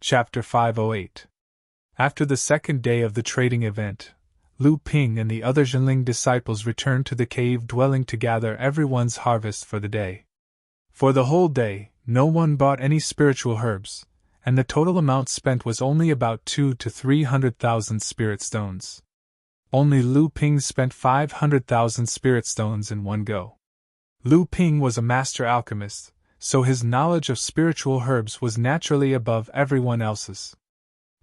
Chapter 508. After the second day of the trading event, Lu Ping and the other Zhenling disciples returned to the cave dwelling to gather everyone's harvest for the day. For the whole day, no one bought any spiritual herbs, and the total amount spent was only about 200,000 to 300,000 spirit stones. Only Lu Ping spent 500,000 spirit stones in one go. Lu Ping was a master alchemist, so his knowledge of spiritual herbs was naturally above everyone else's.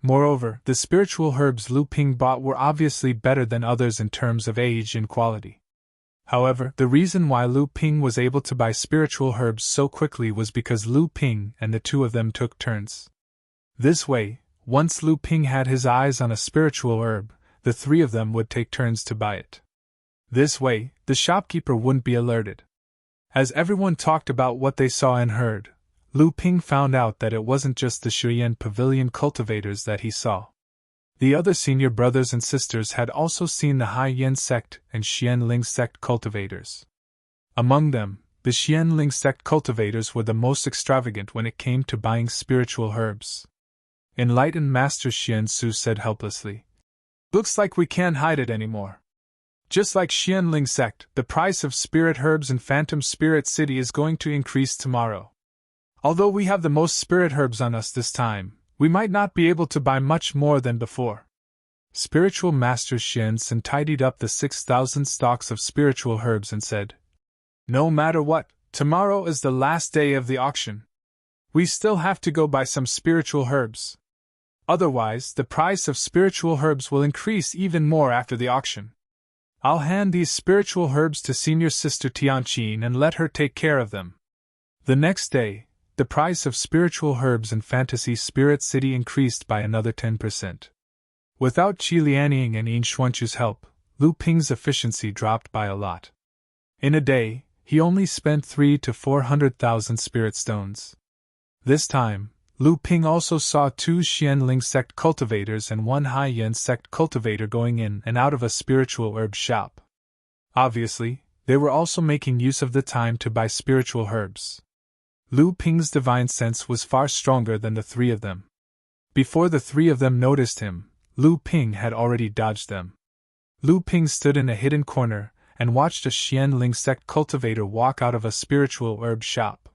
Moreover, the spiritual herbs Lu Ping bought were obviously better than others in terms of age and quality. However, the reason why Lu Ping was able to buy spiritual herbs so quickly was because Lu Ping and the two of them took turns. This way, once Lu Ping had his eyes on a spiritual herb, the three of them would take turns to buy it. This way, the shopkeeper wouldn't be alerted. As everyone talked about what they saw and heard, Lu Ping found out that it wasn't just the Shuyan Pavilion cultivators that he saw. The other senior brothers and sisters had also seen the Hai Yen sect and Xianling sect cultivators. Among them, the Xianling sect cultivators were the most extravagant when it came to buying spiritual herbs. Enlightened Master Xian Su said helplessly, "Looks like we can't hide it anymore. Just like Xianling sect, the price of spirit herbs in Phantom Spirit City is going to increase tomorrow. Although we have the most spirit herbs on us this time, we might not be able to buy much more than before." Spiritual Master Xian Sun tidied up the 6,000 stalks of spiritual herbs and said, "No matter what, tomorrow is the last day of the auction. We still have to go buy some spiritual herbs. Otherwise, the price of spiritual herbs will increase even more after the auction. I'll hand these spiritual herbs to Senior Sister Tianqin and let her take care of them." The next day, the price of spiritual herbs in Fantasy Spirit City increased by another 10%. Without Qi Lianying and Yin Xuanchu's help, Lu Ping's efficiency dropped by a lot. In a day, he only spent 300,000 to 400,000 spirit stones. This time, Lu Ping also saw 2 Xianling sect cultivators and 1 Hai Yen sect cultivator going in and out of a spiritual herb shop. Obviously, they were also making use of the time to buy spiritual herbs. Lu Ping's divine sense was far stronger than the three of them. Before the three of them noticed him, Lu Ping had already dodged them. Lu Ping stood in a hidden corner and watched a Xianling sect cultivator walk out of a spiritual herb shop.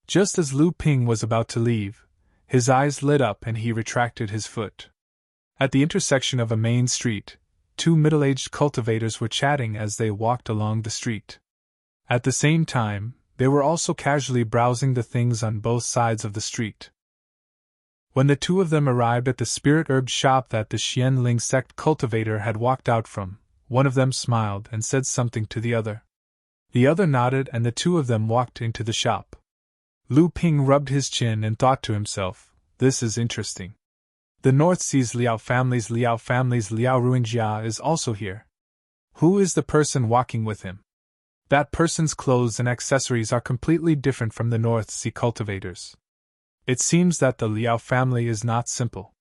Just as Lu Ping was about to leave, his eyes lit up and he retracted his foot. At the intersection of a main street, 2 middle-aged cultivators were chatting as they walked along the street. At the same time, they were also casually browsing the things on both sides of the street. When the two of them arrived at the spirit herb shop that the Xianling sect cultivator had walked out from, one of them smiled and said something to the other. The other nodded and the two of them walked into the shop. Lu Ping rubbed his chin and thought to himself, "This is interesting. The North Sea's Liao family's Liao Ruingjia is also here. Who is the person walking with him? That person's clothes and accessories are completely different from the North Sea cultivators. It seems that the Liao family is not simple."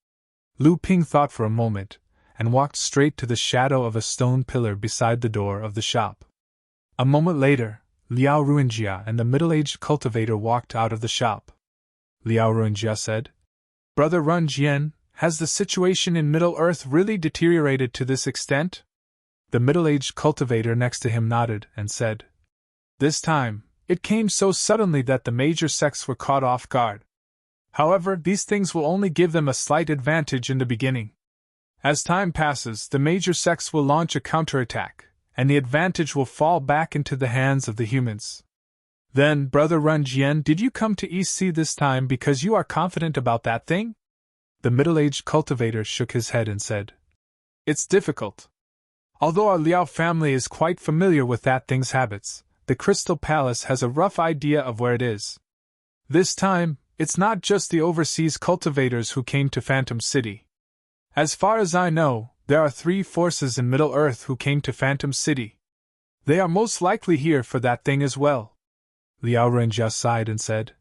Lu Ping thought for a moment, and walked straight to the shadow of a stone pillar beside the door of the shop. A moment later, Liao Ruingjia and the middle-aged cultivator walked out of the shop. Liao Ruingjia said, "Brother Run Jian, has the situation in Middle-earth really deteriorated to this extent?" The middle-aged cultivator next to him nodded and said, "This time, it came so suddenly that the major sects were caught off guard. However, these things will only give them a slight advantage in the beginning. As time passes, the major sects will launch a counterattack, and the advantage will fall back into the hands of the humans. Then, Brother Run Jian, did you come to East Sea this time because you are confident about that thing?" The middle-aged cultivator shook his head and said, "It's difficult. Although our Liao family is quite familiar with that thing's habits, the Crystal Palace has a rough idea of where it is. This time, it's not just the overseas cultivators who came to Phantom City. As far as I know, there are 3 forces in Middle-earth who came to Phantom City. They are most likely here for that thing as well." Liao Renjia sighed and said,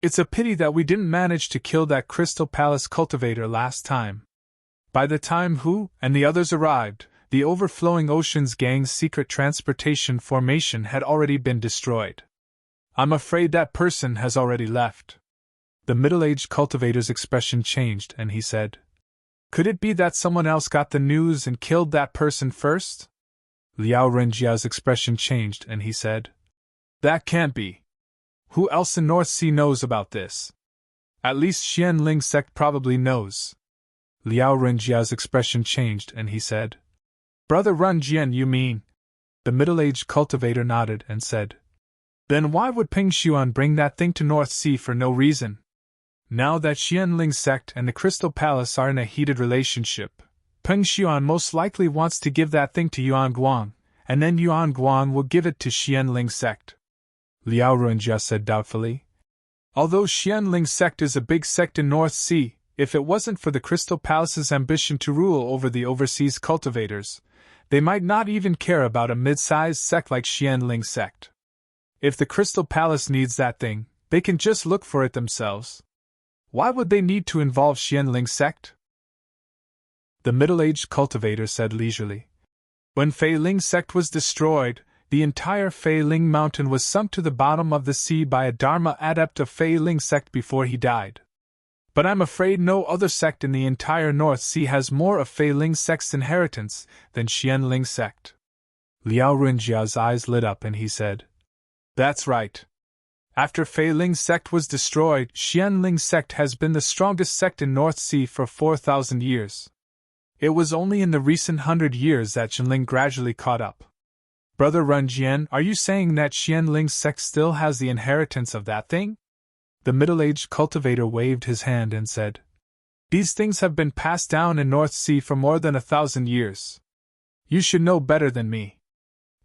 "It's a pity that we didn't manage to kill that Crystal Palace cultivator last time. By the time Hu and the others arrived, the Overflowing Oceans Gang's secret transportation formation had already been destroyed. I'm afraid that person has already left." The middle-aged cultivator's expression changed and he said, "Could it be that someone else got the news and killed that person first?" Liao Renjia's expression changed and he said, "That can't be. Who else in North Sea knows about this? At least Xianling sect probably knows." Liao Renjia's expression changed and he said, "Brother Runjian, you mean?" The middle-aged cultivator nodded and said, "Then why would Ping Xuan bring that thing to North Sea for no reason? Now that Xianling sect and the Crystal Palace are in a heated relationship, Peng Xuan most likely wants to give that thing to Yuan Guang, and then Yuan Guang will give it to Xianling sect." Liao Runjia said doubtfully, "Although Xianling sect is a big sect in North Sea, if it wasn't for the Crystal Palace's ambition to rule over the overseas cultivators, they might not even care about a mid-sized sect like Xianling sect. If the Crystal Palace needs that thing, they can just look for it themselves. Why would they need to involve Xianling sect?" The middle-aged cultivator said leisurely, "When Fei Ling sect was destroyed, the entire Fei Ling mountain was sunk to the bottom of the sea by a Dharma adept of Fei Ling sect before he died. But I'm afraid no other sect in the entire North Sea has more of Fei Ling sect's inheritance than Xianling sect." Liao Runjia's eyes lit up and he said, "That's right. After Fei Ling sect was destroyed, Xianling sect has been the strongest sect in North Sea for 4,000 years. It was only in the recent 100 years that Xianling gradually caught up. Brother Runjian, are you saying that Xianling sect still has the inheritance of that thing?" The middle-aged cultivator waved his hand and said, "These things have been passed down in North Sea for more than 1,000 years. You should know better than me.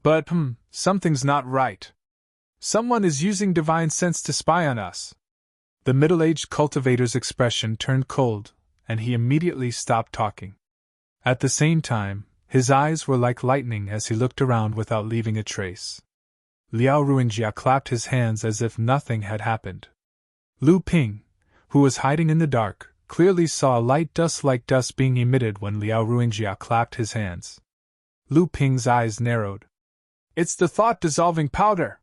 But, something's not right. Someone is using divine sense to spy on us." The middle-aged cultivator's expression turned cold, and he immediately stopped talking. At the same time, his eyes were like lightning as he looked around without leaving a trace. Liao Ruinjia clapped his hands as if nothing had happened. Lu Ping, who was hiding in the dark, clearly saw a light dust-like dust being emitted when Liao Ruinjia clapped his hands. Lu Ping's eyes narrowed. "It's the thought-dissolving powder!"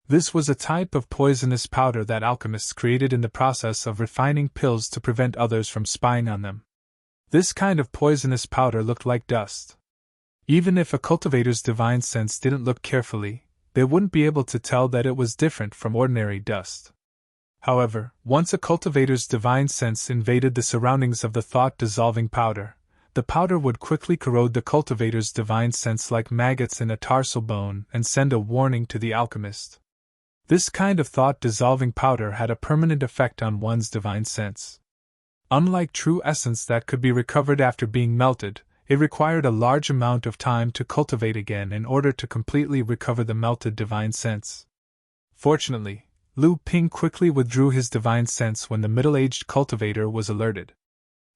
This was a type of poisonous powder that alchemists created in the process of refining pills to prevent others from spying on them. This kind of poisonous powder looked like dust. Even if a cultivator's divine sense didn't look carefully, they wouldn't be able to tell that it was different from ordinary dust. However, once a cultivator's divine sense invaded the surroundings of the thought-dissolving powder, the powder would quickly corrode the cultivator's divine sense like maggots in a tarsal bone and send a warning to the alchemist. This kind of thought-dissolving powder had a permanent effect on one's divine sense. Unlike true essence that could be recovered after being melted, it required a large amount of time to cultivate again in order to completely recover the melted divine sense. Fortunately, Lu Ping quickly withdrew his divine sense when the middle-aged cultivator was alerted.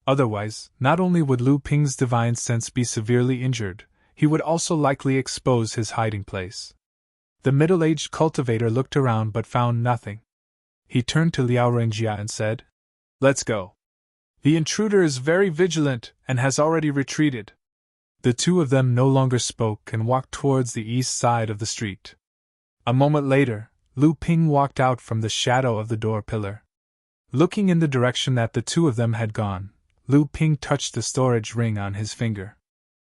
Otherwise, not only would Lu Ping's divine sense be severely injured, he would also likely expose his hiding place. The middle-aged cultivator looked around but found nothing. He turned to Liao Renjia and said, "Let's go. The intruder is very vigilant and has already retreated." The two of them no longer spoke and walked towards the east side of the street. A moment later, Lu Ping walked out from the shadow of the door pillar. Looking in the direction that the two of them had gone, Lu Ping touched the storage ring on his finger.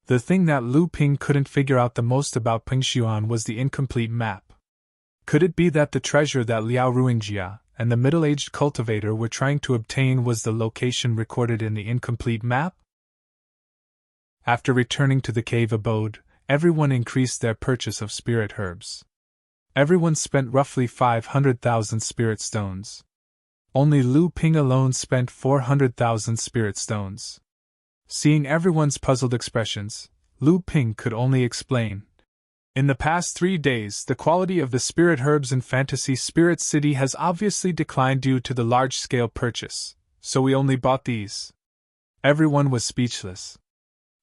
The thing that Lu Ping couldn't figure out the most about Peng Xuan was the incomplete map. Could it be that the treasure that Liao Ruinjia and the middle-aged cultivator were trying to obtain was the location recorded in the incomplete map? After returning to the cave abode, everyone increased their purchase of spirit herbs. Everyone spent roughly 500,000 spirit stones. Only Lu Ping alone spent 400,000 spirit stones. Seeing everyone's puzzled expressions, Lu Ping could only explain. "In the past 3 days, the quality of the spirit herbs in Fantasy Spirit City has obviously declined due to the large-scale purchase, so we only bought these." Everyone was speechless.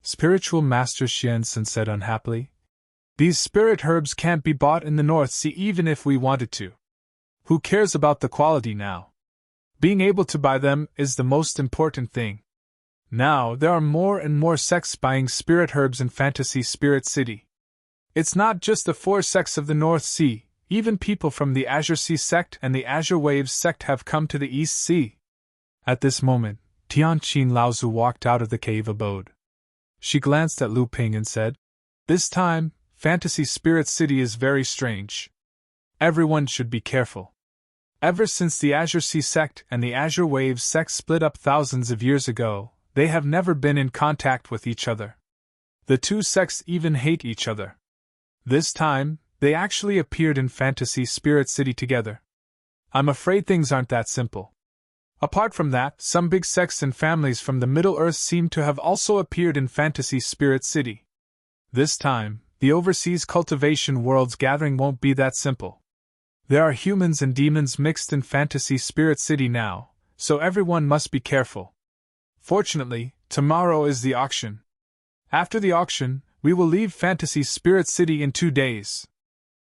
Spiritual Master Xiansen said unhappily, "These spirit herbs can't be bought in the North Sea even if we wanted to. Who cares about the quality now? Being able to buy them is the most important thing. Now there are more and more sects buying spirit herbs in Fantasy Spirit City. It's not just the 4 sects of the North Sea, Even people from the Azure Sea sect and the Azure Waves sect have come to the East Sea. At this moment, Tianqin Laozu walked out of the cave abode. She glanced at Lu Ping and said, "This time, Fantasy Spirit City is very strange. Everyone should be careful. Ever since the Azure Sea sect and the Azure Waves sect split up thousands of years ago, they have never been in contact with each other. The two sects even hate each other. This time, they actually appeared in Fantasy Spirit City together. I'm afraid things aren't that simple. Apart from that, some big sects and families from the Middle-earth seem to have also appeared in Fantasy Spirit City. This time, the overseas cultivation world's gathering won't be that simple. There are humans and demons mixed in Fantasy Spirit City now, so everyone must be careful. Fortunately, tomorrow is the auction. After the auction, we will leave Fantasy Spirit City in 2 days."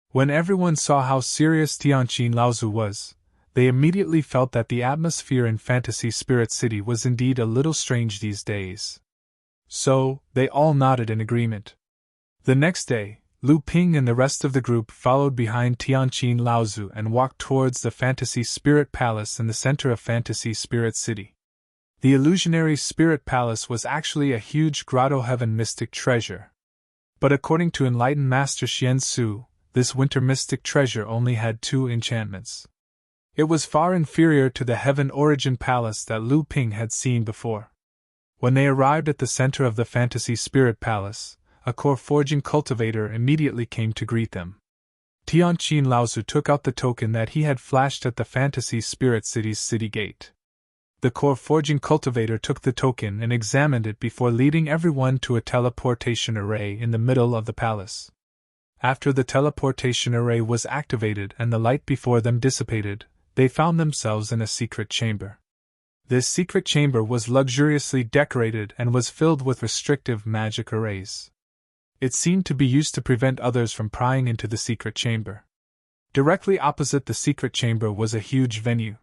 When everyone saw how serious Tianqin Laozu was, they immediately felt that the atmosphere in Fantasy Spirit City was indeed a little strange these days. So, they all nodded in agreement. The next day, Lu Ping and the rest of the group followed behind Tianqin Laozu and walked towards the Fantasy Spirit Palace in the center of Fantasy Spirit City. The illusionary Spirit Palace was actually a huge grotto heaven mystic treasure. But according to enlightened Master Xian Su, this winter mystic treasure only had 2 enchantments. It was far inferior to the Heaven Origin Palace that Lu Ping had seen before. When they arrived at the center of the Fantasy Spirit Palace, a core forging cultivator immediately came to greet them. Tianqin Laozu took out the token that he had flashed at the Fantasy Spirit City's city gate. The core forging cultivator took the token and examined it before leading everyone to a teleportation array in the middle of the palace. After the teleportation array was activated and the light before them dissipated, they found themselves in a secret chamber. This secret chamber was luxuriously decorated and was filled with restrictive magic arrays. It seemed to be used to prevent others from prying into the secret chamber. Directly opposite the secret chamber was a huge venue.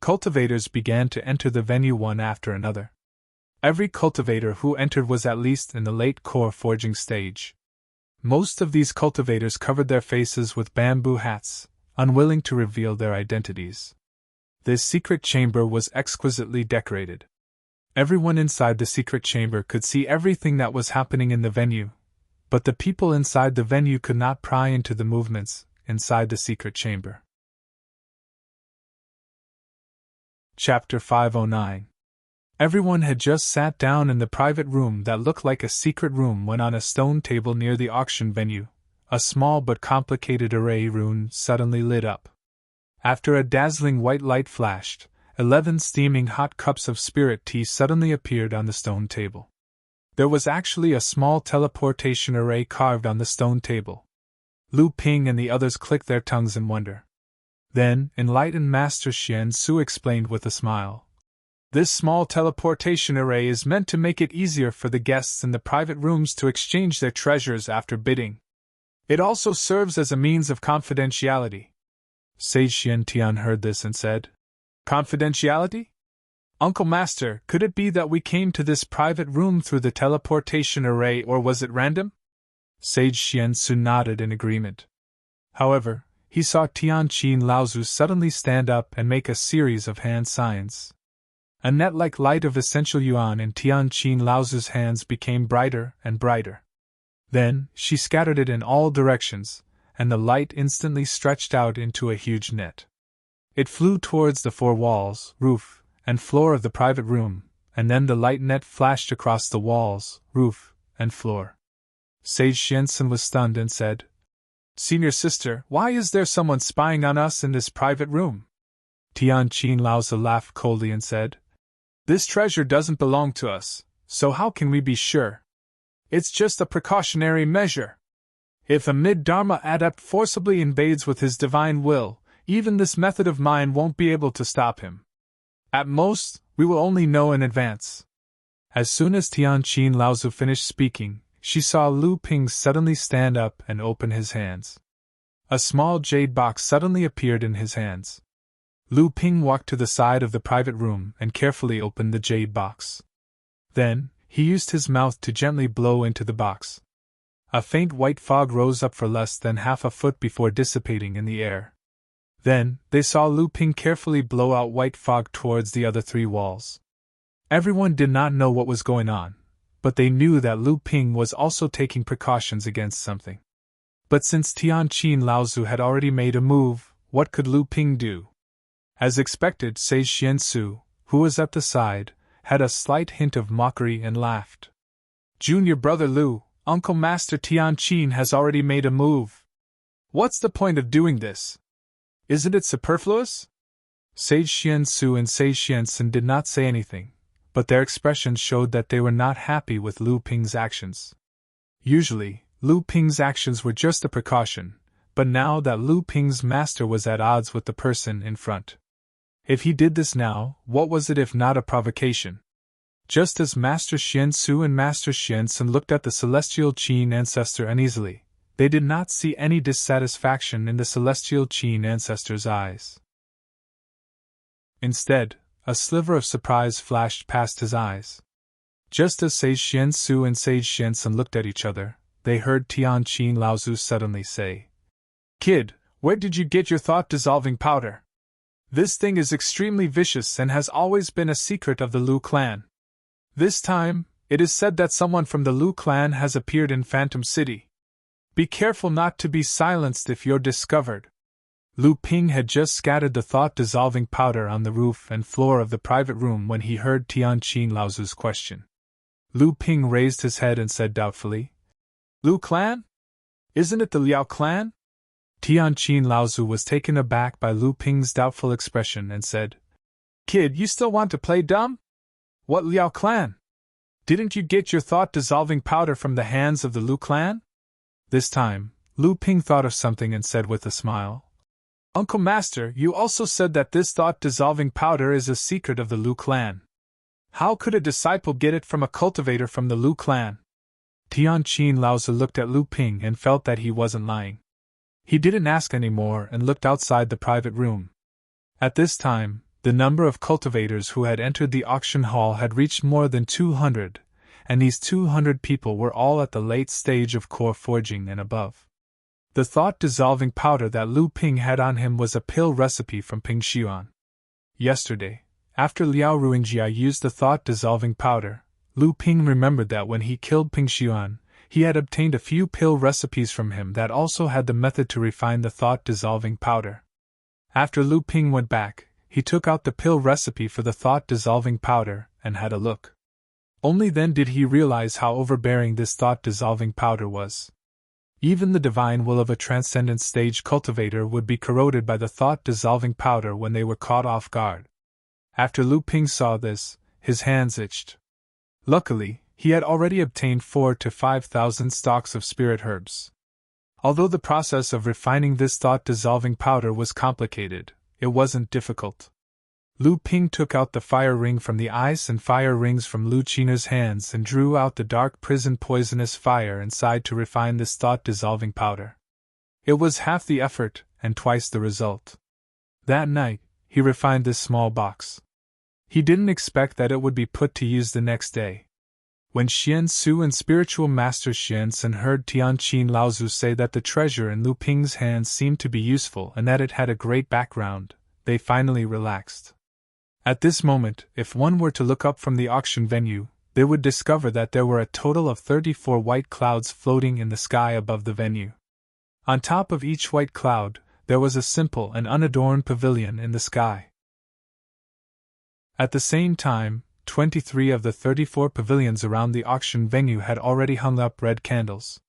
Cultivators began to enter the venue one after another. Every cultivator who entered was at least in the late core forging stage. Most of these cultivators covered their faces with bamboo hats, unwilling to reveal their identities. This secret chamber was exquisitely decorated. Everyone inside the secret chamber could see everything that was happening in the venue, but the people inside the venue could not pry into the movements inside the secret chamber. Chapter 509. Everyone had just sat down in the private room that looked like a secret room when on a stone table near the auction venue, a small but complicated array rune suddenly lit up. After a dazzling white light flashed, 11 steaming hot cups of spirit tea suddenly appeared on the stone table. There was actually a small teleportation array carved on the stone table. Lu Ping and the others clicked their tongues in wonder. Then, enlightened Master Xian Su explained with a smile. This small teleportation array is meant to make it easier for the guests in the private rooms to exchange their treasures after bidding. It also serves as a means of confidentiality. Sage Xian Tian heard this and said, "Confidentiality? Uncle Master, could it be that we came to this private room through the teleportation array, or was it random?" Sage Xian Su nodded in agreement. However, he saw Tianqin Laozu suddenly stand up and make a series of hand signs. A net-like light of essential yuan in Tianqin Laozu's hands became brighter and brighter. Then, she scattered it in all directions, and the light instantly stretched out into a huge net. It flew towards the 4 walls, roof, and floor of the private room, and then the light net flashed across the walls, roof, and floor. Sage Xiansun was stunned and said, "Senior sister, why is there someone spying on us in this private room?" Tianqin Laozu laughed coldly and said, "This treasure doesn't belong to us, so how can we be sure? It's just a precautionary measure. If a mid-Dharma adept forcibly invades with his divine will, even this method of mine won't be able to stop him. At most, we will only know in advance." As soon as Tianqin Laozu finished speaking, she saw Lu Ping suddenly stand up and open his hands. A small jade box suddenly appeared in his hands. Lu Ping walked to the side of the private room and carefully opened the jade box. Then, he used his mouth to gently blow into the box. A faint white fog rose up for less than half a foot before dissipating in the air. Then, they saw Lu Ping carefully blow out white fog towards the other three walls. Everyone did not know what was going on, but they knew that Lu Ping was also taking precautions against something. But since Tianqin Laozu had already made a move, what could Lu Ping do? As expected, Sage Xiansu, who was at the side, had a slight hint of mockery and laughed. Junior brother Lu, Uncle Master Tianqin has already made a move. What's the point of doing this? Isn't it superfluous? Sage Xiansu and Sage Xiansun did not say anything, but their expressions showed that they were not happy with Lu Ping's actions. Usually, Lu Ping's actions were just a precaution, but now that Lu Ping's master was at odds with the person in front. If he did this now, what was it if not a provocation? Just as Master Xiansu and Master Xiansun looked at the celestial Qin ancestor uneasily, they did not see any dissatisfaction in the celestial Qin ancestor's eyes. Instead, a sliver of surprise flashed past his eyes. Just as Sage Xiansu and Sage Xiansun looked at each other, they heard Tianqin Laozu suddenly say, "Kid, where did you get your thought-dissolving powder? This thing is extremely vicious and has always been a secret of the Lu clan. This time, it is said that someone from the Lu clan has appeared in Phantom City. Be careful not to be silenced if you're discovered." Lu Ping had just scattered the thought-dissolving powder on the roof and floor of the private room when he heard Tianqin Laozu's question. Lu Ping raised his head and said doubtfully, "Lu clan? Isn't it the Liao clan?" Tianqin Laozu was taken aback by Lu Ping's doubtful expression and said, "Kid, you still want to play dumb? What Liao clan? Didn't you get your thought-dissolving powder from the hands of the Lu clan?" This time, Lu Ping thought of something and said with a smile, "Uncle Master, you also said that this thought-dissolving powder is a secret of the Lu clan. How could a disciple get it from a cultivator from the Lu clan?" Tianqin Laozu looked at Lu Ping and felt that he wasn't lying. He didn't ask any more and looked outside the private room. At this time, the number of cultivators who had entered the auction hall had reached more than 200, and these 200 people were all at the late stage of core forging and above. The thought-dissolving powder that Lu Ping had on him was a pill recipe from Ping Xuan. Yesterday, after Liao Ruingjia used the thought-dissolving powder, Lu Ping remembered that when he killed Ping Xuan, he had obtained a few pill recipes from him that also had the method to refine the thought-dissolving powder. After Lu Ping went back, he took out the pill recipe for the thought-dissolving powder and had a look. Only then did he realize how overbearing this thought-dissolving powder was. Even the divine will of a transcendent stage cultivator would be corroded by the thought-dissolving powder when they were caught off guard. After Lu Ping saw this, his hands itched. Luckily, he had already obtained 4,000 to 5,000 stalks of spirit herbs. Although the process of refining this thought-dissolving powder was complicated, it wasn't difficult. Lu Ping took out the fire ring from the ice and fire rings from Lu Qina's hands and drew out the dark prison poisonous fire inside to refine this thought-dissolving powder. It was half the effort and twice the result. That night, he refined this small box. He didn't expect that it would be put to use the next day. When Xian Su and spiritual master Xian Sun heard Tianqin Laozu say that the treasure in Lu Ping's hands seemed to be useful and that it had a great background, they finally relaxed. At this moment, if one were to look up from the auction venue, they would discover that there were a total of 34 white clouds floating in the sky above the venue. On top of each white cloud, there was a simple and unadorned pavilion in the sky. At the same time, 23 of the 34 pavilions around the auction venue had already hung up red candles.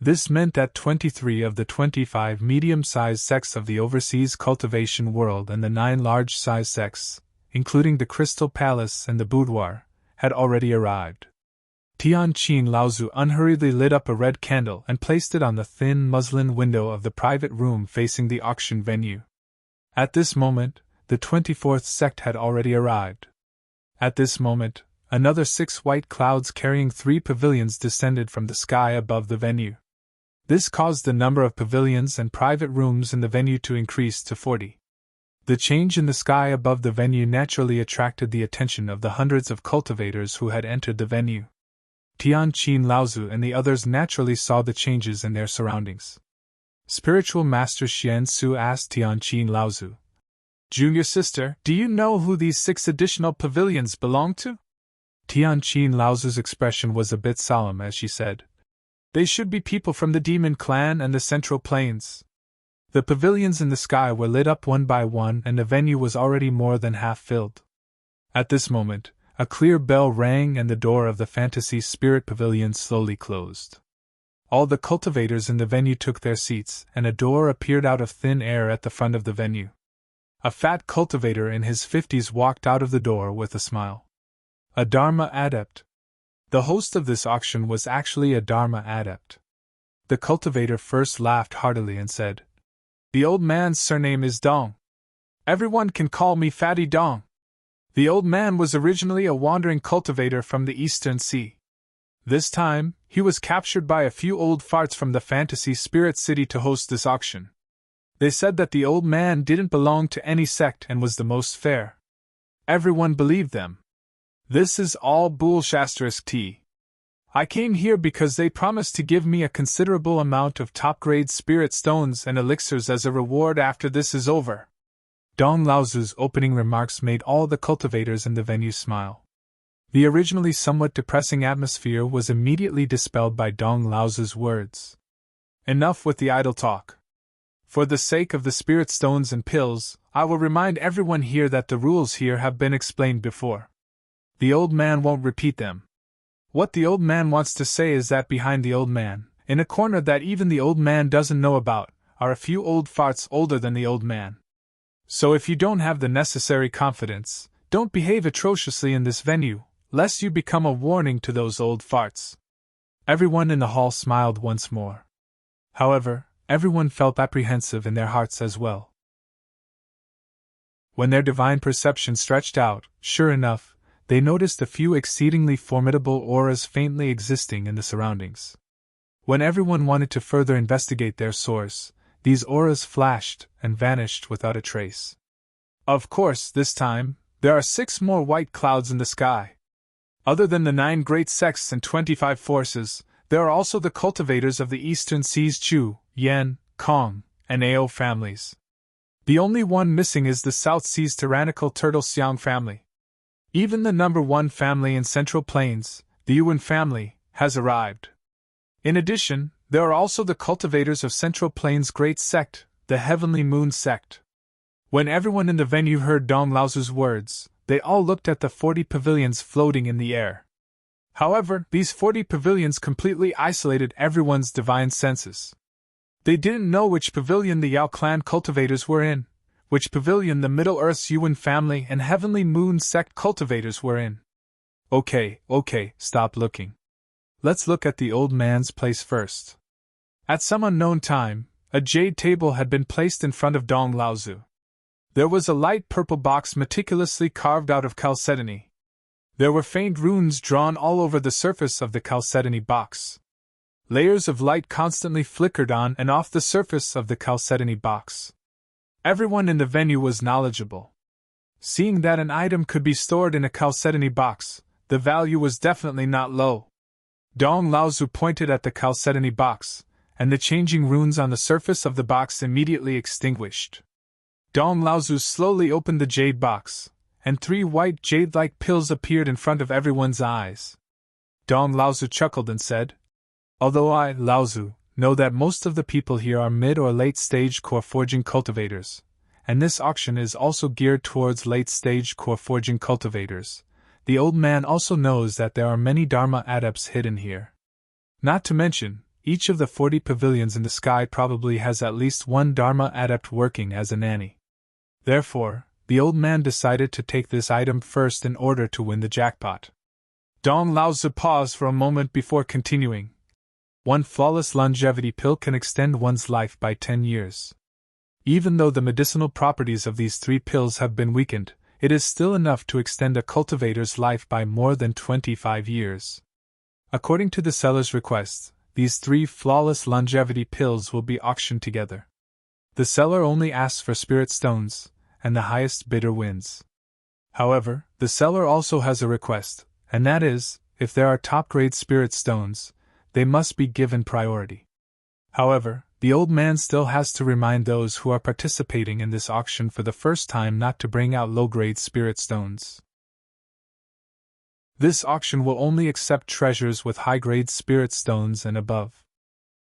This meant that 23 of the 25 medium-sized sects of the overseas cultivation world and the 9 large-sized sects, including the Crystal Palace and the Boudoir, had already arrived. Tianqin Laozu unhurriedly lit up a red candle and placed it on the thin muslin window of the private room facing the auction venue. At this moment, the 24th sect had already arrived. At this moment, another 6 white clouds carrying 3 pavilions descended from the sky above the venue. This caused the number of pavilions and private rooms in the venue to increase to 40. The change in the sky above the venue naturally attracted the attention of the hundreds of cultivators who had entered the venue. Tian Qin Laozu and the others naturally saw the changes in their surroundings. Spiritual Master Xian Su asked Tian Qin Laozu, "Junior sister, do you know who these 6 additional pavilions belong to?" Tian Qin Laozu's expression was a bit solemn as she said, "They should be people from the Demon Clan and the Central Plains." The pavilions in the sky were lit up one by one and the venue was already more than half filled. At this moment, a clear bell rang and the door of the Fantasy Spirit Pavilion slowly closed. All the cultivators in the venue took their seats and a door appeared out of thin air at the front of the venue. A fat cultivator in his 50s walked out of the door with a smile. A Dharma adept. The host of this auction was actually a Dharma adept. The cultivator first laughed heartily and said, "The old man's surname is Dong. Everyone can call me Fatty Dong. The old man was originally a wandering cultivator from the Eastern Sea. This time, he was captured by a few old farts from the Fantasy Spirit City to host this auction. They said that the old man didn't belong to any sect and was the most fair. Everyone believed them. This is all bullshit. I came here because they promised to give me a considerable amount of top-grade spirit stones and elixirs as a reward after this is over." Dong Laozu's opening remarks made all the cultivators in the venue smile. The originally somewhat depressing atmosphere was immediately dispelled by Dong Laozu's words. "Enough with the idle talk. For the sake of the spirit stones and pills, I will remind everyone here that the rules here have been explained before. The old man won't repeat them. What the old man wants to say is that behind the old man, in a corner that even the old man doesn't know about, are a few old farts older than the old man. So if you don't have the necessary confidence, don't behave atrociously in this venue, lest you become a warning to those old farts." Everyone in the hall smiled once more. However, everyone felt apprehensive in their hearts as well. When their divine perception stretched out, sure enough, they noticed a few exceedingly formidable auras faintly existing in the surroundings. When everyone wanted to further investigate their source, these auras flashed and vanished without a trace. Of course, this time, there are 6 more white clouds in the sky. Other than the 9 great sects and 25 forces, there are also the cultivators of the Eastern Seas Chu, Yan, Kong, and Ao families. The only one missing is the South Seas tyrannical turtle Xiang family. Even the number 1 family in Central Plains, the Yuan family, has arrived. In addition, there are also the cultivators of Central Plains' great sect, the Heavenly Moon sect. When everyone in the venue heard Dong Laozu's words, they all looked at the 40 pavilions floating in the air. However, these 40 pavilions completely isolated everyone's divine senses. They didn't know which pavilion the Yao clan cultivators were in, which pavilion the Middle-earth's Yuan family and Heavenly Moon sect cultivators were in. Okay, stop looking. Let's look at the old man's place first. At some unknown time, a jade table had been placed in front of Dong Laozu. There was a light purple box meticulously carved out of chalcedony. There were faint runes drawn all over the surface of the chalcedony box. Layers of light constantly flickered on and off the surface of the chalcedony box. Everyone in the venue was knowledgeable. Seeing that an item could be stored in a chalcedony box, the value was definitely not low. Dong Laozu pointed at the chalcedony box, and the changing runes on the surface of the box immediately extinguished. Dong Laozu slowly opened the jade box, and 3 white jade-like pills appeared in front of everyone's eyes. Dong Laozu chuckled and said, "Although I, Laozu, know that most of the people here are mid- or late-stage core forging cultivators, and this auction is also geared towards late-stage core forging cultivators, the old man also knows that there are many Dharma adepts hidden here. Not to mention, each of the 40 pavilions in the sky probably has at least 1 Dharma adept working as a nanny. Therefore, the old man decided to take this item first in order to win the jackpot." Dong Laozu paused for a moment before continuing. 1 flawless longevity pill can extend one's life by 10 years. Even though the medicinal properties of these 3 pills have been weakened, it is still enough to extend a cultivator's life by more than 25 years. According to the seller's request, these 3 flawless longevity pills will be auctioned together. The seller only asks for spirit stones, and the highest bidder wins. However, the seller also has a request, and that is, if there are top-grade spirit stones, they must be given priority. However, the old man still has to remind those who are participating in this auction for the first time not to bring out low-grade spirit stones. This auction will only accept treasures with high-grade spirit stones and above.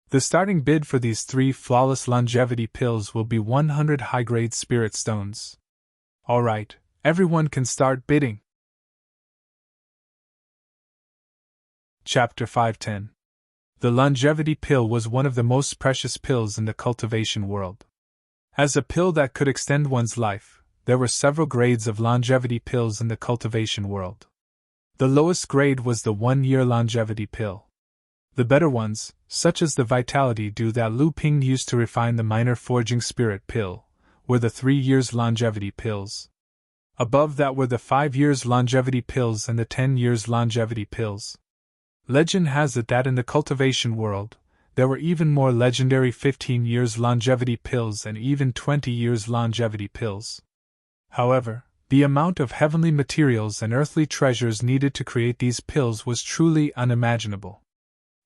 The starting bid for these 3 flawless longevity pills will be 100 high-grade spirit stones. Alright, everyone can start bidding. Chapter 510. The longevity pill was one of the most precious pills in the cultivation world. As a pill that could extend one's life, there were several grades of longevity pills in the cultivation world. The lowest grade was the 1-year longevity pill. The better ones, such as the Vitality Dew that Lu Ping used to refine the minor forging spirit pill, were the 3 years longevity pills. Above that were the 5 years longevity pills and the 10 years longevity pills. Legend has it that in the cultivation world, there were even more legendary 15 years longevity pills and even 20 years longevity pills. However, the amount of heavenly materials and earthly treasures needed to create these pills was truly unimaginable.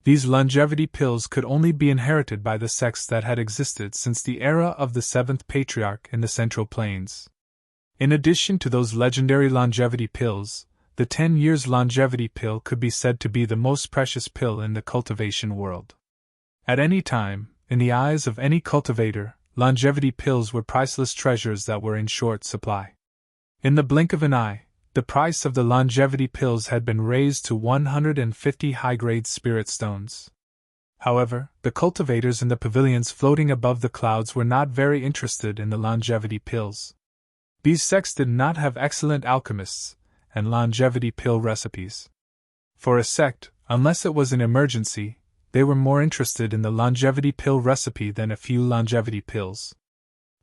These longevity pills could only be inherited by the sects that had existed since the era of the 7th patriarch in the Central Plains. In addition to those legendary longevity pills, the 10 years longevity pill could be said to be the most precious pill in the cultivation world. At any time, in the eyes of any cultivator, longevity pills were priceless treasures that were in short supply. In the blink of an eye, the price of the longevity pills had been raised to 150 high-grade spirit stones. However, the cultivators in the pavilions floating above the clouds were not very interested in the longevity pills. These sects did not have excellent alchemists and longevity pill recipes. For a sect, unless it was an emergency, they were more interested in the longevity pill recipe than a few longevity pills.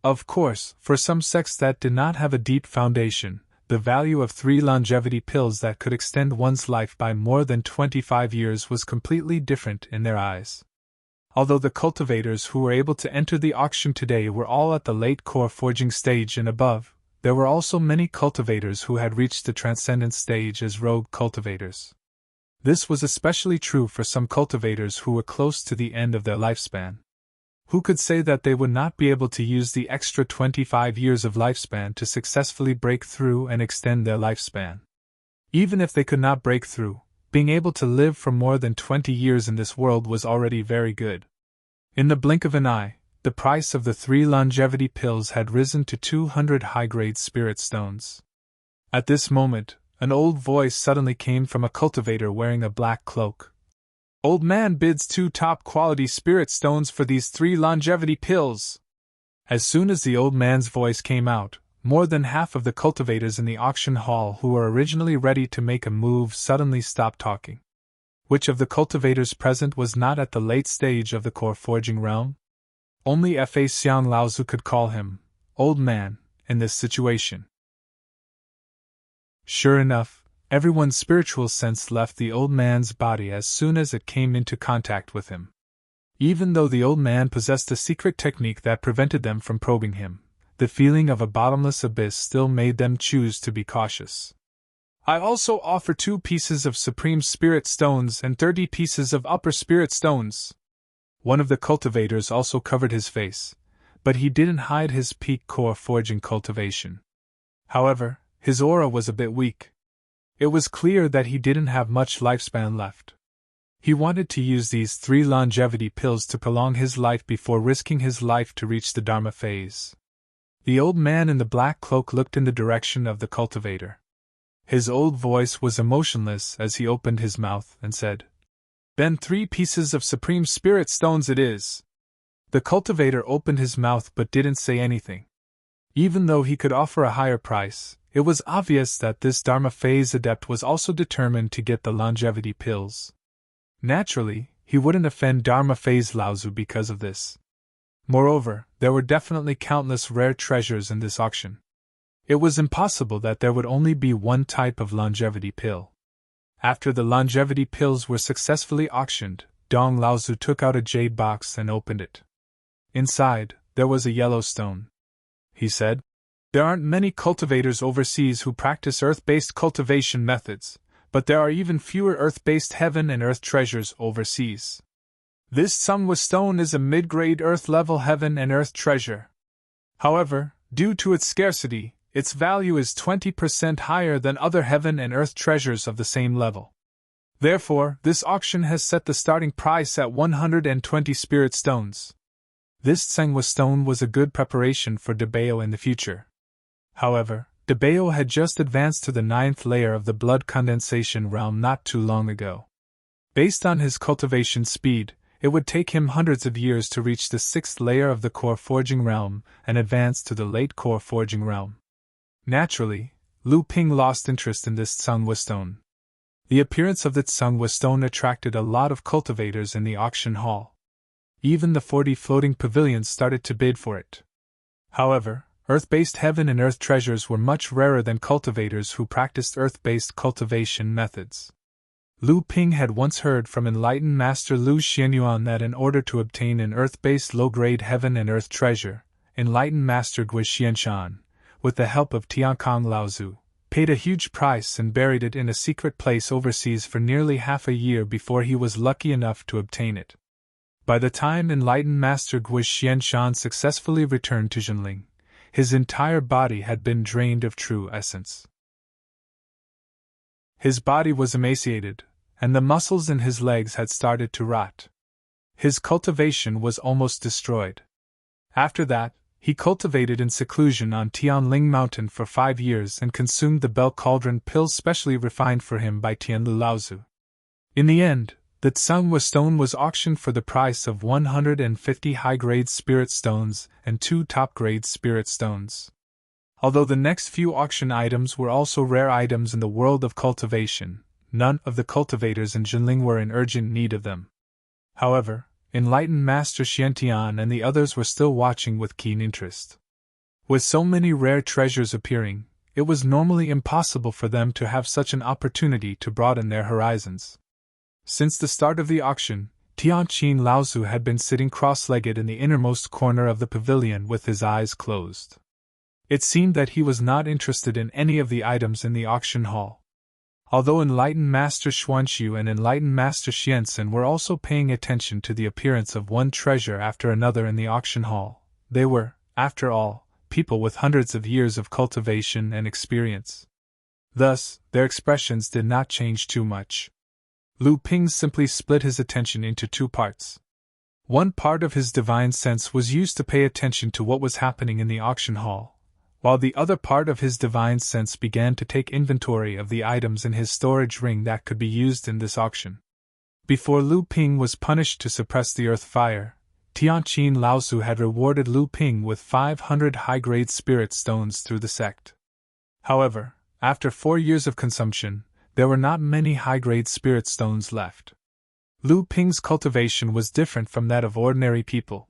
Of course, for some sects that did not have a deep foundation, the value of 3 longevity pills that could extend one's life by more than 25 years was completely different in their eyes. Although the cultivators who were able to enter the auction today were all at the late core forging stage and above, there were also many cultivators who had reached the transcendent stage as rogue cultivators. This was especially true for some cultivators who were close to the end of their lifespan. Who could say that they would not be able to use the extra 25 years of lifespan to successfully break through and extend their lifespan? Even if they could not break through, being able to live for more than 20 years in this world was already very good. In the blink of an eye, the price of the 3 longevity pills had risen to 200 high-grade spirit stones. At this moment, an old voice suddenly came from a cultivator wearing a black cloak. "Old man bids 2 top-quality spirit stones for these 3 longevity pills." As soon as the old man's voice came out, more than half of the cultivators in the auction hall who were originally ready to make a move suddenly stopped talking. Which of the cultivators present was not at the late stage of the core forging realm? Only Fa Xiang Laozu could call him old man in this situation. Sure enough, everyone's spiritual sense left the old man's body as soon as it came into contact with him. Even though the old man possessed a secret technique that prevented them from probing him, the feeling of a bottomless abyss still made them choose to be cautious. "I also offer 2 pieces of supreme spirit stones and 30 pieces of upper spirit stones." One of the cultivators also covered his face, but he didn't hide his peak core forging cultivation. However, his aura was a bit weak. It was clear that he didn't have much lifespan left. He wanted to use these 3 longevity pills to prolong his life before risking his life to reach the Dharma phase. The old man in the black cloak looked in the direction of the cultivator. His old voice was emotionless as he opened his mouth and said, "Then 3 pieces of supreme spirit stones it is." The cultivator opened his mouth but didn't say anything. Even though he could offer a higher price, it was obvious that this Dharma phase adept was also determined to get the longevity pills. Naturally, he wouldn't offend Dharma phase Laozu because of this. Moreover, there were definitely countless rare treasures in this auction. It was impossible that there would only be one type of longevity pill. After the longevity pills were successfully auctioned, Dong Laozu took out a jade box and opened it. Inside, there was a yellow stone. He said, "There aren't many cultivators overseas who practice earth-based cultivation methods, but there are even fewer Earth-based heaven and Earth treasures overseas. This Tsungwa stone is a mid-grade Earth-level heaven and Earth treasure. However, due to its scarcity, its value is 20% higher than other heaven and Earth treasures of the same level. Therefore, this auction has set the starting price at 120 spirit stones. This Tsungwa stone was a good preparation for Debeo in the future. However, Debeo had just advanced to the 9th layer of the blood condensation realm not too long ago. Based on his cultivation speed, it would take him hundreds of years to reach the 6th layer of the core forging realm and advance to the late core forging realm. Naturally, Lu Ping lost interest in this Tsungwa stone. The appearance of the Tsungwa stone attracted a lot of cultivators in the auction hall. Even the 40 floating pavilions started to bid for it. However, Earth-based heaven and Earth treasures were much rarer than cultivators who practiced Earth-based cultivation methods. Lu Ping had once heard from enlightened Master Lu Xianyuan that in order to obtain an Earth-based low-grade heaven and Earth treasure, enlightened Master Gui Xianshan, with the help of Tiankong Laozu, paid a huge price and buried it in a secret place overseas for nearly half a year before he was lucky enough to obtain it. By the time enlightened Master Gui Xianshan successfully returned to Zhenling, his entire body had been drained of true essence. His body was emaciated, and the muscles in his legs had started to rot. His cultivation was almost destroyed. After that, he cultivated in seclusion on Tianling Mountain for 5 years and consumed the Bell Cauldron pills specially refined for him by Tianlu Laozu. In the end, the Tsungwa stone was auctioned for the price of 150 high-grade spirit stones and 2 top-grade spirit stones. Although the next few auction items were also rare items in the world of cultivation, none of the cultivators in Zhenling were in urgent need of them. However, enlightened Master Xiantian and the others were still watching with keen interest. With so many rare treasures appearing, it was normally impossible for them to have such an opportunity to broaden their horizons. Since the start of the auction, Tianqin Laozu had been sitting cross-legged in the innermost corner of the pavilion with his eyes closed. It seemed that he was not interested in any of the items in the auction hall. Although enlightened Master Xuanxu and enlightened Master Xiansen were also paying attention to the appearance of one treasure after another in the auction hall, they were, after all, people with hundreds of years of cultivation and experience. Thus, their expressions did not change too much. Lu Ping simply split his attention into 2 parts. One part of his divine sense was used to pay attention to what was happening in the auction hall, while the other part of his divine sense began to take inventory of the items in his storage ring that could be used in this auction. Before Lu Ping was punished to suppress the earth fire, Tianqin Laozu had rewarded Lu Ping with 500 high-grade spirit stones through the sect. However, after 4 years of consumption, there were not many high-grade spirit stones left. Lu Ping's cultivation was different from that of ordinary people.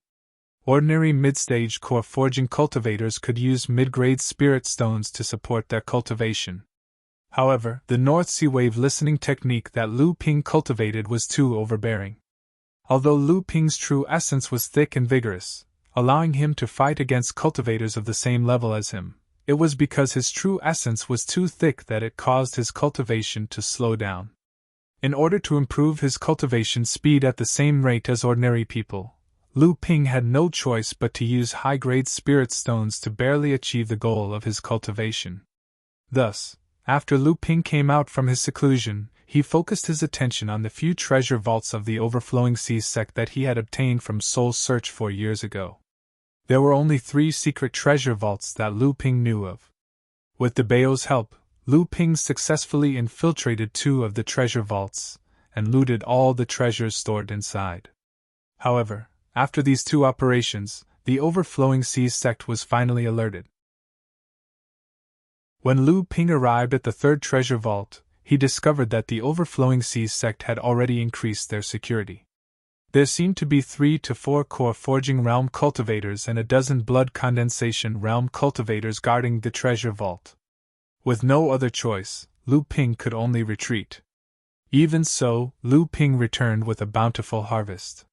Ordinary mid-stage core forging cultivators could use mid-grade spirit stones to support their cultivation. However, the North Sea wave listening technique that Lu Ping cultivated was too overbearing. Although Lu Ping's true essence was thick and vigorous, allowing him to fight against cultivators of the same level as him, it was because his true essence was too thick that it caused his cultivation to slow down. In order to improve his cultivation speed at the same rate as ordinary people, Lu Ping had no choice but to use high-grade spirit stones to barely achieve the goal of his cultivation. Thus, after Lu Ping came out from his seclusion, he focused his attention on the few treasure vaults of the Overflowing Seas sect that he had obtained from Soul Search 4 years ago. There were only 3 secret treasure vaults that Lu Ping knew of. With Debeo's help, Lu Ping successfully infiltrated 2 of the treasure vaults, and looted all the treasures stored inside. However, after these 2 operations, the Overflowing Seas sect was finally alerted. When Lu Ping arrived at the 3rd treasure vault, he discovered that the Overflowing Seas sect had already increased their security. There seemed to be 3 to 4 core forging realm cultivators and a dozen blood condensation realm cultivators guarding the treasure vault. With no other choice, Lu Ping could only retreat. Even so, Lu Ping returned with a bountiful harvest.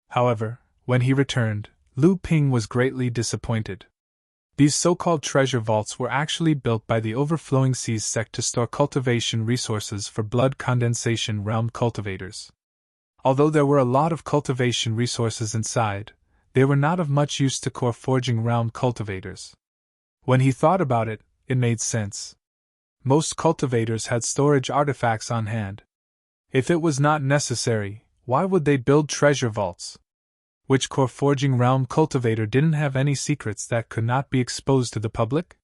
However, when he returned, Lu Ping was greatly disappointed. These so-called treasure vaults were actually built by the Overflowing Seas sect to store cultivation resources for blood condensation realm cultivators. Although there were a lot of cultivation resources inside, they were not of much use to core forging realm cultivators. When he thought about it, it made sense. Most cultivators had storage artifacts on hand. If it was not necessary, why would they build treasure vaults? Which core forging realm cultivator didn't have any secrets that could not be exposed to the public?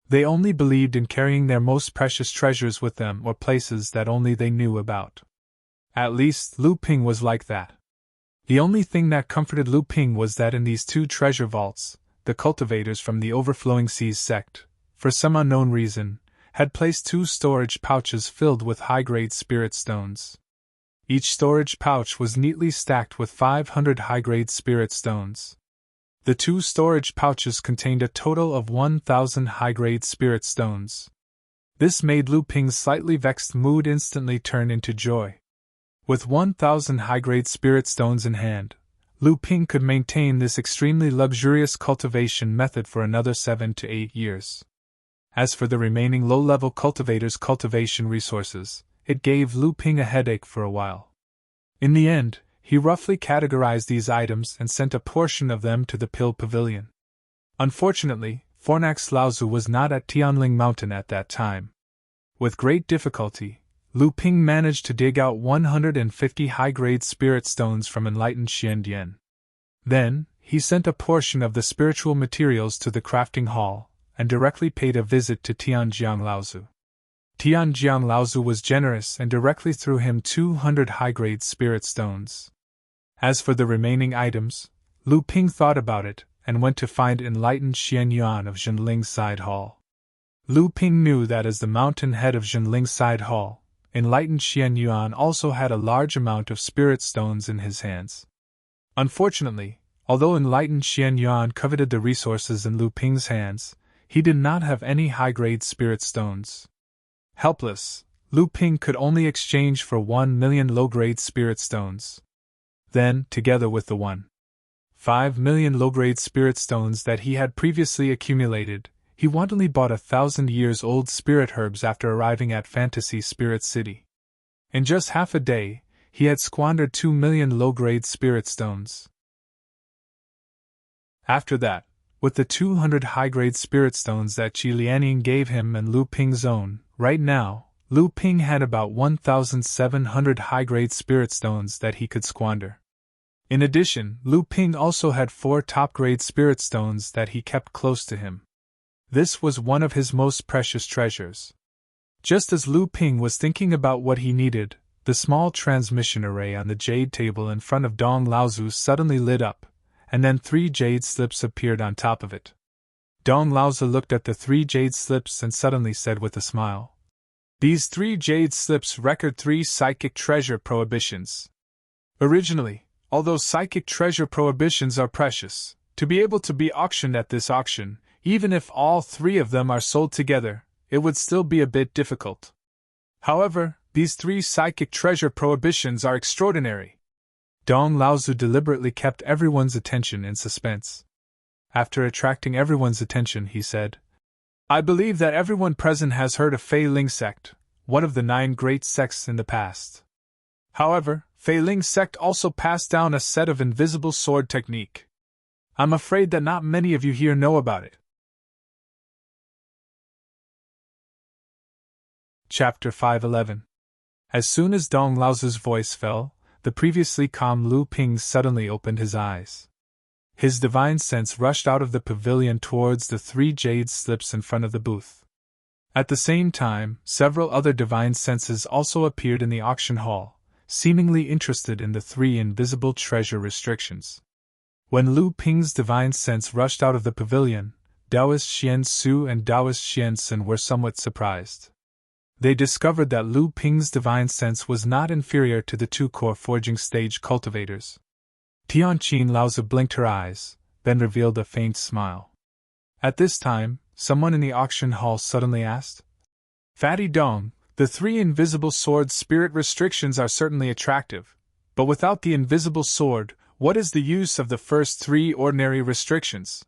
They only believed in carrying their most precious treasures with them or places that only they knew about. At least, Lu Ping was like that. The only thing that comforted Lu Ping was that in these two treasure vaults, the cultivators from the Overflowing Seas sect, for some unknown reason, had placed 2 storage pouches filled with high-grade spirit stones. Each storage pouch was neatly stacked with 500 high-grade spirit stones. The 2 storage pouches contained a total of 1,000 high-grade spirit stones. This made Lu Ping's slightly vexed mood instantly turn into joy. With 1,000 high-grade spirit stones in hand, Lu Ping could maintain this extremely luxurious cultivation method for another 7 to 8 years. As for the remaining low-level cultivators' cultivation resources, it gave Lu Ping a headache for a while. In the end, he roughly categorized these items and sent a portion of them to the Pill Pavilion. Unfortunately, Fornax Laozu was not at Tianling Mountain at that time. With great difficulty, Lu Ping managed to dig out 150 high-grade spirit stones from enlightened Xiandian. Then, he sent a portion of the spiritual materials to the crafting hall, and directly paid a visit to Tianjiang Laozu. Tianjiang Laozu was generous and directly threw him 200 high-grade spirit stones. As for the remaining items, Lu Ping thought about it and went to find enlightened Xian Yuan of Zhenling's Side Hall. Lu Ping knew that as the mountain head of Zhenling's Side Hall, enlightened Xian Yuan also had a large amount of spirit stones in his hands. Unfortunately, although enlightened Xian Yuan coveted the resources in Lu Ping's hands, he did not have any high-grade spirit stones. Helpless, Lu Ping could only exchange for 1 million low-grade spirit stones. Then, together with the 1.5 million low-grade spirit stones that he had previously accumulated, he wantonly bought 1,000-years-old spirit herbs after arriving at Fantasy Spirit City. In just half a day, he had squandered 2 million low-grade spirit stones. After that, with the 200 high-grade spirit stones that Qi Lianing gave him and Lu Ping's own, right now, Lu Ping had about 1,700 high-grade spirit stones that he could squander. In addition, Lu Ping also had 4 top-grade spirit stones that he kept close to him. This was one of his most precious treasures. Just as Lu Ping was thinking about what he needed, the small transmission array on the jade table in front of Dong Laozu suddenly lit up, and then 3 jade slips appeared on top of it. Dong Laozu looked at the 3 jade slips and suddenly said with a smile, "These 3 jade slips record 3 psychic treasure prohibitions. Originally, although psychic treasure prohibitions are precious, to be able to be auctioned at this auction, even if all 3 of them are sold together, it would still be a bit difficult. However, these 3 psychic treasure prohibitions are extraordinary." Dong Laozu deliberately kept everyone's attention in suspense. After attracting everyone's attention, he said, "I believe that everyone present has heard of Fei Ling sect, one of the 9 great sects in the past. However, Fei Ling sect also passed down a set of invisible sword technique. I'm afraid that not many of you here know about it." Chapter 511. As soon as Dong Laozu's voice fell, the previously calm Lu Ping suddenly opened his eyes. His divine sense rushed out of the pavilion towards the 3 jade slips in front of the booth. At the same time, several other divine senses also appeared in the auction hall, seemingly interested in the 3 invisible treasure restrictions. When Lu Ping's divine sense rushed out of the pavilion, Taoist Xian Su and Taoist Xian Sun were somewhat surprised. They discovered that Lu Ping's divine sense was not inferior to the 2 core forging stage cultivators. Tianqin Laozu blinked her eyes, then revealed a faint smile. At this time, someone in the auction hall suddenly asked, "Fatty Dong, the 3 invisible sword spirit restrictions are certainly attractive, but without the invisible sword, what is the use of the first 3 ordinary restrictions?"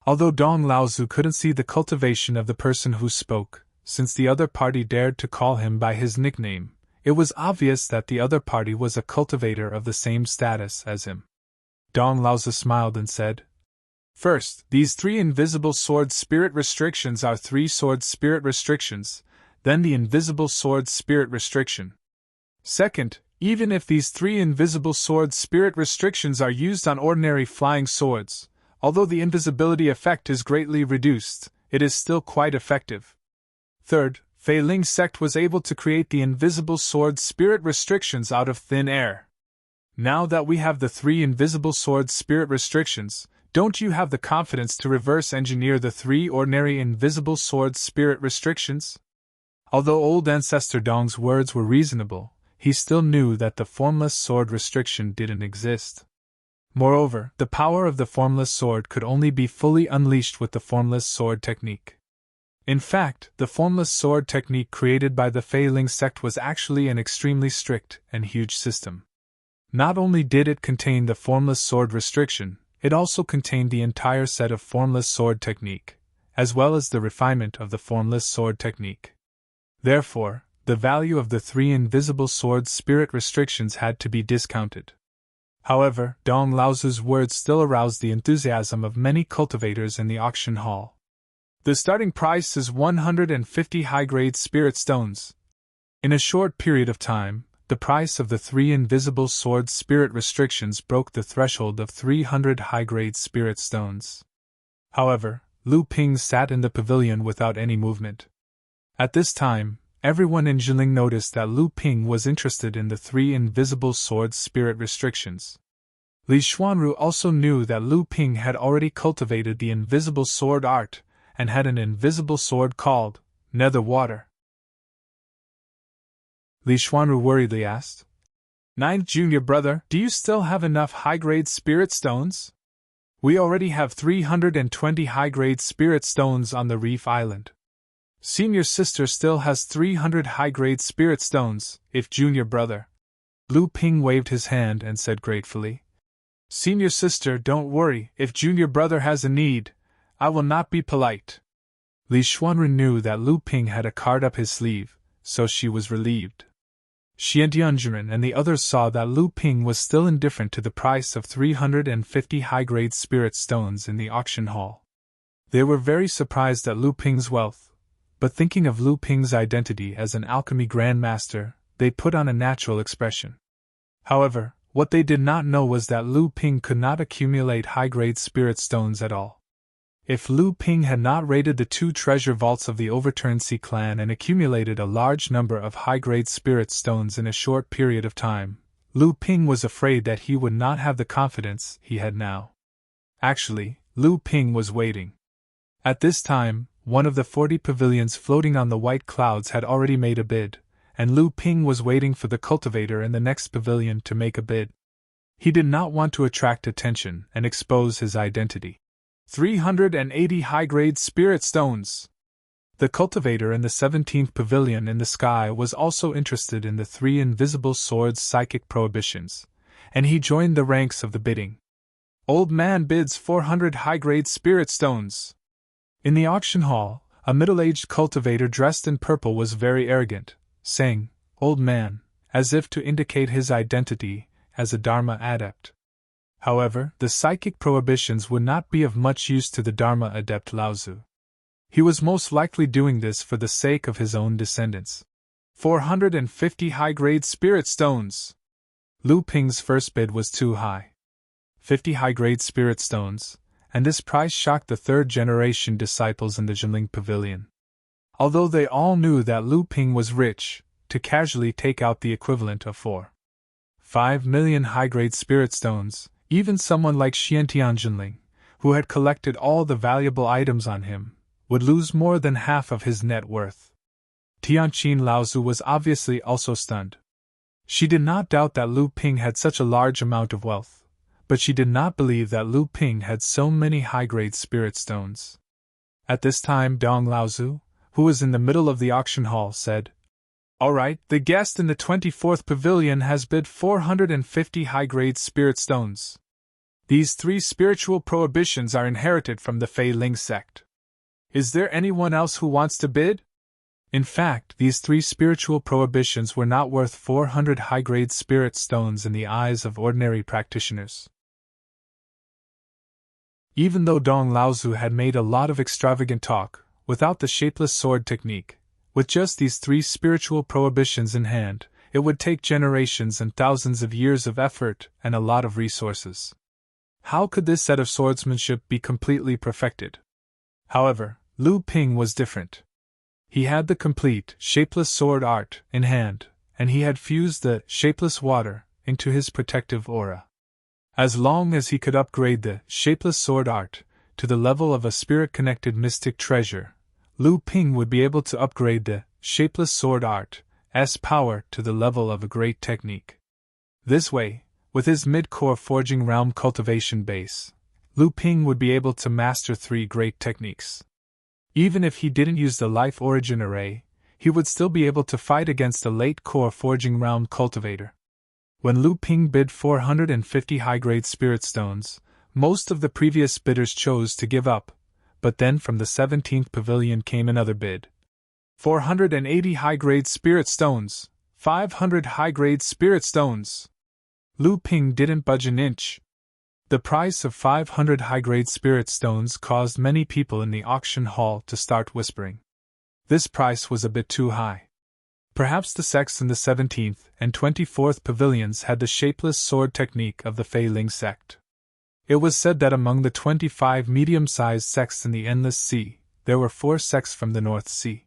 Although Dong Laozu couldn't see the cultivation of the person who spoke, since the other party dared to call him by his nickname, it was obvious that the other party was a cultivator of the same status as him. Dong Laozu smiled and said, "First, these 3 invisible sword spirit restrictions are 3 sword spirit restrictions, then the invisible sword spirit restriction. Second, even if these 3 invisible sword spirit restrictions are used on ordinary flying swords, although the invisibility effect is greatly reduced, it is still quite effective. Third, Fei Ling's sect was able to create the invisible sword spirit restrictions out of thin air. Now that we have the 3 invisible sword spirit restrictions, don't you have the confidence to reverse engineer the 3 ordinary invisible sword spirit restrictions?" Although old ancestor Dong's words were reasonable, he still knew that the formless sword restriction didn't exist. Moreover, the power of the formless sword could only be fully unleashed with the formless sword technique. In fact, the formless sword technique created by the Fei Ling sect was actually an extremely strict and huge system. Not only did it contain the formless sword restriction, it also contained the entire set of formless sword technique, as well as the refinement of the formless sword technique. Therefore, the value of the 3 invisible sword spirit restrictions had to be discounted. However, Dong Laozu's words still aroused the enthusiasm of many cultivators in the auction hall. "The starting price is 150 high-grade spirit stones." In a short period of time, the price of the 3 invisible sword spirit restrictions broke the threshold of 300 high-grade spirit stones. However, Lu Ping sat in the pavilion without any movement. At this time, everyone in Jilin noticed that Lu Ping was interested in the 3 invisible sword spirit restrictions. Li Xuanru also knew that Lu Ping had already cultivated the invisible sword art, and had an invisible sword called Nether Water. Li Xuanru worriedly asked, "Ninth junior brother, do you still have enough high-grade spirit stones? We already have 320 high-grade spirit stones on the Reef Island. Senior sister still has 300 high-grade spirit stones, if junior brother." Lu Ping waved his hand and said gratefully, "Senior sister, don't worry, if junior brother has a need, I will not be polite." Li Xuanru knew that Lu Ping had a card up his sleeve, so she was relieved. Xiantianjiren and the others saw that Lu Ping was still indifferent to the price of 350 high-grade spirit stones in the auction hall. They were very surprised at Lu Ping's wealth, but thinking of Lu Ping's identity as an alchemy grandmaster, they put on a natural expression. However, what they did not know was that Lu Ping could not accumulate high-grade spirit stones at all. If Lu Ping had not raided the 2 treasure vaults of the overturned Sea clan and accumulated a large number of high-grade spirit stones in a short period of time, Lu Ping was afraid that he would not have the confidence he had now. Actually, Lu Ping was waiting. At this time, one of the 40 pavilions floating on the white clouds had already made a bid, and Lu Ping was waiting for the cultivator in the next pavilion to make a bid. He did not want to attract attention and expose his identity. 380 high-grade spirit stones! The cultivator in the 17th pavilion in the sky was also interested in the 3 invisible swords' psychic prohibitions, and he joined the ranks of the bidding. "Old man bids 400 high-grade spirit stones!" In the auction hall, a middle-aged cultivator dressed in purple was very arrogant, saying, "Old man," as if to indicate his identity as a Dharma adept. However, the psychic prohibitions would not be of much use to the Dharma adept Laozu. He was most likely doing this for the sake of his own descendants. 450 high-grade spirit stones! Lu Ping's first bid was too high. 50 high-grade spirit stones, and this price shocked the 3rd-generation disciples in the Jinling Pavilion. Although they all knew that Lu Ping was rich, to casually take out the equivalent of 5 million high-grade spirit stones, even someone like Xiantianjiren, who had collected all the valuable items on him, would lose more than half of his net worth. Tianqin Laozu was obviously also stunned. She did not doubt that Lu Ping had such a large amount of wealth, but she did not believe that Lu Ping had so many high-grade spirit stones. At this time Dong Laozu, who was in the middle of the auction hall, said, "All right, the guest in the 24th pavilion has bid 450 high-grade spirit stones." These 3 spiritual prohibitions are inherited from the Fei Ling sect. Is there anyone else who wants to bid? In fact, these 3 spiritual prohibitions were not worth 400 high-grade spirit stones in the eyes of ordinary practitioners. Even though Dong Laozu had made a lot of extravagant talk, without the shapeless sword technique, with just these 3 spiritual prohibitions in hand, it would take generations and thousands of years of effort and a lot of resources. How could this set of swordsmanship be completely perfected? However, Lu Ping was different. He had the complete, shapeless sword art in hand, and he had fused the shapeless water into his protective aura. As long as he could upgrade the shapeless sword art to the level of a spirit-connected mystic treasure, Lu Ping would be able to upgrade the shapeless sword art's power to the level of a great technique. This way, with his mid-core forging realm cultivation base, Lu Ping would be able to master 3 great techniques. Even if he didn't use the life origin array, he would still be able to fight against a late-core forging realm cultivator. When Lu Ping bid 450 high-grade spirit stones, most of the previous bidders chose to give up, but then from the 17th pavilion came another bid. 480 high-grade spirit stones, 500 high-grade spirit stones. Lu Ping didn't budge an inch. The price of 500 high-grade spirit stones caused many people in the auction hall to start whispering. This price was a bit too high. Perhaps the sects in the 17th and 24th pavilions had the shapeless sword technique of the Fei Ling sect. It was said that among the 25 medium-sized sects in the Endless Sea, there were 4 sects from the North Sea.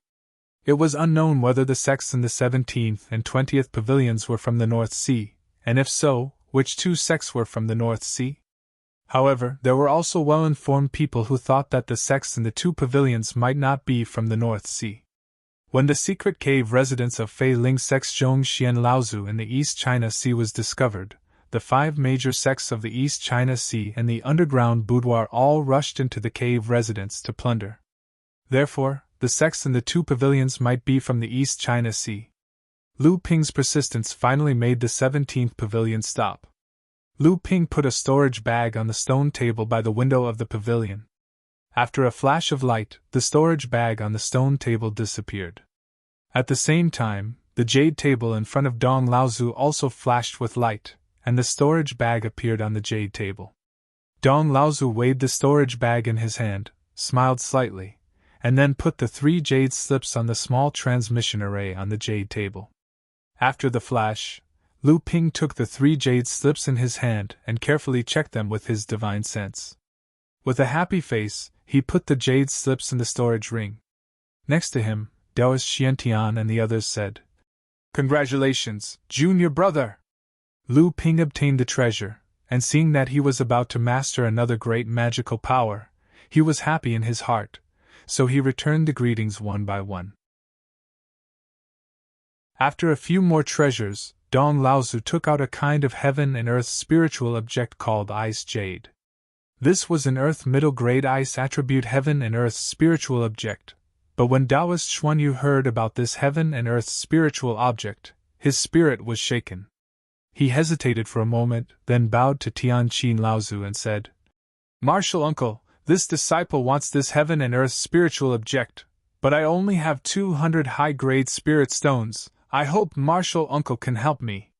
It was unknown whether the sects in the 17th and 20th pavilions were from the North Sea, and if so, which 2 sects were from the North Sea? However, there were also well-informed people who thought that the sects in the 2 pavilions might not be from the North Sea. When the secret cave residence of Fei Ling sect's Zhongxian Laozu in the East China Sea was discovered, the 5 major sects of the East China Sea and the underground boudoir all rushed into the cave residence to plunder. Therefore, the sects in the 2 pavilions might be from the East China Sea. Lu Ping's persistence finally made the 17th pavilion stop. Lu Ping put a storage bag on the stone table by the window of the pavilion. After a flash of light, the storage bag on the stone table disappeared. At the same time, the jade table in front of Dong Laozu also flashed with light, and the storage bag appeared on the jade table. Dong Laozu weighed the storage bag in his hand, smiled slightly, and then put the 3 jade slips on the small transmission array on the jade table. After the flash, Lu Ping took the 3 jade slips in his hand and carefully checked them with his divine sense. With a happy face, he put the jade slips in the storage ring. Next to him, Taoist Xiantian and the others said, "Congratulations, junior brother!" Lu Ping obtained the treasure, and seeing that he was about to master another great magical power, he was happy in his heart, so he returned the greetings one by one. After a few more treasures, Dong Laozu took out a kind of heaven and earth spiritual object called ice jade. This was an earth middle grade ice attribute heaven and earth spiritual object, but when Taoist Xuanyu heard about this heaven and earth spiritual object, his spirit was shaken. He hesitated for a moment, then bowed to Tianqin Laozu and said, "Martial uncle, this disciple wants this heaven and earth spiritual object, but I only have 200 high-grade spirit stones. I hope martial uncle can help me."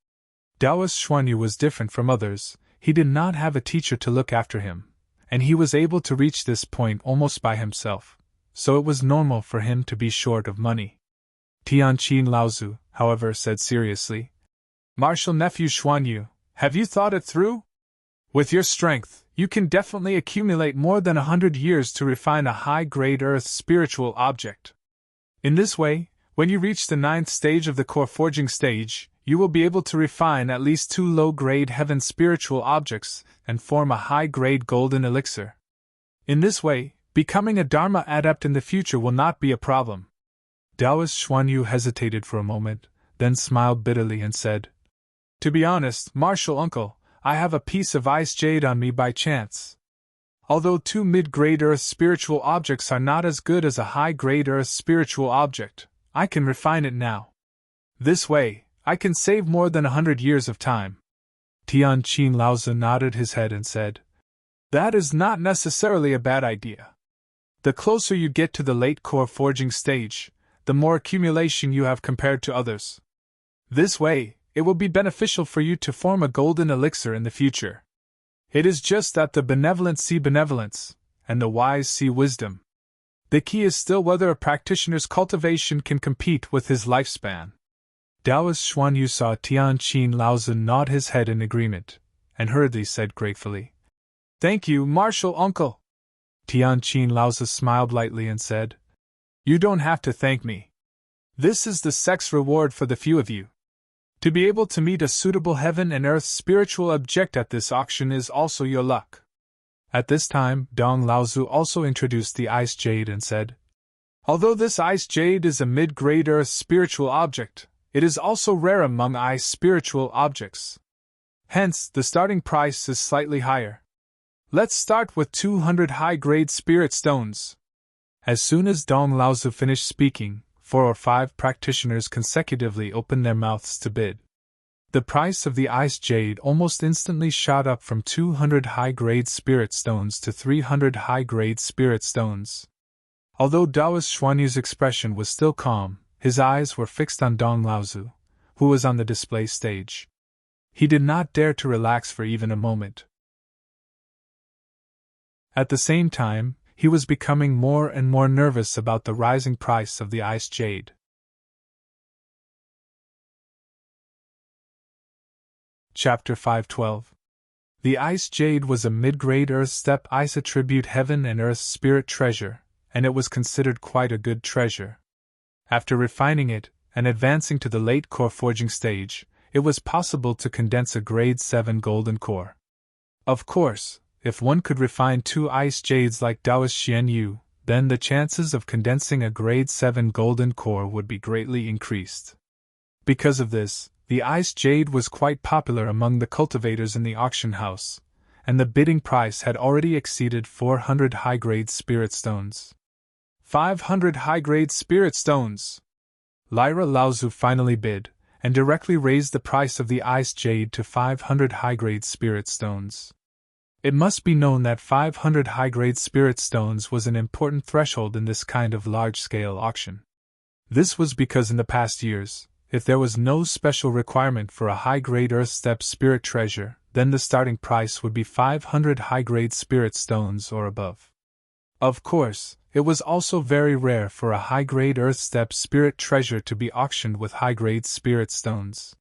Taoist Xuanyu was different from others. He did not have a teacher to look after him, and he was able to reach this point almost by himself, so it was normal for him to be short of money. Tianqin Laozu, however, said seriously, "Martial nephew Xuanyu, have you thought it through? With your strength, you can definitely accumulate more than 100 years to refine a high-grade earth spiritual object. In this way, when you reach the 9th stage of the core forging stage, you will be able to refine at least 2 low-grade heaven spiritual objects and form a high-grade golden elixir. In this way, becoming a Dharma adept in the future will not be a problem." Taoist Xuanyu hesitated for a moment, then smiled bitterly and said, "To be honest, martial uncle, I have a piece of ice jade on me by chance. Although 2 mid-grade earth spiritual objects are not as good as a high-grade earth spiritual object, I can refine it now. This way, I can save more than 100 years of time." Tianqin Laozu nodded his head and said, That is not necessarily a bad idea. The closer you get to the late core forging stage, the more accumulation you have compared to others. This way, it will be beneficial for you to form a golden elixir in the future. It is just that the benevolent see benevolence, and the wise see wisdom. The key is still whether a practitioner's cultivation can compete with his lifespan. Taoist Xuanyu saw Tianqin Laozi nod his head in agreement, and hurriedly said gratefully, "Thank you, martial uncle." Tianqin Laozi smiled lightly and said, "You don't have to thank me. This is the sex reward for the few of you. To be able to meet a suitable heaven and earth spiritual object at this auction is also your luck." At this time, Dong Laozu also introduced the ice jade and said, "Although this ice jade is a mid-grade earth spiritual object, it is also rare among ice spiritual objects. Hence, the starting price is slightly higher. Let's start with 200 high-grade spirit stones." As soon as Dong Laozu finished speaking, 4 or 5 practitioners consecutively opened their mouths to bid. The price of the ice jade almost instantly shot up from 200 high-grade spirit stones to 300 high-grade spirit stones. Although Taoist Xuanyu's expression was still calm, his eyes were fixed on Dong Laozu, who was on the display stage. He did not dare to relax for even a moment. At the same time, he was becoming more and more nervous about the rising price of the ice jade. Chapter 512. The ice jade was a mid-grade earth step ice attribute heaven and earth spirit treasure, and it was considered quite a good treasure. After refining it, and advancing to the late core forging stage, it was possible to condense a grade 7 golden core. Of course, if one could refine 2 ice jades like Taoist Xianyu, then the chances of condensing a grade 7 golden core would be greatly increased. Because of this, the ice jade was quite popular among the cultivators in the auction house, and the bidding price had already exceeded 400 high-grade spirit stones. 500 high-grade spirit stones! Lyra Laozu finally bid, and directly raised the price of the ice jade to 500 high-grade spirit stones. It must be known that 500 high-grade spirit stones was an important threshold in this kind of large-scale auction. This was because in the past years, if there was no special requirement for a high-grade earth step spirit treasure, then the starting price would be 500 high-grade spirit stones or above. Of course, it was also very rare for a high-grade earth step spirit treasure to be auctioned with high-grade spirit stones.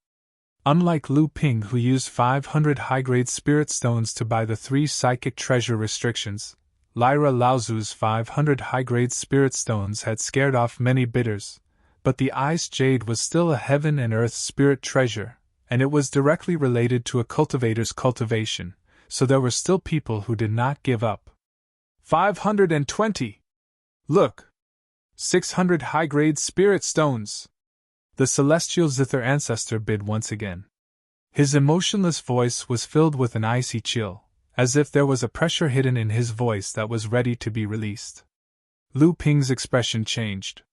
Unlike Lu Ping, who used 500 high-grade spirit stones to buy the 3 psychic treasure restrictions, Lyra Laozu's 500 high-grade spirit stones had scared off many bidders, but the ice jade was still a heaven and earth spirit treasure, and it was directly related to a cultivator's cultivation, so there were still people who did not give up. 520! Look! 600 high-grade spirit stones! The celestial Zither ancestor bid once again. His emotionless voice was filled with an icy chill, as if there was a pressure hidden in his voice that was ready to be released. Lu Ping's expression changed.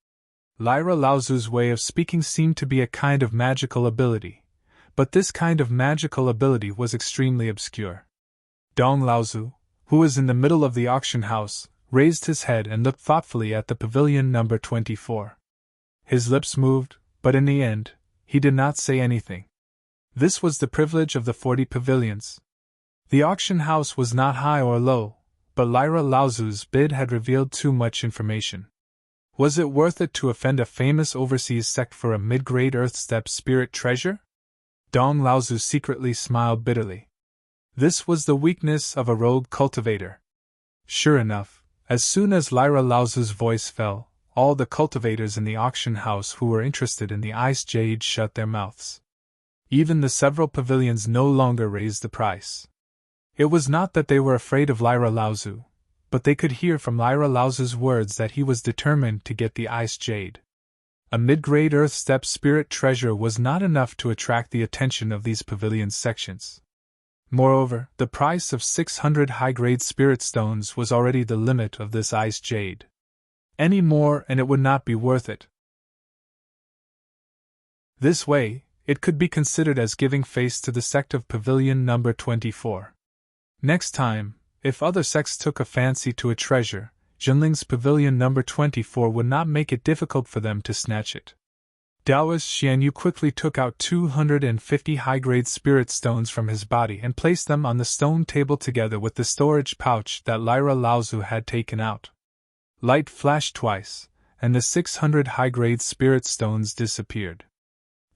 Lyra Laozu's way of speaking seemed to be a kind of magical ability, but this kind of magical ability was extremely obscure. Dong Laozu, who was in the middle of the auction house, raised his head and looked thoughtfully at the pavilion number 24. His lips moved, but in the end, he did not say anything. This was the privilege of the 40 pavilions. The auction house was not high or low, but Lyra Laozu's bid had revealed too much information. Was it worth it to offend a famous overseas sect for a mid-grade earth step spirit treasure? Dong Laozu secretly smiled bitterly. This was the weakness of a rogue cultivator. Sure enough, as soon as Lyra Laozu's voice fell, all the cultivators in the auction house who were interested in the ice jade shut their mouths. Even the several pavilions no longer raised the price. It was not that they were afraid of Lyra Laozu, but they could hear from Lyra Laozu's words that he was determined to get the ice jade. A mid-grade earth step spirit treasure was not enough to attract the attention of these pavilion sections. Moreover, the price of 600 high-grade spirit stones was already the limit of this ice jade. Any more and it would not be worth it. This way, it could be considered as giving face to the sect of pavilion number 24. Next time, If other sects took a fancy to a treasure, Jinling's Pavilion number 24 would not make it difficult for them to snatch it. Taoist Xianyu quickly took out 250 high-grade spirit stones from his body and placed them on the stone table together with the storage pouch that Lyra Laozu had taken out. Light flashed twice, and the 600 high-grade spirit stones disappeared.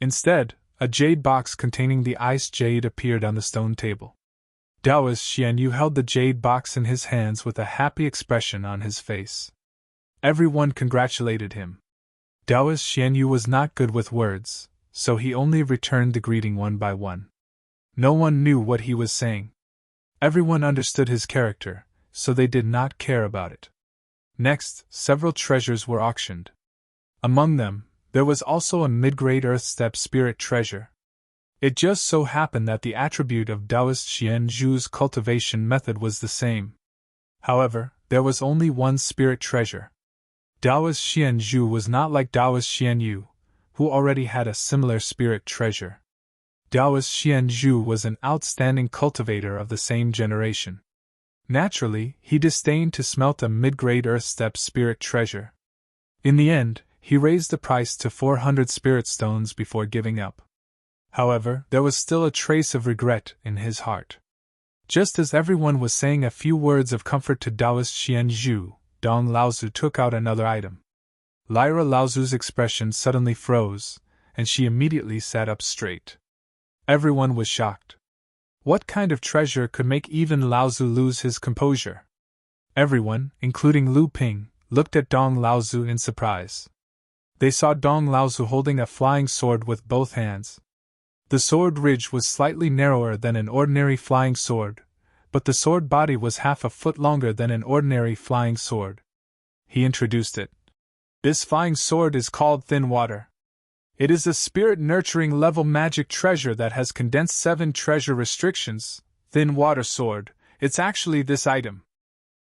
Instead, a jade box containing the ice jade appeared on the stone table. Taoist Xianyu held the jade box in his hands with a happy expression on his face. Everyone congratulated him. Taoist Xianyu was not good with words, so he only returned the greeting one by one. No one knew what he was saying. Everyone understood his character, so they did not care about it. Next, several treasures were auctioned. Among them, there was also a mid-grade earth step spirit treasure. It just so happened that the attribute of Taoist Xianju's cultivation method was the same. However, there was only one spirit treasure. Taoist Xianju was not like Taoist Xianyu, who already had a similar spirit treasure. Taoist Xianju was an outstanding cultivator of the same generation. Naturally, he disdained to smelt a mid-grade earth step spirit treasure. In the end, he raised the price to 400 spirit stones before giving up. However, there was still a trace of regret in his heart. Just as everyone was saying a few words of comfort to Taoist Xianju, Dong Laozu took out another item. Lyra Laozu's expression suddenly froze, and she immediately sat up straight. Everyone was shocked. What kind of treasure could make even Laozu lose his composure? Everyone, including Lu Ping, looked at Dong Laozu in surprise. They saw Dong Laozu holding a flying sword with both hands. The sword ridge was slightly narrower than an ordinary flying sword, but the sword body was half a foot longer than an ordinary flying sword. He introduced it. This flying sword is called Thin Water. It is a spirit-nurturing level magic treasure that has condensed 7 treasure restrictions. Thin Water Sword. It's actually this item.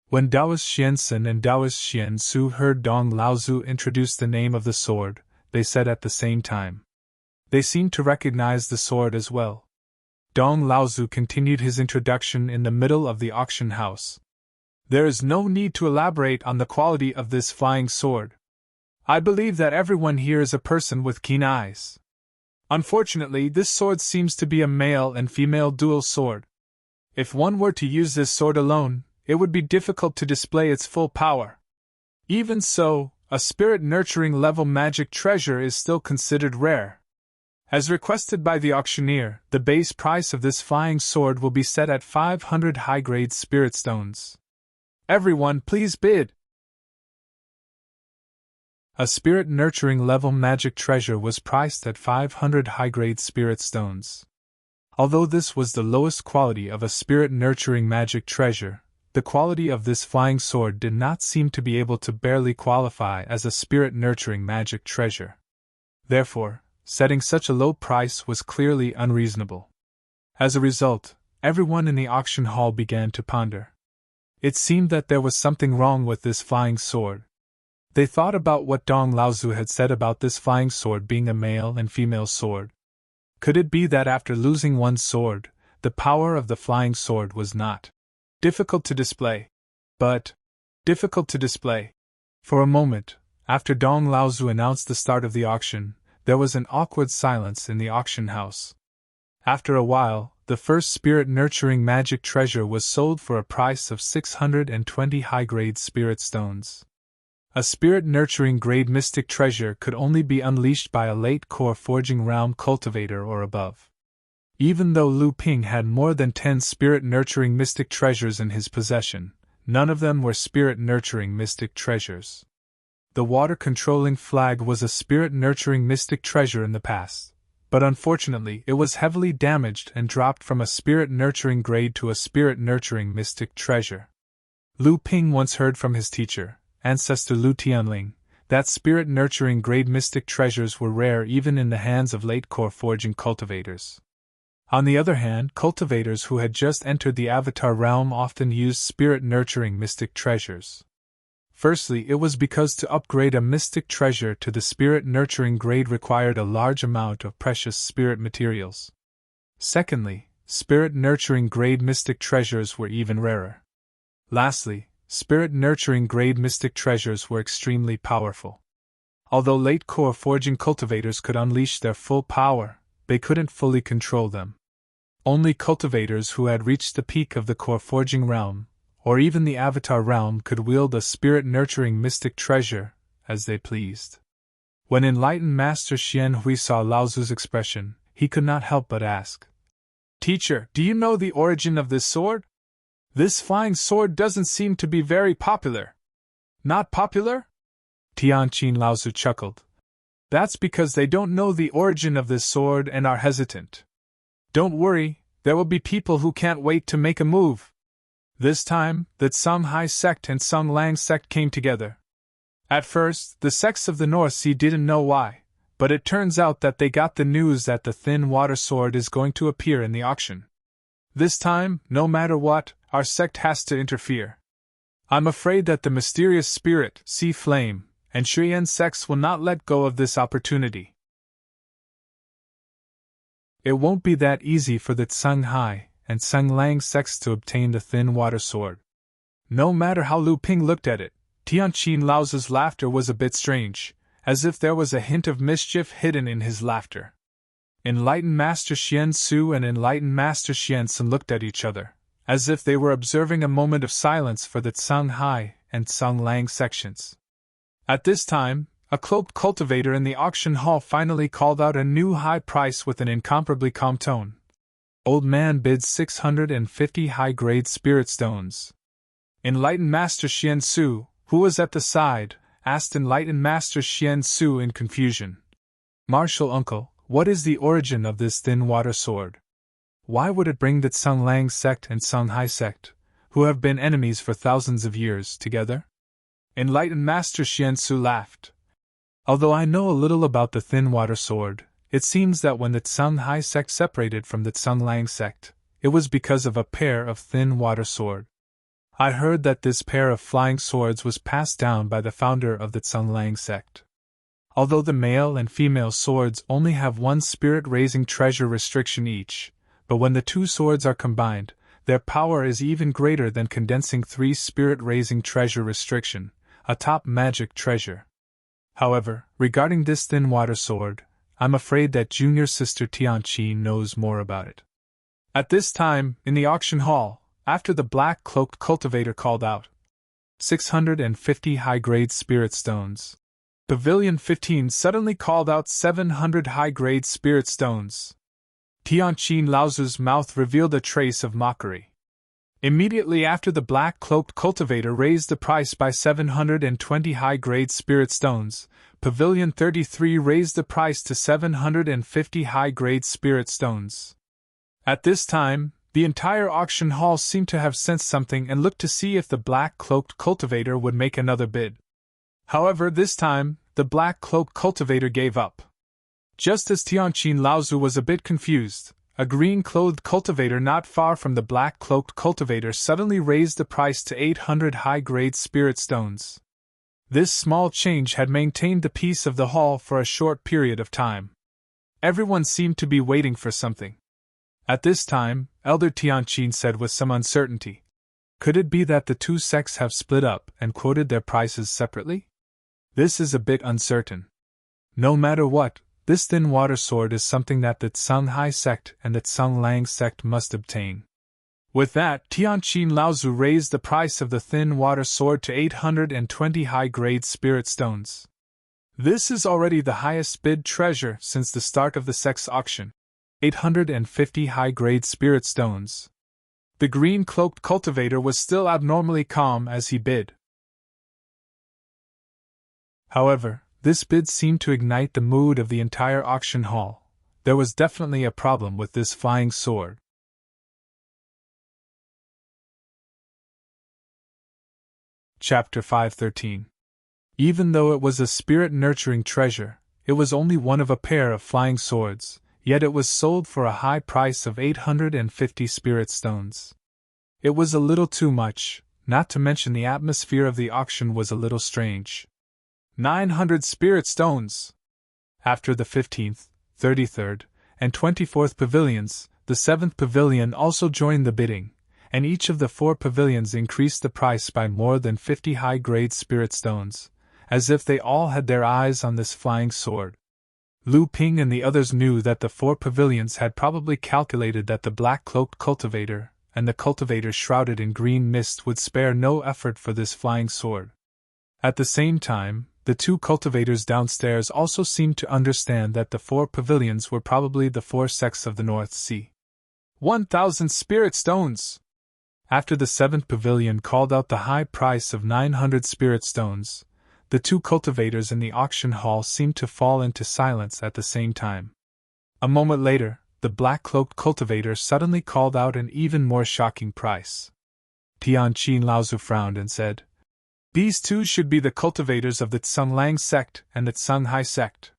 When Taoist Xiansen and Taoist Xiansu heard Dong Laozu introduce the name of the sword, they said at the same time. They seemed to recognize the sword as well. Dong Laozu continued his introduction in the middle of the auction house. There is no need to elaborate on the quality of this flying sword. I believe that everyone here is a person with keen eyes. Unfortunately, this sword seems to be a male and female dual sword. If one were to use this sword alone, it would be difficult to display its full power. Even so, a spirit-nurturing level magic treasure is still considered rare. As requested by the auctioneer, the base price of this flying sword will be set at 500 high-grade spirit stones. Everyone, please bid! A spirit-nurturing level magic treasure was priced at 500 high-grade spirit stones. Although this was the lowest quality of a spirit-nurturing magic treasure, the quality of this flying sword did not seem to be able to barely qualify as a spirit-nurturing magic treasure. Therefore, setting such a low price was clearly unreasonable. As a result, everyone in the auction hall began to ponder. It seemed that there was something wrong with this flying sword. They thought about what Dong Laozu had said about this flying sword being a male and female sword. Could it be that after losing one sword, the power of the flying sword was not difficult to display, but difficult to display? For a moment, after Dong Laozu announced the start of the auction, there was an awkward silence in the auction house. After a while, the first spirit-nurturing magic treasure was sold for a price of 620 high-grade spirit stones. A spirit-nurturing grade mystic treasure could only be unleashed by a late-core forging realm cultivator or above. Even though Lu Ping had more than 10 spirit-nurturing mystic treasures in his possession, none of them were spirit-nurturing mystic treasures. The water-controlling flag was a spirit-nurturing mystic treasure in the past, but unfortunately it was heavily damaged and dropped from a spirit-nurturing grade to a spirit-nurturing mystic treasure. Lu Ping once heard from his teacher, ancestor Lu Tianling, that spirit-nurturing grade mystic treasures were rare even in the hands of late-core forging cultivators. On the other hand, cultivators who had just entered the Avatar realm often used spirit-nurturing mystic treasures. Firstly, it was because to upgrade a mystic treasure to the spirit-nurturing grade required a large amount of precious spirit materials. Secondly, spirit-nurturing grade mystic treasures were even rarer. Lastly, spirit-nurturing grade mystic treasures were extremely powerful. Although late core forging cultivators could unleash their full power, they couldn't fully control them. Only cultivators who had reached the peak of the core forging realm, or even the avatar realm, could wield a spirit-nurturing mystic treasure as they pleased. When enlightened Master Xian Hui saw Laozu's expression, he could not help but ask, "Teacher, do you know the origin of this sword? This flying sword doesn't seem to be very popular." "Not popular?" Tianqin Laozu chuckled. "That's because they don't know the origin of this sword and are hesitant. Don't worry, there will be people who can't wait to make a move." This time, the Songhai sect and Song Lang sect came together. At first, the sects of the North Sea didn't know why, but it turns out that they got the news that the thin water sword is going to appear in the auction. This time, no matter what, our sect has to interfere. I'm afraid that the mysterious spirit, Sea Flame, and Shuyan sects will not let go of this opportunity. It won't be that easy for the Songhai and Song Lang sects to obtain the thin water sword. No matter how Lu Ping looked at it, Tianqin Laozu's laughter was a bit strange, as if there was a hint of mischief hidden in his laughter. Enlightened Master Xian Su and Enlightened Master Xian Sun looked at each other, as if they were observing a moment of silence for the Songhai and Song Lang sections. At this time, a cloaked cultivator in the auction hall finally called out a new high price with an incomparably calm tone. Old man bids 650 high-grade spirit stones. Enlightened Master Xian Su, who was at the side, asked Enlightened Master Xian Su in confusion, "Martial uncle, what is the origin of this thin water sword? Why would it bring the Song Lang sect and Songhai sect, who have been enemies for thousands of years, together?" Enlightened Master Xian Su laughed. "Although I know a little about the thin water sword, it seems that when the Songhai sect separated from the Song Lang sect, it was because of a pair of thin water sword. I heard that this pair of flying swords was passed down by the founder of the Song Lang sect. Although the male and female swords only have one spirit-raising treasure restriction each, but when the two swords are combined, their power is even greater than condensing 3 spirit-raising treasure restriction, a top magic treasure. However, regarding this thin water sword, I'm afraid that junior sister Tianqi knows more about it." At this time, in the auction hall, after the black-cloaked cultivator called out, 650 high-grade spirit stones, Pavilion 15 suddenly called out 700 high-grade spirit stones. Tianqin Laozu's mouth revealed a trace of mockery. Immediately after, the black-cloaked cultivator raised the price by 720 high-grade spirit stones. Pavilion 33 raised the price to 750 high-grade spirit stones. At this time, the entire auction hall seemed to have sensed something and looked to see if the black-cloaked cultivator would make another bid. However, this time, the black-cloaked cultivator gave up. Just as Tianqin Laozu was a bit confused, a green-clothed cultivator not far from the black-cloaked cultivator suddenly raised the price to 800 high-grade spirit stones. This small change had maintained the peace of the hall for a short period of time. Everyone seemed to be waiting for something. At this time, Elder Tianqin said with some uncertainty, "Could it be that the two sects have split up and quoted their prices separately? This is a bit uncertain. No matter what, this thin water sword is something that the Songhai sect and the Song Lang sect must obtain." With that, Tianqin Laozu raised the price of the thin water sword to 820 high-grade spirit stones. This is already the highest bid treasure since the start of the sect's auction. 850 high-grade spirit stones. The green-cloaked cultivator was still abnormally calm as he bid. However, this bid seemed to ignite the mood of the entire auction hall. There was definitely a problem with this flying sword. Chapter 513. Even though it was a spirit-nurturing treasure, it was only one of a pair of flying swords, yet it was sold for a high price of 850 spirit stones. It was a little too much, not to mention the atmosphere of the auction was a little strange. 900 spirit stones! After the 15th, 33rd, and 24th pavilions, the 7th pavilion also joined the bidding, and each of the 4 pavilions increased the price by more than 50 high-grade spirit stones, as if they all had their eyes on this flying sword. Lu Ping and the others knew that the 4 pavilions had probably calculated that the black-cloaked cultivator and the cultivator shrouded in green mist would spare no effort for this flying sword. At the same time, the 2 cultivators downstairs also seemed to understand that the 4 pavilions were probably the 4 sects of the North Sea. 1,000 spirit stones! After the 7th pavilion called out the high price of 900 spirit stones, the 2 cultivators in the auction hall seemed to fall into silence at the same time. A moment later, the black-cloaked cultivator suddenly called out an even more shocking price. Tianqin Laozu frowned and said, "These 2 should be the cultivators of the Tsunglang sect and the Tsunghai sect.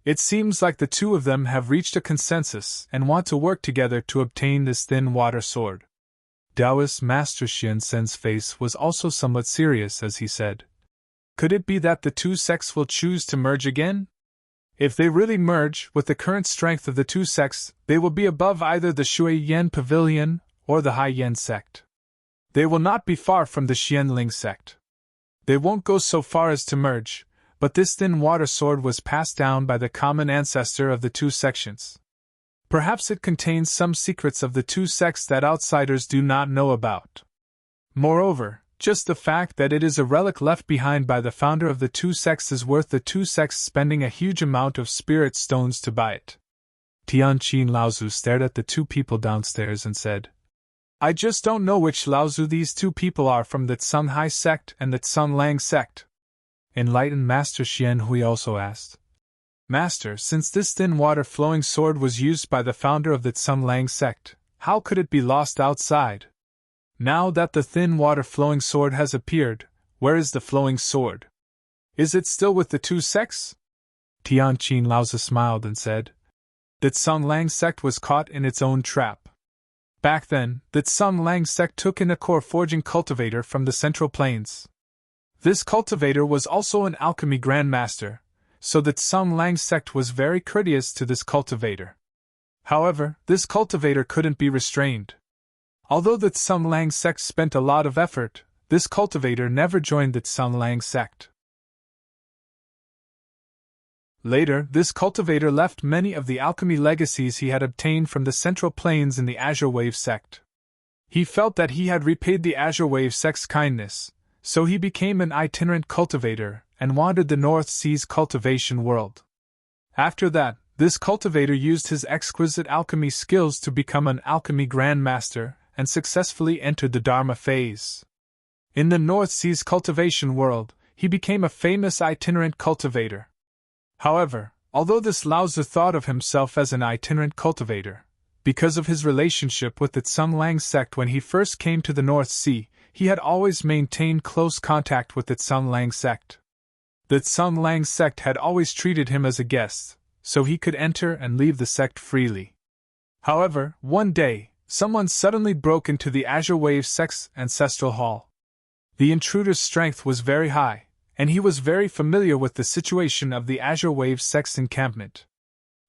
It seems like the 2 of them have reached a consensus and want to work together to obtain this thin water sword." Taoist Master Xian Sen's face was also somewhat serious as he said, "Could it be that the 2 sects will choose to merge again? If they really merge, with the current strength of the 2 sects, they will be above either the Shui Yan Pavilion or the Hai Yan sect. They will not be far from the Xianling sect. They won't go so far as to merge, but this thin water sword was passed down by the common ancestor of the 2 sections. Perhaps it contains some secrets of the 2 sects that outsiders do not know about. Moreover, just the fact that it is a relic left behind by the founder of the 2 sects is worth the 2 sects spending a huge amount of spirit stones to buy it." Tianqin Laozu stared at the 2 people downstairs and said, "I just don't know which Laozu these 2 people are from the Tsunghai sect and the Tsunglang sect." Enlightened Master Xian Hui also asked, "Master, since this thin water-flowing sword was used by the founder of the Tsunglang sect, how could it be lost outside? Now that the thin water-flowing sword has appeared, where is the flowing sword? Is it still with the 2 sects?" Tianqin Laozu smiled and said, "The Tsunglang sect was caught in its own trap. Back then, the Tsunglang sect took in a core forging cultivator from the Central Plains. This cultivator was also an alchemy grandmaster, so the Tsunglang sect was very courteous to this cultivator. However, this cultivator couldn't be restrained. Although the Tsunglang sect spent a lot of effort, this cultivator never joined the Tsunglang sect. Later, this cultivator left many of the alchemy legacies he had obtained from the Central Plains in the Azure Wave sect. He felt that he had repaid the Azure Wave sect's kindness, so he became an itinerant cultivator and wandered the North Sea's cultivation world. After that, this cultivator used his exquisite alchemy skills to become an alchemy grandmaster and successfully entered the Dharma phase. In the North Sea's cultivation world, he became a famous itinerant cultivator. However, although this Laozu thought of himself as an itinerant cultivator, because of his relationship with the Tsunglang sect when he first came to the North Sea, he had always maintained close contact with the Tsunglang sect. The Tsunglang sect had always treated him as a guest, so he could enter and leave the sect freely. However, one day, someone suddenly broke into the Azure Wave sect's ancestral hall. The intruder's strength was very high, and he was very familiar with the situation of the Azure Wave sect's encampment.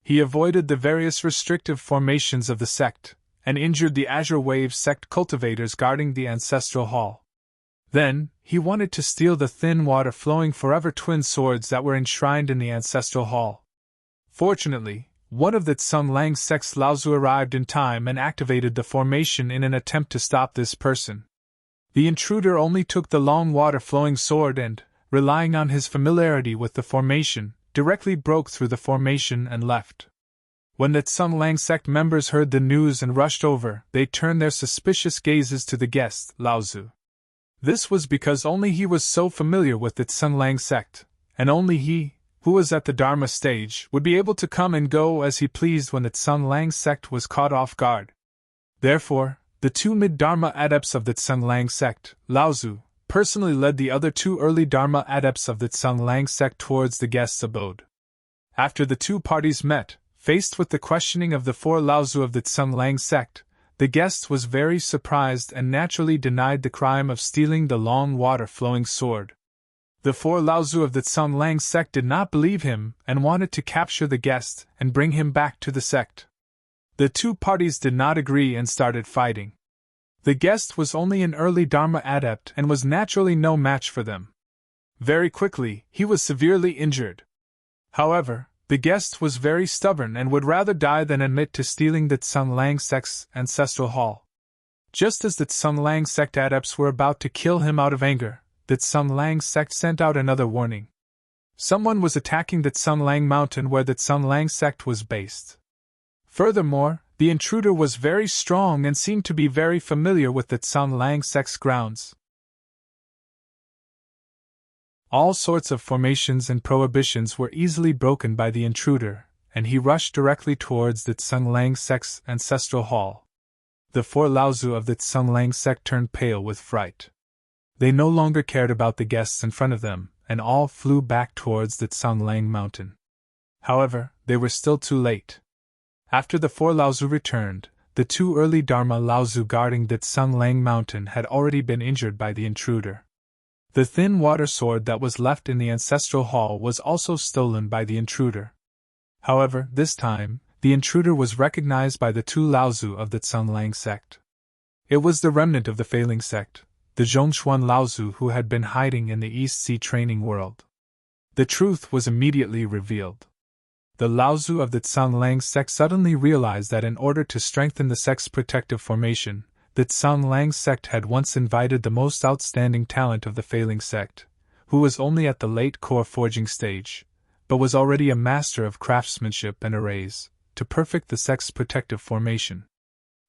He avoided the various restrictive formations of the sect, and injured the Azure Wave sect cultivators guarding the ancestral hall. Then, he wanted to steal the thin water-flowing forever twin swords that were enshrined in the ancestral hall. Fortunately, one of the Tsunglang sect's Laozu arrived in time and activated the formation in an attempt to stop this person. The intruder only took the long water-flowing sword and, relying on his familiarity with the formation, directly broke through the formation and left. When the Tsunglang sect members heard the news and rushed over, they turned their suspicious gazes to the guest, Laozu. This was because only he was so familiar with the Tsunglang sect, and only he, who was at the Dharma stage, would be able to come and go as he pleased when the Tsunglang sect was caught off guard. Therefore, the 2 mid-Dharma adepts of the Tsunglang sect, Laozu, personally led the other 2 early Dharma adepts of the Tsunglang sect towards the guest's abode. After the 2 parties met, faced with the questioning of the 4 Laozu of the Tsunglang sect, the guest was very surprised and naturally denied the crime of stealing the long water-flowing sword. The 4 Laozu of the Tsunglang sect did not believe him and wanted to capture the guest and bring him back to the sect. The 2 parties did not agree and started fighting. The guest was only an early Dharma adept and was naturally no match for them. Very quickly, he was severely injured. However, the guest was very stubborn and would rather die than admit to stealing the Tsang Lang sect's ancestral hall. Just as the Tsang Lang sect adepts were about to kill him out of anger, the Tsang Lang sect sent out another warning. Someone was attacking the Tsang Lang mountain where the Tsang Lang sect was based. Furthermore, the intruder was very strong and seemed to be very familiar with the Tsang Lang sect's grounds. All sorts of formations and prohibitions were easily broken by the intruder, and he rushed directly towards the Tsang Lang sect's ancestral hall. The 4 Laozu of the Tsang Lang sect turned pale with fright. They no longer cared about the guests in front of them, and all flew back towards the Tsang Lang mountain. However, they were still too late. After the 4 Laozu returned, the 2 early Dharma Laozu guarding the Tsang Lang mountain had already been injured by the intruder. The thin water sword that was left in the ancestral hall was also stolen by the intruder. However, this time, the intruder was recognized by the 2 Laozu of the Tsang Lang sect. It was the remnant of the failing sect, the Zhongshuan Laozu who had been hiding in the East Sea training world. The truth was immediately revealed. The Laozu of the Tsang Lang sect suddenly realized that in order to strengthen the sect's protective formation, the Tsang Lang sect had once invited the most outstanding talent of the failing sect, who was only at the late core forging stage, but was already a master of craftsmanship and arrays, to perfect the sect's protective formation.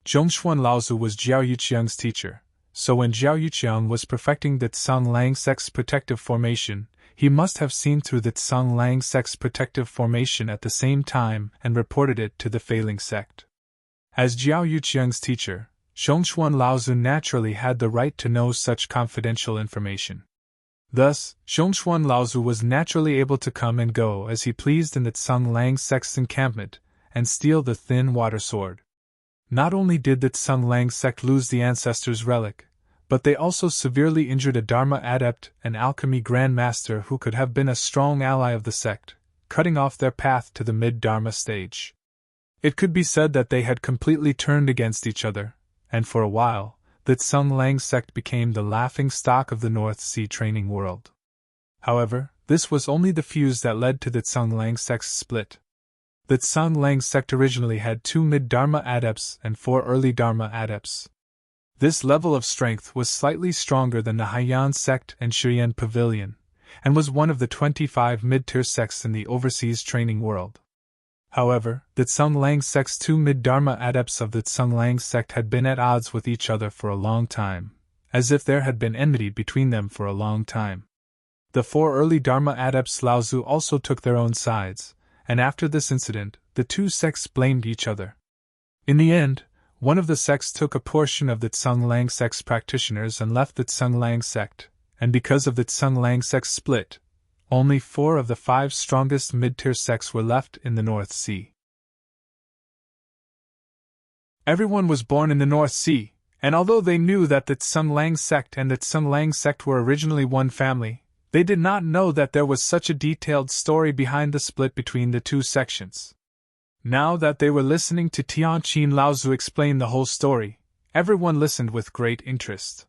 Zhongshuan Laozu was Jiao Yuqiang's teacher, so when Jiao Yuqiang was perfecting the Tsang Lang sect's protective formation, he must have seen through the Tsang Lang sect's protective formation at the same time and reported it to the failing sect. As Jiao Yuqiang's teacher, Zhongshuan Laozu naturally had the right to know such confidential information. Thus, Zhongshuan Laozu was naturally able to come and go as he pleased in the Tsang Lang sect's encampment, and steal the thin water sword. Not only did the Tsang Lang sect lose the ancestor's relic, but they also severely injured a Dharma adept and alchemy grand master who could have been a strong ally of the sect, cutting off their path to the mid-Dharma stage. It could be said that they had completely turned against each other, and for a while, the Tsang Lang sect became the laughing stock of the North Sea training world. However, this was only the fuse that led to the Tsang Lang sect's split. The Tsang Lang sect originally had 2 mid-Dharma adepts and 4 early Dharma adepts. This level of strength was slightly stronger than the Haiyan sect and Shiyan Pavilion, and was one of the 25 mid-tier sects in the overseas training world. However, the Tsang Lang sect's 2 mid-Dharma adepts of the Tsang Lang sect had been at odds with each other for a long time, as if there had been enmity between them for a long time. The 4 early Dharma adepts Laozu also took their own sides, and after this incident, the 2 sects blamed each other. In the end, one of the sects took a portion of the Tsang Lang sect's practitioners and left the Tsang Lang sect, and because of the Tsang Lang sect's split, only 4 of the 5 strongest mid-tier sects were left in the North Sea. Everyone was born in the North Sea, and although they knew that the Tsang Lang sect and the Tsang Lang sect were originally one family, they did not know that there was such a detailed story behind the split between the 2 sections. Now that they were listening to Tianqin Laozu explain the whole story, everyone listened with great interest.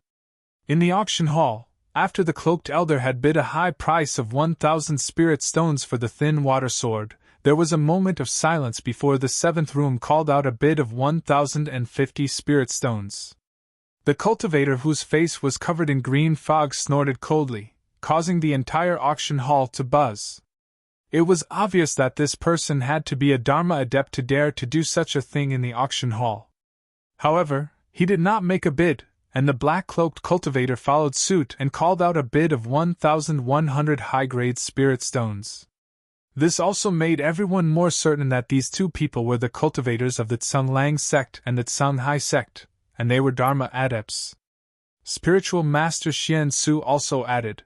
In the auction hall, after the cloaked elder had bid a high price of 1,000 spirit stones for the thin water sword, there was a moment of silence before the 7th room called out a bid of 1,050 spirit stones. The cultivator, whose face was covered in green fog, snorted coldly, causing the entire auction hall to buzz. It was obvious that this person had to be a Dharma adept to dare to do such a thing in the auction hall. However, he did not make a bid, and the black-cloaked cultivator followed suit and called out a bid of 1,100 high-grade spirit stones. This also made everyone more certain that these 2 people were the cultivators of the Tsang Lang sect and the Tsang Hai sect, and they were Dharma adepts. Spiritual Master Xian Su also added,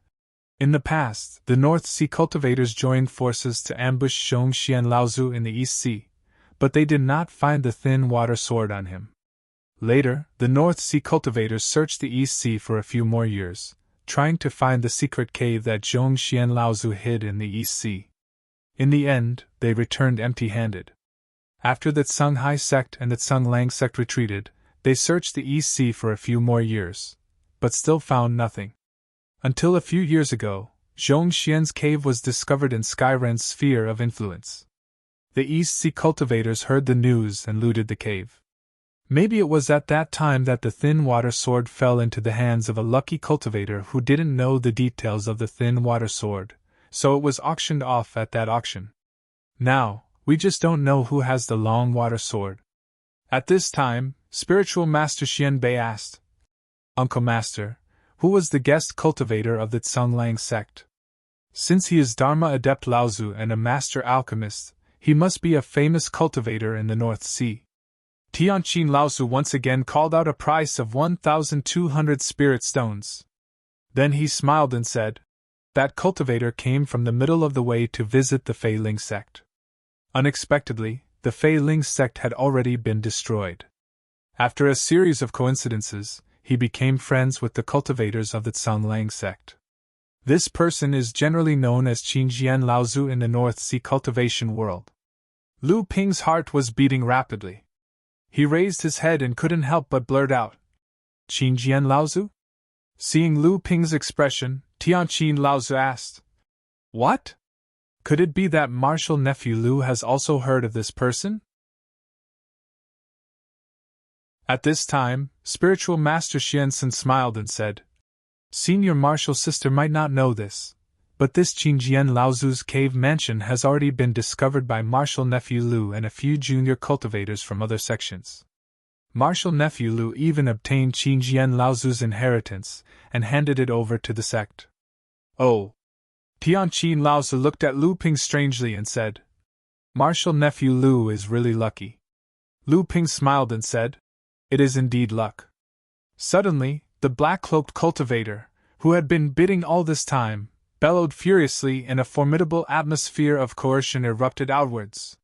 "In the past, the North Sea cultivators joined forces to ambush Zhongshuan Laozu in the East Sea, but they did not find the thin water sword on him. Later, the North Sea cultivators searched the East Sea for a few more years, trying to find the secret cave that Zhongshuan Laozu hid in the East Sea. In the end, they returned empty-handed. After the Tsang Hai sect and the Tsang Lang sect retreated, They searched the East Sea for a few more years, but still found nothing. Until a few years ago, Zhongxian's cave was discovered in Skyren's sphere of influence. The East Sea cultivators heard the news and looted the cave. Maybe it was at that time that the thin water sword fell into the hands of a lucky cultivator who didn't know the details of the thin water sword, so it was auctioned off at that auction. Now, we just don't know who has the long water sword. At this time, Spiritual Master Xianbei asked, Uncle Master, who was the guest cultivator of the Tsunglang sect? Since he is Dharma Adept Laozu and a master alchemist, he must be a famous cultivator in the North Sea. Tianqin Laozu once again called out a price of 1,200 spirit stones. Then he smiled and said, That cultivator came from the middle of the way to visit the Fei Ling sect. Unexpectedly, the Fei Ling sect had already been destroyed. After a series of coincidences, he became friends with the cultivators of the Tsunglang sect. This person is generally known as Qingjian Laozu in the North Sea cultivation world. Lu Ping's heart was beating rapidly. He raised his head and couldn't help but blurt out, Qingjian Laozu? Seeing Lu Ping's expression, Tianqin Laozu asked, What? Could it be that martial nephew Lu has also heard of this person? At this time, Spiritual Master Xiansun smiled and said, Senior martial sister might not know this, but this Qingjian Laozu's cave mansion has already been discovered by martial nephew Lu and a few junior cultivators from other sections. Martial nephew Lu even obtained Qingjian Laozu's inheritance and handed it over to the sect. Oh! Tianqin Laozu looked at Lu Ping strangely and said, Martial nephew Lu is really lucky. Lu Ping smiled and said, It is indeed luck. Suddenly, the black-cloaked cultivator, who had been bidding all this time, bellowed furiously and a formidable atmosphere of coercion erupted outwards.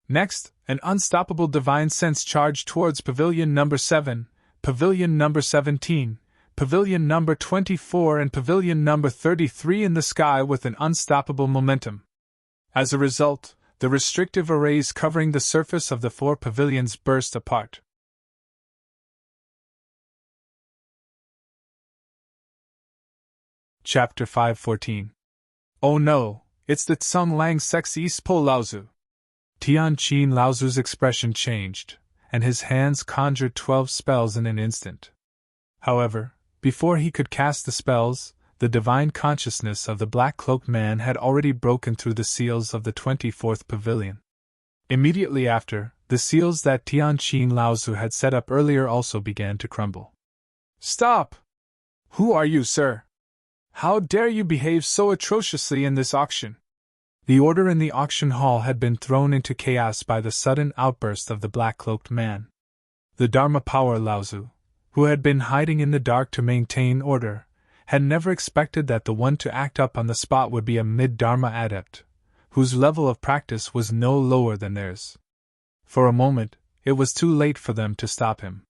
Next, an unstoppable divine sense charged towards Pavilion Number 7, Pavilion Number 17, Pavilion Number 24 and Pavilion Number 33 in the sky with an unstoppable momentum. As a result, the restrictive arrays covering the surface of the 4 pavilions burst apart. Chapter 514. Oh no, it's the Tsunglang sect's East Pole Laozu. Tianqin Laozu's expression changed, and his hands conjured 12 spells in an instant. However, before he could cast the spells, the divine consciousness of the black-cloaked man had already broken through the seals of the 24th pavilion. Immediately after, the seals that Tianqin Laozu had set up earlier also began to crumble. Stop! Who are you, sir? How dare you behave so atrociously in this auction? The order in the auction hall had been thrown into chaos by the sudden outburst of the black-cloaked man. The Dharma Power Laozu, who had been hiding in the dark to maintain order, had never expected that the one to act up on the spot would be a mid-Dharma adept, whose level of practice was no lower than theirs. For a moment, it was too late for them to stop him.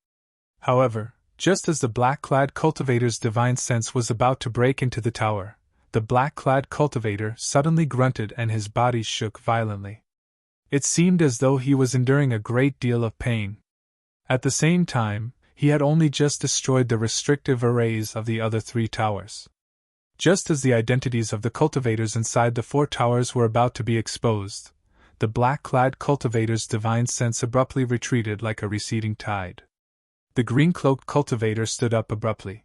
However, just as the black-clad cultivator's divine sense was about to break into the tower, the black-clad cultivator suddenly grunted and his body shook violently. It seemed as though he was enduring a great deal of pain. At the same time, he had only just destroyed the restrictive arrays of the other 3 towers. Just as the identities of the cultivators inside the 4 towers were about to be exposed, the black-clad cultivator's divine sense abruptly retreated like a receding tide. The green-cloaked cultivator stood up abruptly.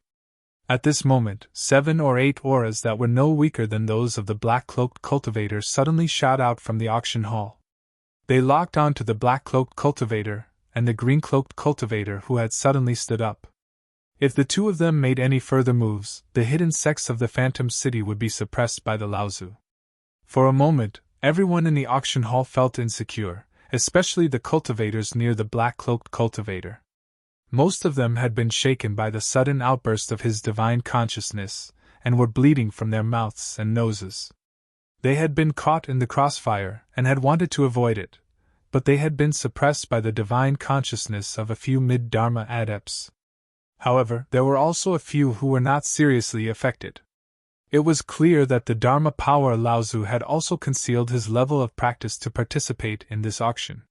At this moment, 7 or 8 auras that were no weaker than those of the black-cloaked cultivator suddenly shot out from the auction hall. They locked onto the black-cloaked cultivator and the green-cloaked cultivator who had suddenly stood up. If the 2 of them made any further moves, the hidden sects of the Phantom City would be suppressed by the Laozu. For a moment, everyone in the auction hall felt insecure, especially the cultivators near the black-cloaked cultivator. Most of them had been shaken by the sudden outburst of his divine consciousness, and were bleeding from their mouths and noses. They had been caught in the crossfire and had wanted to avoid it, but they had been suppressed by the divine consciousness of a few mid-Dharma adepts. However, there were also a few who were not seriously affected. It was clear that the Dharma Power Laozu had also concealed his level of practice to participate in this auction.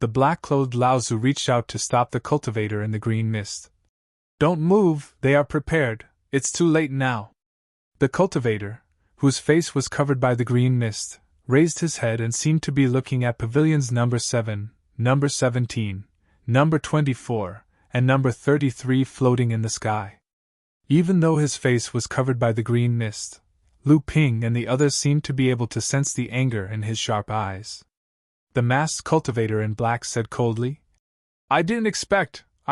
The black-clothed Laozu reached out to stop the cultivator in the green mist. Don't move, they are prepared, it's too late now. The cultivator, whose face was covered by the green mist, raised his head and seemed to be looking at pavilions number 7, number 17, number 24, and number 33 floating in the sky. Even though his face was covered by the green mist, Lu Ping and the others seemed to be able to sense the anger in his sharp eyes. The masked cultivator in black said coldly, I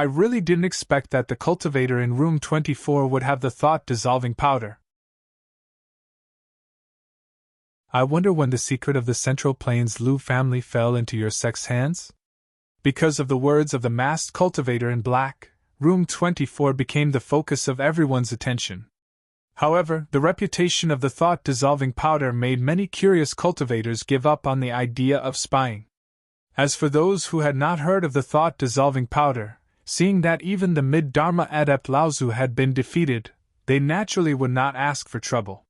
really didn't expect that the cultivator in room 24 would have the thought-dissolving powder. I wonder when the secret of the Central Plains Lu family fell into your sex hands? Because of the words of the masked cultivator in black, room 24 became the focus of everyone's attention. However, the reputation of the thought-dissolving powder made many curious cultivators give up on the idea of spying. As for those who had not heard of the thought-dissolving powder, seeing that even the mid-Dharma adept Laozu had been defeated, they naturally would not ask for trouble.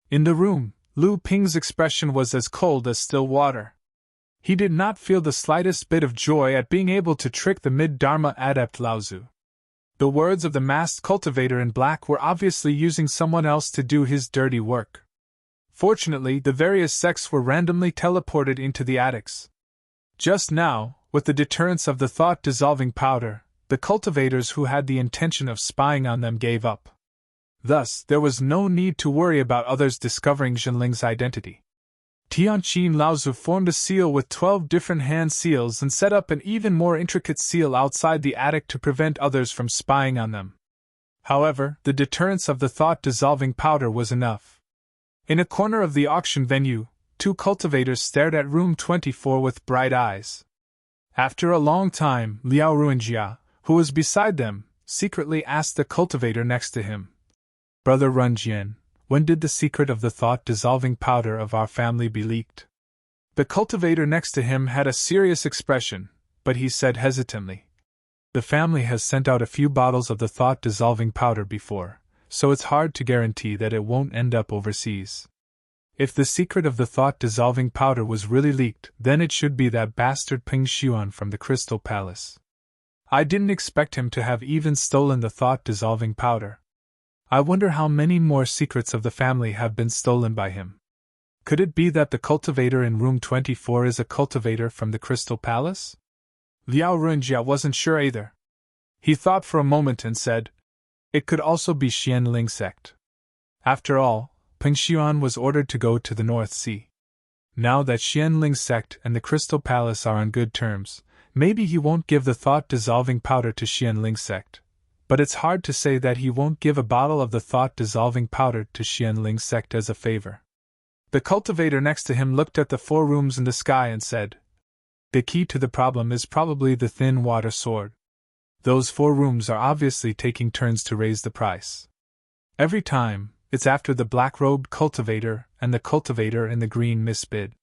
In the room, Lu Ping's expression was as cold as still water. He did not feel the slightest bit of joy at being able to trick the mid-Dharma adept Laozu. The words of the masked cultivator in black were obviously using someone else to do his dirty work. Fortunately, the various sects were randomly teleported into the attics. Just now, with the deterrence of the thought-dissolving powder, the cultivators who had the intention of spying on them gave up. Thus, there was no need to worry about others discovering Zhenling's identity. Tianqin Laozu formed a seal with 12 different hand seals and set up an even more intricate seal outside the attic to prevent others from spying on them. However, the deterrence of the thought-dissolving powder was enough. In a corner of the auction venue, 2 cultivators stared at room 24 with bright eyes. After a long time, Liao Ruanjia, who was beside them, secretly asked the cultivator next to him, Brother Runjian, when did the secret of the thought-dissolving powder of our family be leaked? The cultivator next to him had a serious expression, but he said hesitantly, The family has sent out a few bottles of the thought-dissolving powder before, so it's hard to guarantee that it won't end up overseas. If the secret of the thought-dissolving powder was really leaked, then it should be that bastard Ping Xuan from the Crystal Palace. I didn't expect him to have even stolen the thought-dissolving powder. I wonder how many more secrets of the family have been stolen by him. Could it be that the cultivator in room 24 is a cultivator from the Crystal Palace? Liao Runjia wasn't sure either. He thought for a moment and said, It could also be Xianling sect. After all, Peng Xuan was ordered to go to the North Sea. Now that Xianling sect and the Crystal Palace are on good terms, maybe he won't give the thought-dissolving powder to Xianling sect. But it's hard to say that he won't give a bottle of the thought-dissolving powder to Xianling sect as a favor. The cultivator next to him looked at the 4 rooms in the sky and said, The key to the problem is probably the thin water sword. Those 4 rooms are obviously taking turns to raise the price. Every time, it's after the black-robed cultivator and the cultivator in the green mist bid.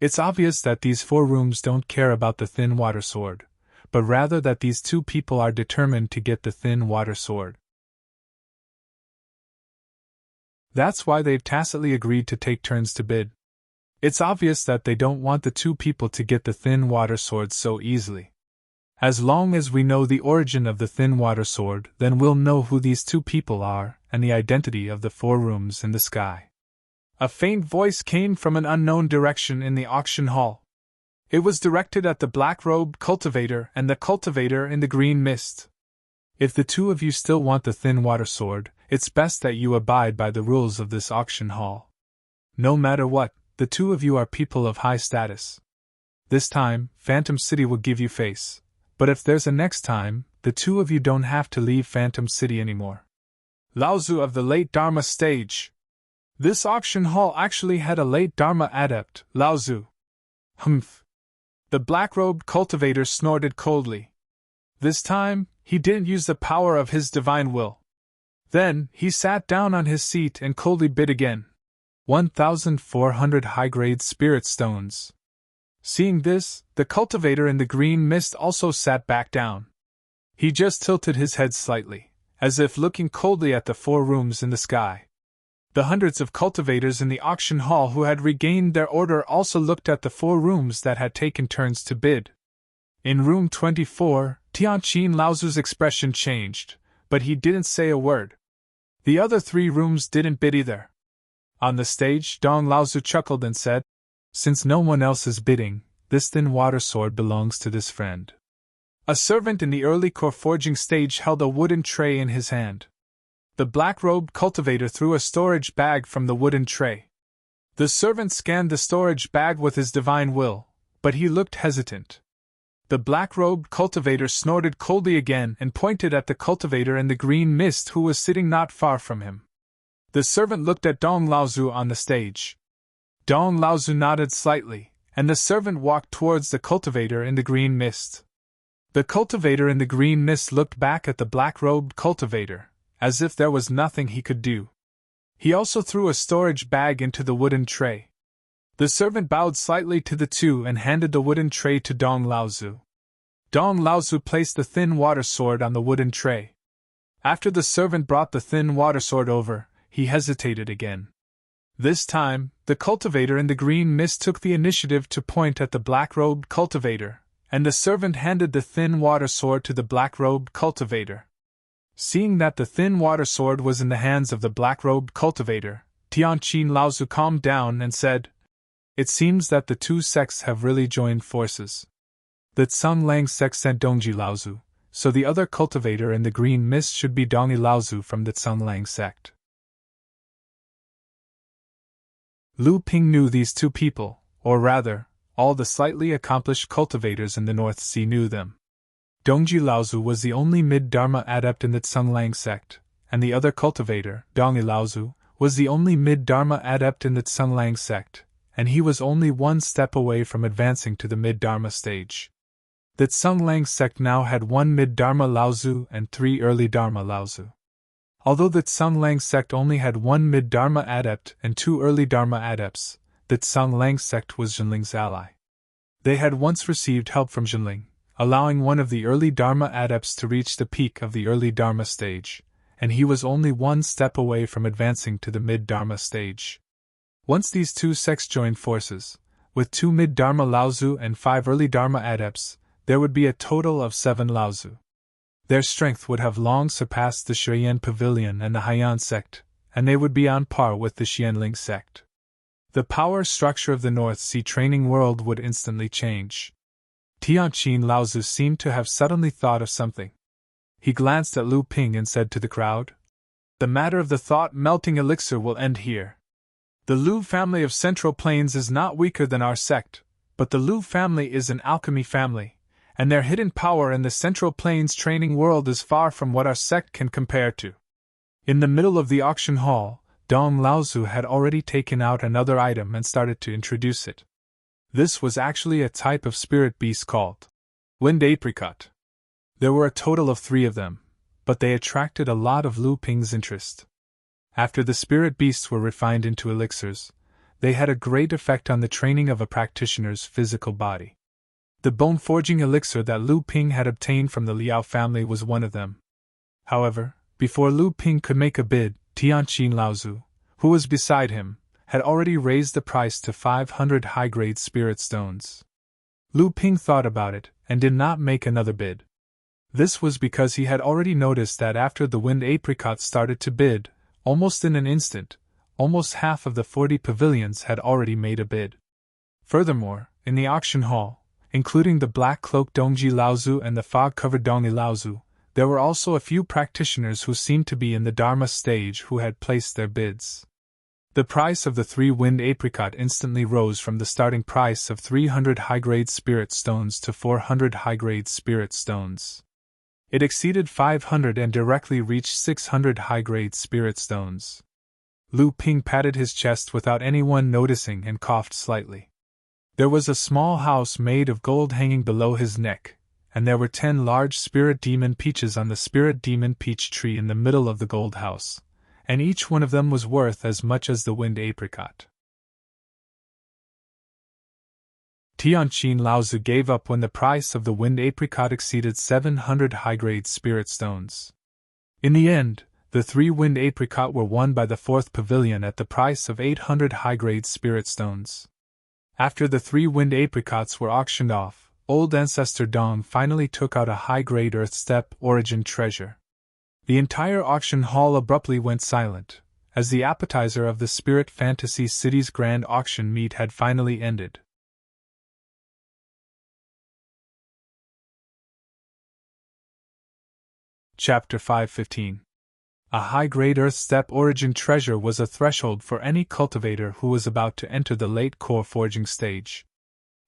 It's obvious that these 4 rooms don't care about the thin water sword, but rather that these 2 people are determined to get the thin water sword. That's why they've tacitly agreed to take turns to bid. It's obvious that they don't want the 2 people to get the thin water sword so easily. As long as we know the origin of the thin water sword, then we'll know who these 2 people are and the identity of the 4 rooms in the sky. A faint voice came from an unknown direction in the auction hall. It was directed at the black-robed cultivator and the cultivator in the green mist. If the 2 of you still want the thin water sword, it's best that you abide by the rules of this auction hall. No matter what, the 2 of you are people of high status. This time, Phantom City will give you face. But if there's a next time, the 2 of you don't have to leave Phantom City anymore. Laozu of the late Dharma stage. This auction hall actually had a late Dharma adept, Laozu. Humph. The black-robed cultivator snorted coldly. This time, he didn't use the power of his divine will. Then, he sat down on his seat and coldly bid again. 1,400 high-grade spirit stones. Seeing this, the cultivator in the green mist also sat back down. He just tilted his head slightly, as if looking coldly at the 4 rooms in the sky. The hundreds of cultivators in the auction hall who had regained their order also looked at the 4 rooms that had taken turns to bid. In room 24, Tianqin Laozu's expression changed, but he didn't say a word. The other 3 rooms didn't bid either. On the stage, Dong Laozu chuckled and said, "Since no one else is bidding, this thin water sword belongs to this friend." A servant in the early core forging stage held a wooden tray in his hand. The black-robed cultivator threw a storage bag from the wooden tray. The servant scanned the storage bag with his divine will, but he looked hesitant. The black-robed cultivator snorted coldly again and pointed at the cultivator in the green mist who was sitting not far from him. The servant looked at Dong Laozu on the stage. Dong Laozu nodded slightly, and the servant walked towards the cultivator in the green mist. The cultivator in the green mist looked back at the black-robed cultivator, as if there was nothing he could do. He also threw a storage bag into the wooden tray. The servant bowed slightly to the two and handed the wooden tray to Dong Laozu. Dong Laozu placed the thin water sword on the wooden tray. After the servant brought the thin water sword over, he hesitated again. This time, the cultivator in the green mist took the initiative to point at the black-robed cultivator, and the servant handed the thin water sword to the black-robed cultivator. Seeing that the thin water sword was in the hands of the black-robed cultivator, Tianqin Laozu calmed down and said, "It seems that the 2 sects have really joined forces. The Tsang Lang sect sent Dongji Laozu, so the other cultivator in the green mist should be Dongi Laozu from the Tsang Lang sect." Lu Ping knew these 2 people, or rather, all the slightly accomplished cultivators in the North Sea knew them. Dongji Laozu was the only mid-Dharma adept in the Tsang Lang sect, and the other cultivator, Dongi Laozu, was the only mid-Dharma adept in the Tsang Lang sect, and he was only 1 step away from advancing to the mid-Dharma stage. The Tsang Lang sect now had 1 mid-Dharma Laozu and 3 early Dharma Laozu. Although the Tsang Lang sect only had 1 mid-Dharma adept and 2 early Dharma adepts, the Tsang Lang sect was Jinling's ally. They had once received help from Jinling, allowing one of the early Dharma adepts to reach the peak of the early Dharma stage, and he was only 1 step away from advancing to the mid-Dharma stage. Once these 2 sects joined forces, with 2 mid-Dharma Laozu and 5 early Dharma adepts, there would be a total of 7 Laozu. Their strength would have long surpassed the Shuyan Pavilion and the Haiyan sect, and they would be on par with the Xianling sect. The power structure of the North Sea training world would instantly change. Tianqin Laozu seemed to have suddenly thought of something. He glanced at Lu Ping and said to the crowd, "The matter of the thought-melting elixir will end here. The Lu family of Central Plains is not weaker than our sect, but the Lu family is an alchemy family, and their hidden power in the Central Plains training world is far from what our sect can compare to." In the middle of the auction hall, Dong Laozu had already taken out another item and started to introduce it. This was actually a type of spirit beast called Wind Apricot. There were a total of 3 of them, but they attracted a lot of Lu Ping's interest. After the spirit beasts were refined into elixirs, they had a great effect on the training of a practitioner's physical body. The bone-forging elixir that Lu Ping had obtained from the Liao family was one of them. However, before Lu Ping could make a bid, Tianqin Laozu, who was beside him, had already raised the price to 500 high-grade spirit stones. Lu Ping thought about it and did not make another bid. This was because he had already noticed that after the Wind Apricot started to bid, almost in an instant, almost half of the 40 pavilions had already made a bid. Furthermore, in the auction hall, including the black-cloaked Dongji Laozu and the fog-covered Dongi Laozu, there were also a few practitioners who seemed to be in the Dharma stage who had placed their bids. The price of the 3 Wind Apricot instantly rose from the starting price of 300 high-grade spirit stones to 400 high-grade spirit stones. It exceeded 500 and directly reached 600 high-grade spirit stones. Lu Ping patted his chest without anyone noticing and coughed slightly. There was a small house made of gold hanging below his neck, and there were 10 large spirit demon peaches on the spirit demon peach tree in the middle of the gold house, and each one of them was worth as much as the Wind Apricot. Tianqin Laozu gave up when the price of the Wind Apricot exceeded 700 high-grade spirit stones. In the end, the 3 Wind Apricot were won by the 4th pavilion at the price of 800 high-grade spirit stones. After the 3 Wind Apricots were auctioned off, old ancestor Dong finally took out a high-grade Earth Step origin treasure. The entire auction hall abruptly went silent, as the appetizer of the Spirit Fantasy City's grand auction meet had finally ended. Chapter 5:15. A high-grade Earth Step origin treasure was a threshold for any cultivator who was about to enter the late core forging stage.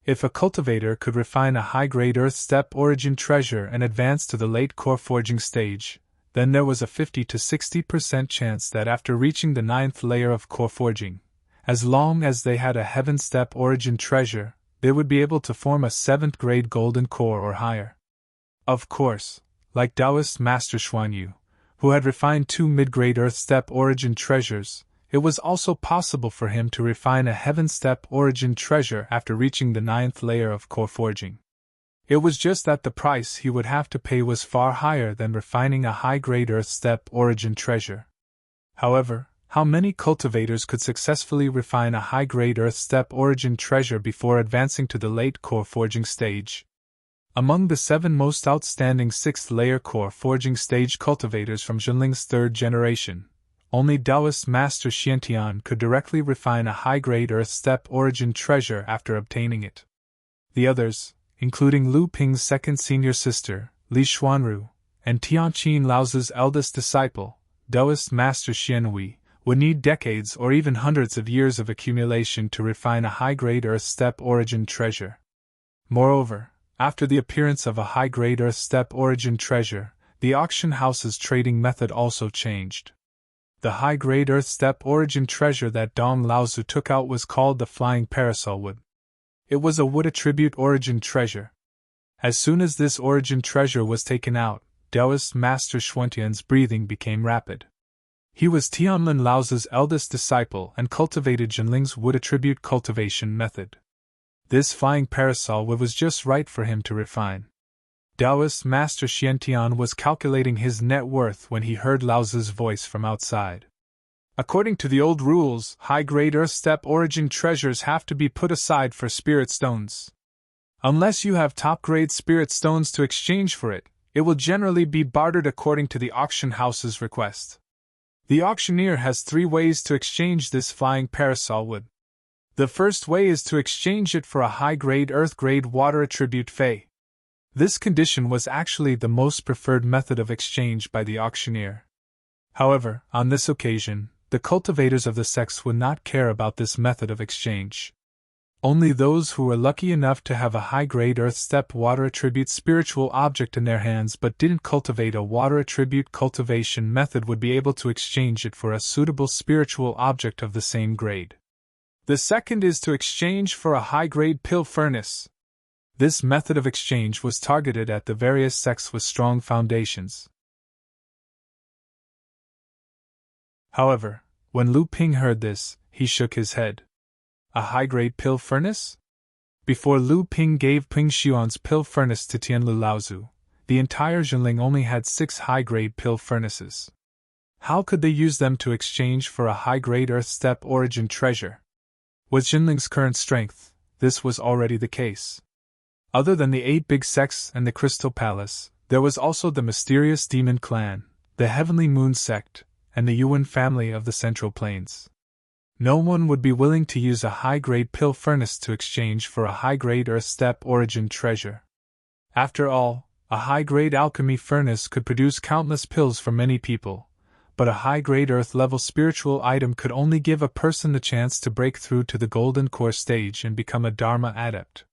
If a cultivator could refine a high-grade Earth Step origin treasure and advance to the late core forging stage, then there was a 50 to 60% chance that after reaching the 9th layer of core forging, as long as they had a Heaven Step origin treasure, they would be able to form a 7th grade golden core or higher. Of course, like Taoist Master Xuanyu, who had refined 2 mid-grade Earth Step origin treasures, it was also possible for him to refine a Heaven Step origin treasure after reaching the 9th layer of core forging. It was just that the price he would have to pay was far higher than refining a high-grade Earth Step origin treasure. However, how many cultivators could successfully refine a high-grade Earth Step origin treasure before advancing to the late core forging stage? Among the 7 most outstanding 6th-layer core forging stage cultivators from Jinling's 3rd generation, only Taoist Master Xiantian could directly refine a high-grade Earth Step origin treasure after obtaining it. The others, including Lu Ping's 2nd senior sister, Li Xuanru, and Tianqin Laozi's eldest disciple, Taoist Master Xianhui, would need decades or even hundreds of years of accumulation to refine a high-grade Earth Step origin treasure. Moreover, after the appearance of a high-grade Earth Step origin treasure, the auction house's trading method also changed. The high-grade Earth Step origin treasure that Dong Laozu took out was called the Flying Parasol Wood. It was a wood attribute origin treasure. As soon as this origin treasure was taken out, Taoist Master Xuantian's breathing became rapid. He was Tianlin Laozi's eldest disciple and cultivated Jinling's wood attribute cultivation method. This flying parasol wood was just right for him to refine. Taoist Master Xiantian was calculating his net worth when he heard Laozi's voice from outside. According to the old rules, high-grade Earth Step origin treasures have to be put aside for spirit stones. Unless you have top-grade spirit stones to exchange for it, it will generally be bartered according to the auction house's request. The auctioneer has 3 ways to exchange this flying parasol wood. The first way is to exchange it for a high-grade Earth-grade water attribute Fey. This condition was actually the most preferred method of exchange by the auctioneer. However, on this occasion, the cultivators of the sects would not care about this method of exchange. Only those who were lucky enough to have a high-grade Earth Step water attribute spiritual object in their hands but didn't cultivate a water attribute cultivation method would be able to exchange it for a suitable spiritual object of the same grade. The second is to exchange for a high-grade pill furnace. This method of exchange was targeted at the various sects with strong foundations. However, when Lu Ping heard this, he shook his head. A high-grade pill furnace? Before Lu Ping gave Ping Xuan's pill furnace to Tianlu Laozu, the entire Jinling only had 6 high-grade pill furnaces. How could they use them to exchange for a high-grade Earth Step origin treasure? With Jinling's current strength, this was already the case. Other than the 8 big sects and the Crystal Palace, there was also the mysterious Demon Clan, the Heavenly Moon Sect, and the Yuan family of the Central Plains. No one would be willing to use a high-grade pill furnace to exchange for a high-grade Earth Step origin treasure. After all, a high-grade alchemy furnace could produce countless pills for many people, but a high-grade Earth-level spiritual item could only give a person the chance to break through to the Golden Core stage and become a Dharma adept.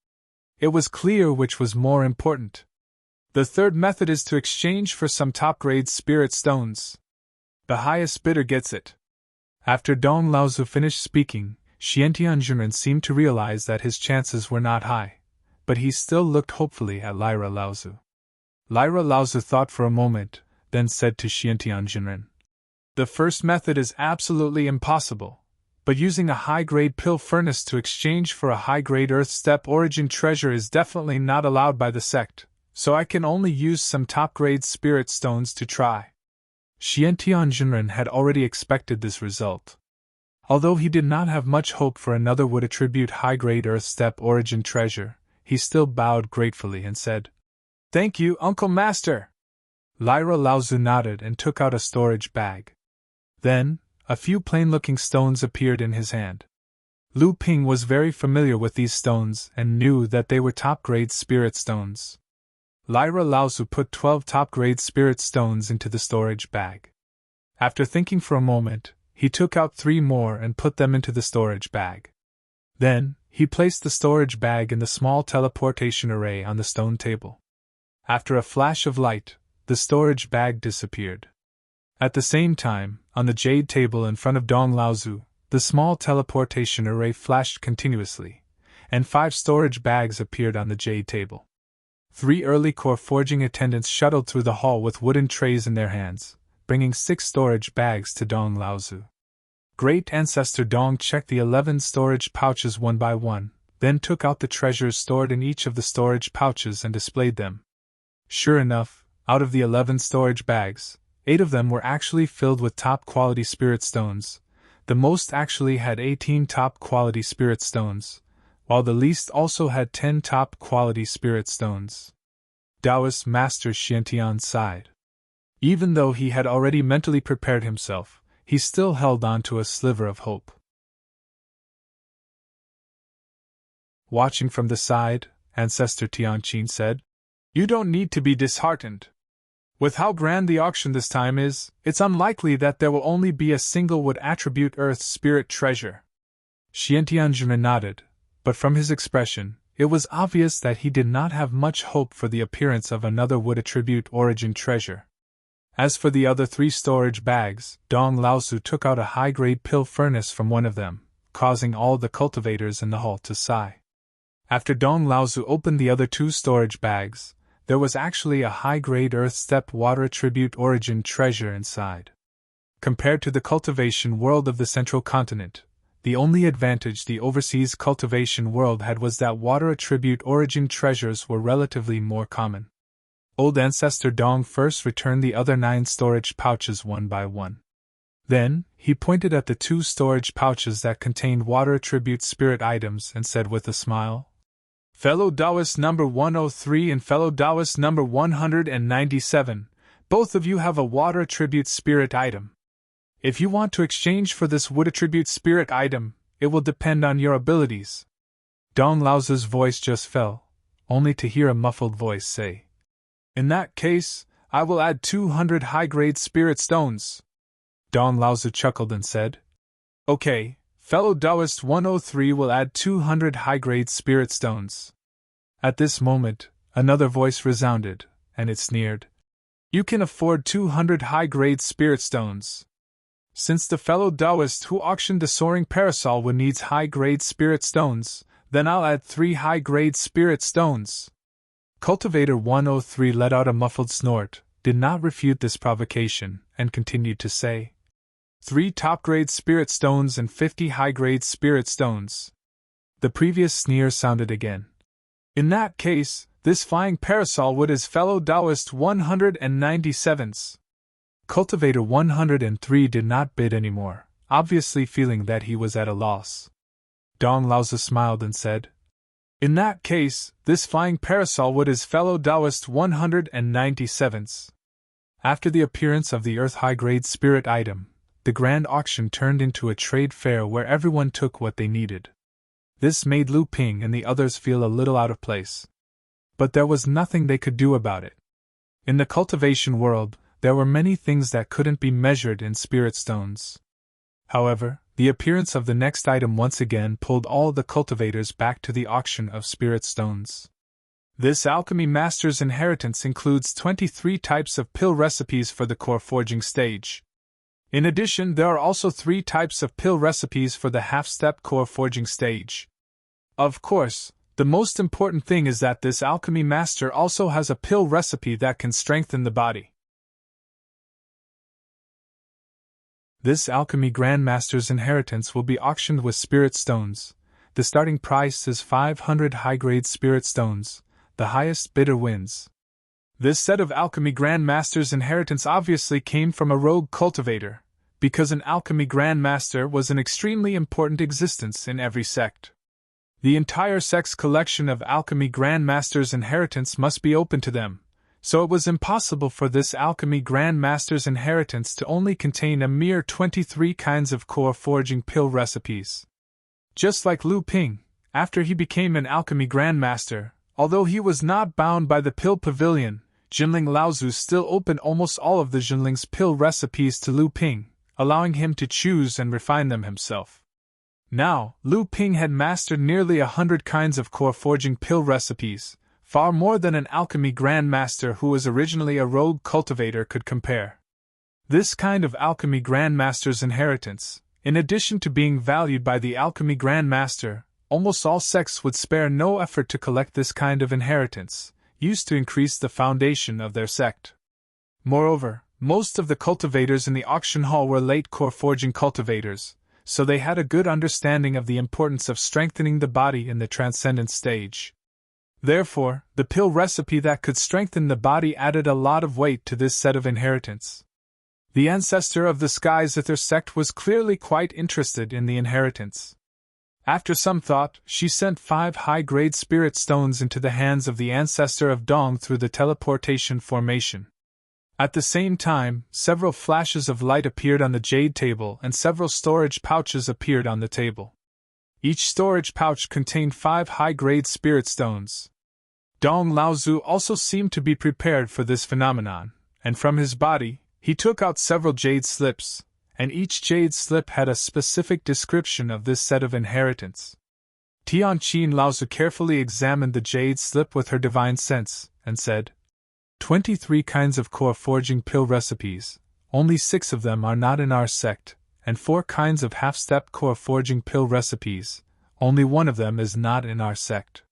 It was clear which was more important. The third method is to exchange for some top-grade spirit stones. The highest bidder gets it. After Dong Laozu finished speaking, Xiantian Junren seemed to realize that his chances were not high, but he still looked hopefully at Lyra Laozu. Lyra Laozu thought for a moment, then said to Xiantian Junren, "The first method is absolutely impossible, but using a high-grade pill furnace to exchange for a high-grade Earth Step origin treasure is definitely not allowed by the sect, so I can only use some top-grade spirit stones to try." Xiantian Junren had already expected this result. Although he did not have much hope for another would attribute high-grade Earth Step origin treasure, he still bowed gratefully and said, "Thank you, Uncle Master." Lyra Laozu nodded and took out a storage bag. Then, a few plain-looking stones appeared in his hand. Lu Ping was very familiar with these stones and knew that they were top-grade spirit stones. Lyra Laozu put 12 top-grade spirit stones into the storage bag. After thinking for a moment, he took out 3 more and put them into the storage bag. Then, he placed the storage bag in the small teleportation array on the stone table. After a flash of light, the storage bag disappeared. At the same time, on the jade table in front of Dong Laozu, the small teleportation array flashed continuously, and 5 storage bags appeared on the jade table. 3 early core forging attendants shuttled through the hall with wooden trays in their hands, bringing 6 storage bags to Dong Laozu. Great Ancestor Dong checked the 11 storage pouches one by one, then took out the treasures stored in each of the storage pouches and displayed them. Sure enough, out of the 11 storage bags, 8 of them were actually filled with top-quality spirit stones. The most actually had 18 top-quality spirit stones, while the least also had 10 top-quality spirit stones. Taoist Master Xiantian sighed. Even though he had already mentally prepared himself, he still held on to a sliver of hope. Watching from the side, Ancestor Tianqin said, "You don't need to be disheartened. With how grand the auction this time is, it's unlikely that there will only be a single wood attribute Earth spirit treasure." Xiantianjun nodded, but from his expression, it was obvious that he did not have much hope for the appearance of another wood attribute origin treasure. As for the other 3 storage bags, Dong Laozu took out a high-grade pill furnace from one of them, causing all the cultivators in the hall to sigh. After Dong Laozu opened the other 2 storage bags, there was actually a high-grade earth step water attribute origin treasure inside. Compared to the cultivation world of the central continent, the only advantage the overseas cultivation world had was that water attribute origin treasures were relatively more common. Old Ancestor Dong first returned the other 9 storage pouches one by one. Then, he pointed at the 2 storage pouches that contained water attribute spirit items and said with a smile, "Fellow Taoist number 103 and fellow Taoist number 197, both of you have a water attribute spirit item. If you want to exchange for this wood attribute spirit item, it will depend on your abilities." Dong Laozu's voice just fell, only to hear a muffled voice say, "In that case, I will add 200 high-grade spirit stones." Dong Laozu chuckled and said, "Okay, fellow Taoist 103 will add 200 high-grade spirit stones." At this moment, another voice resounded, and it sneered, "You can afford 200 high-grade spirit stones. Since the fellow Taoist who auctioned the soaring parasol would needs high-grade spirit stones, then I'll add 3 high-grade spirit stones." Cultivator 103 let out a muffled snort, did not refute this provocation, and continued to say, 3 top-grade spirit stones and 50 high-grade spirit stones. The previous sneer sounded again. "In that case, this flying parasol would is fellow Taoist 197's. Cultivator 103 did not bid any more, obviously feeling that he was at a loss. Dong Laozu smiled and said, "In that case, this flying parasol would is fellow Taoist 197's. After the appearance of the Earth high-grade spirit item, the grand auction turned into a trade fair where everyone took what they needed. This made Lu Ping and the others feel a little out of place. But there was nothing they could do about it. In the cultivation world, there were many things that couldn't be measured in spirit stones. However, the appearance of the next item once again pulled all the cultivators back to the auction of spirit stones. This alchemy master's inheritance includes 23 types of pill recipes for the core forging stage. In addition, there are also 3 types of pill recipes for the half-step core forging stage. Of course, the most important thing is that this alchemy master also has a pill recipe that can strengthen the body. This alchemy grandmaster's inheritance will be auctioned with spirit stones. The starting price is 500 high-grade spirit stones. The highest bidder wins. This set of alchemy grandmaster's inheritance obviously came from a rogue cultivator, because an alchemy grandmaster was an extremely important existence in every sect. The entire sect's collection of alchemy grandmasters' inheritance must be open to them, so it was impossible for this alchemy grandmaster's inheritance to only contain a mere 23 kinds of core forging pill recipes. Just like Lu Ping, after he became an alchemy grandmaster, although he was not bound by the pill pavilion, Jinling Laozu still opened almost all of the Jinling's pill recipes to Lu Ping, allowing him to choose and refine them himself. Now, Lu Ping had mastered nearly 100 kinds of core forging pill recipes, far more than an alchemy grandmaster who was originally a rogue cultivator could compare. This kind of alchemy grandmaster's inheritance, in addition to being valued by the alchemy grandmaster, almost all sects would spare no effort to collect this kind of inheritance, used to increase the foundation of their sect. Moreover, most of the cultivators in the auction hall were late core forging cultivators, so they had a good understanding of the importance of strengthening the body in the transcendent stage. Therefore, the pill recipe that could strengthen the body added a lot of weight to this set of inheritance. The ancestor of the Sky Zither sect was clearly quite interested in the inheritance. After some thought, she sent 5 high-grade spirit stones into the hands of the ancestor of Dong through the teleportation formation. At the same time, several flashes of light appeared on the jade table and several storage pouches appeared on the table. Each storage pouch contained 5 high-grade spirit stones. Dong Laozu also seemed to be prepared for this phenomenon, and from his body, he took out several jade slips, and each jade slip had a specific description of this set of inheritance. Tianqin Laozu carefully examined the jade slip with her divine sense, and said, 23 kinds of core forging pill recipes, only 6 of them are not in our sect, and 4 kinds of half-step core forging pill recipes, only 1 of them is not in our sect.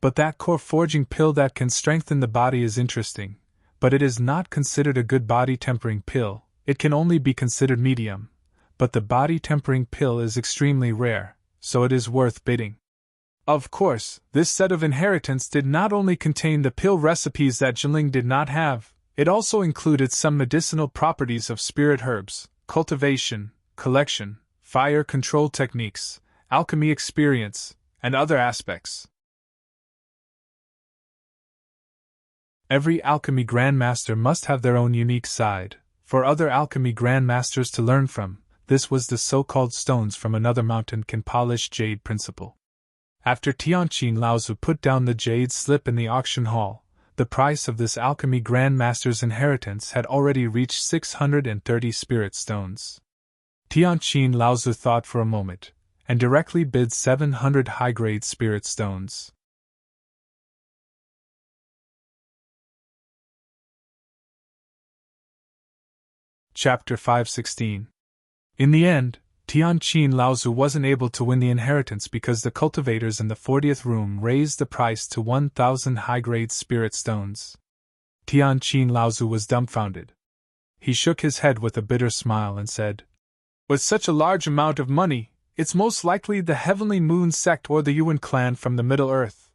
But that core forging pill that can strengthen the body is interesting, but it is not considered a good body tempering pill, it can only be considered medium, but the body tempering pill is extremely rare, so it is worth bidding. Of course, this set of inheritance did not only contain the pill recipes that Jinling did not have, it also included some medicinal properties of spirit herbs, cultivation, collection, fire control techniques, alchemy experience, and other aspects. Every alchemy grandmaster must have their own unique side, for other alchemy grandmasters to learn from. This was the so-called stones from another mountain can polish jade principle. After Tianqin Laozu put down the jade slip in the auction hall, the price of this alchemy grandmaster's inheritance had already reached 630 spirit stones. Tianqin Laozu thought for a moment, and directly bid 700 high-grade spirit stones. Chapter 516. In the end, Tianqin Laozu wasn't able to win the inheritance because the cultivators in the 40th room raised the price to 1,000 high-grade spirit stones. Tianqin Laozu was dumbfounded. He shook his head with a bitter smile and said, "With such a large amount of money, it's most likely the Heavenly Moon sect or the Yuan clan from the Middle Earth.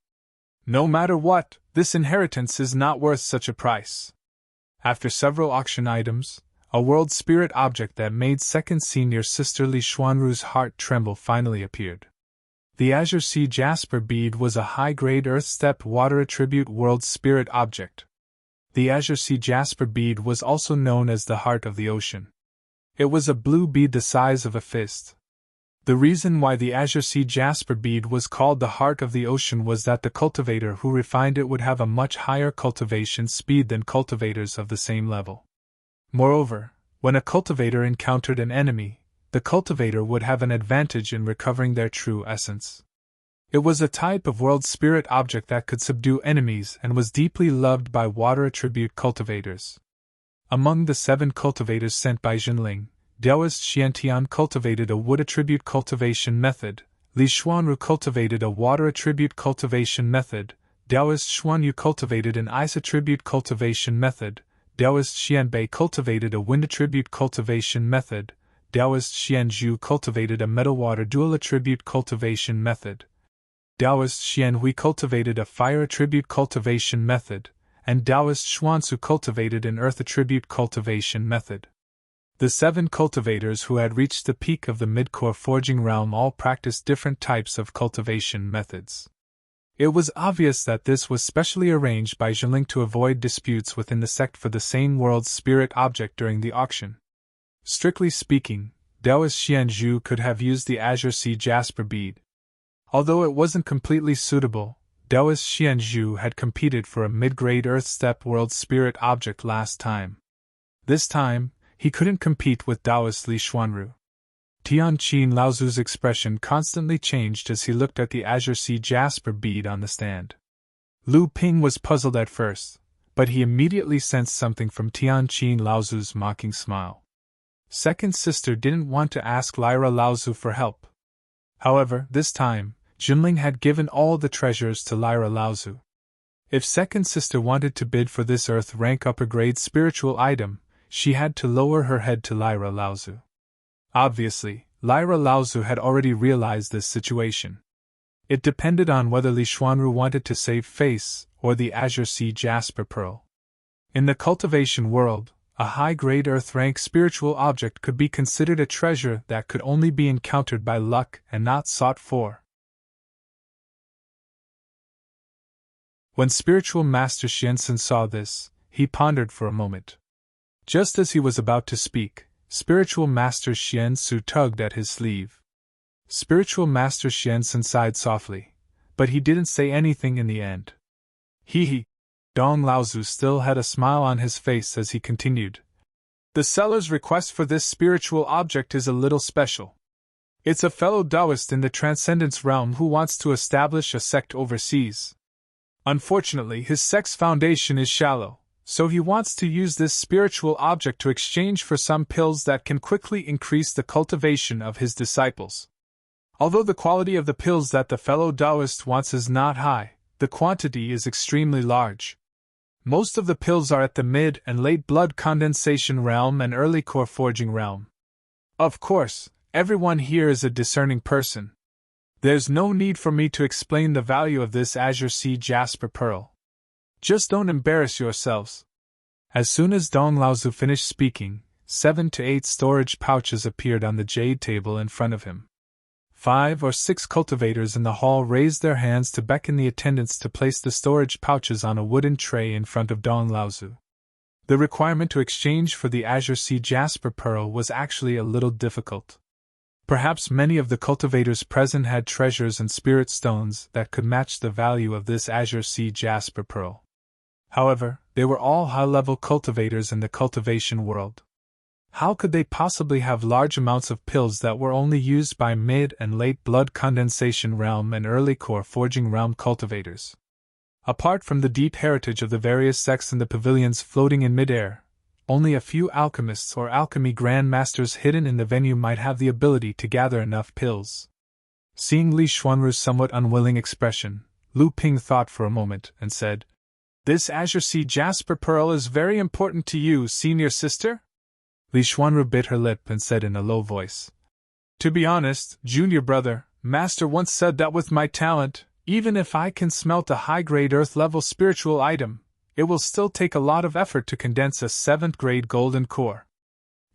No matter what, this inheritance is not worth such a price." After several auction items, a world spirit object that made second senior sister Li Xuanru's heart tremble finally appeared. The Azure Sea Jasper bead was a high-grade earth-step water attribute world spirit object. The Azure Sea Jasper bead was also known as the Heart of the Ocean. It was a blue bead the size of a fist. The reason why the Azure Sea Jasper bead was called the Heart of the Ocean was that the cultivator who refined it would have a much higher cultivation speed than cultivators of the same level. Moreover, when a cultivator encountered an enemy, the cultivator would have an advantage in recovering their true essence. It was a type of world spirit object that could subdue enemies and was deeply loved by water attribute cultivators. Among the 7 cultivators sent by Jinling, Daoist Xiantian cultivated a wood attribute cultivation method, Li Xuanru cultivated a water attribute cultivation method, Daoist Xuanyu cultivated an ice attribute cultivation method, Daoist Xianbei cultivated a wind attribute cultivation method, Daoist Xianzhu cultivated a metal water dual attribute cultivation method, Daoist Xianhui cultivated a fire attribute cultivation method, and Daoist Xuanzu cultivated an earth attribute cultivation method. The 7 cultivators who had reached the peak of the mid-core forging realm all practiced different types of cultivation methods. It was obvious that this was specially arranged by Zhenling to avoid disputes within the sect for the same world's spirit object during the auction. Strictly speaking, Taoist Xianzhu could have used the Azure Sea Jasper bead. Although it wasn't completely suitable, Taoist Xianzhu had competed for a mid-grade Earth Step World Spirit object last time. This time, he couldn't compete with Taoist Li Xuanru. Tianqin Laozu's expression constantly changed as he looked at the Azure Sea Jasper bead on the stand. Lu Ping was puzzled at first, but he immediately sensed something from Tianqin Laozu's mocking smile. Second Sister didn't want to ask Lyra Laozu for help. However, this time, Junling had given all the treasures to Lyra Laozu. If Second Sister wanted to bid for this Earth rank upper grade spiritual item, she had to lower her head to Lyra Laozu. Obviously, Lyra Laozu had already realized this situation. It depended on whether Li Xuanru wanted to save face or the Azure Sea Jasper Pearl. In the cultivation world, a high-grade Earth-rank spiritual object could be considered a treasure that could only be encountered by luck and not sought for. When Spiritual Master Xiansun saw this, he pondered for a moment. Just as he was about to speak, Spiritual Master Xiansu tugged at his sleeve. Spiritual Master Xiansun sighed softly, but he didn't say anything in the end. He. Dong Laozu still had a smile on his face as he continued. The seller's request for this spiritual object is a little special. It's a fellow Taoist in the Transcendence realm who wants to establish a sect overseas. Unfortunately, his sect's foundation is shallow, so he wants to use this spiritual object to exchange for some pills that can quickly increase the cultivation of his disciples. Although the quality of the pills that the fellow Taoist wants is not high, the quantity is extremely large. Most of the pills are at the mid and late blood condensation realm and early core forging realm. Of course, everyone here is a discerning person. There's no need for me to explain the value of this Azure Sea Jasper Pearl. Just don't embarrass yourselves. As soon as Dong Laozu finished speaking, 7 to 8 storage pouches appeared on the jade table in front of him. 5 or 6 cultivators in the hall raised their hands to beckon the attendants to place the storage pouches on a wooden tray in front of Dong Laozu. The requirement to exchange for the Azure Sea Jasper Pearl was actually a little difficult. Perhaps many of the cultivators present had treasures and spirit stones that could match the value of this Azure Sea Jasper Pearl. However, they were all high-level cultivators in the cultivation world. How could they possibly have large amounts of pills that were only used by mid and late blood condensation realm and early core forging realm cultivators? Apart from the deep heritage of the various sects in the pavilions floating in midair, only a few alchemists or alchemy grandmasters hidden in the venue might have the ability to gather enough pills. Seeing Li Xuanru's somewhat unwilling expression, Lu Ping thought for a moment and said, "This Azure Sea Jasper Pearl is very important to you, senior sister?" Li Xuanru bit her lip and said in a low voice, "To be honest, junior brother, Master once said that with my talent, even if I can smelt a high-grade Earth-level spiritual item, it will still take a lot of effort to condense a 7th-grade golden core.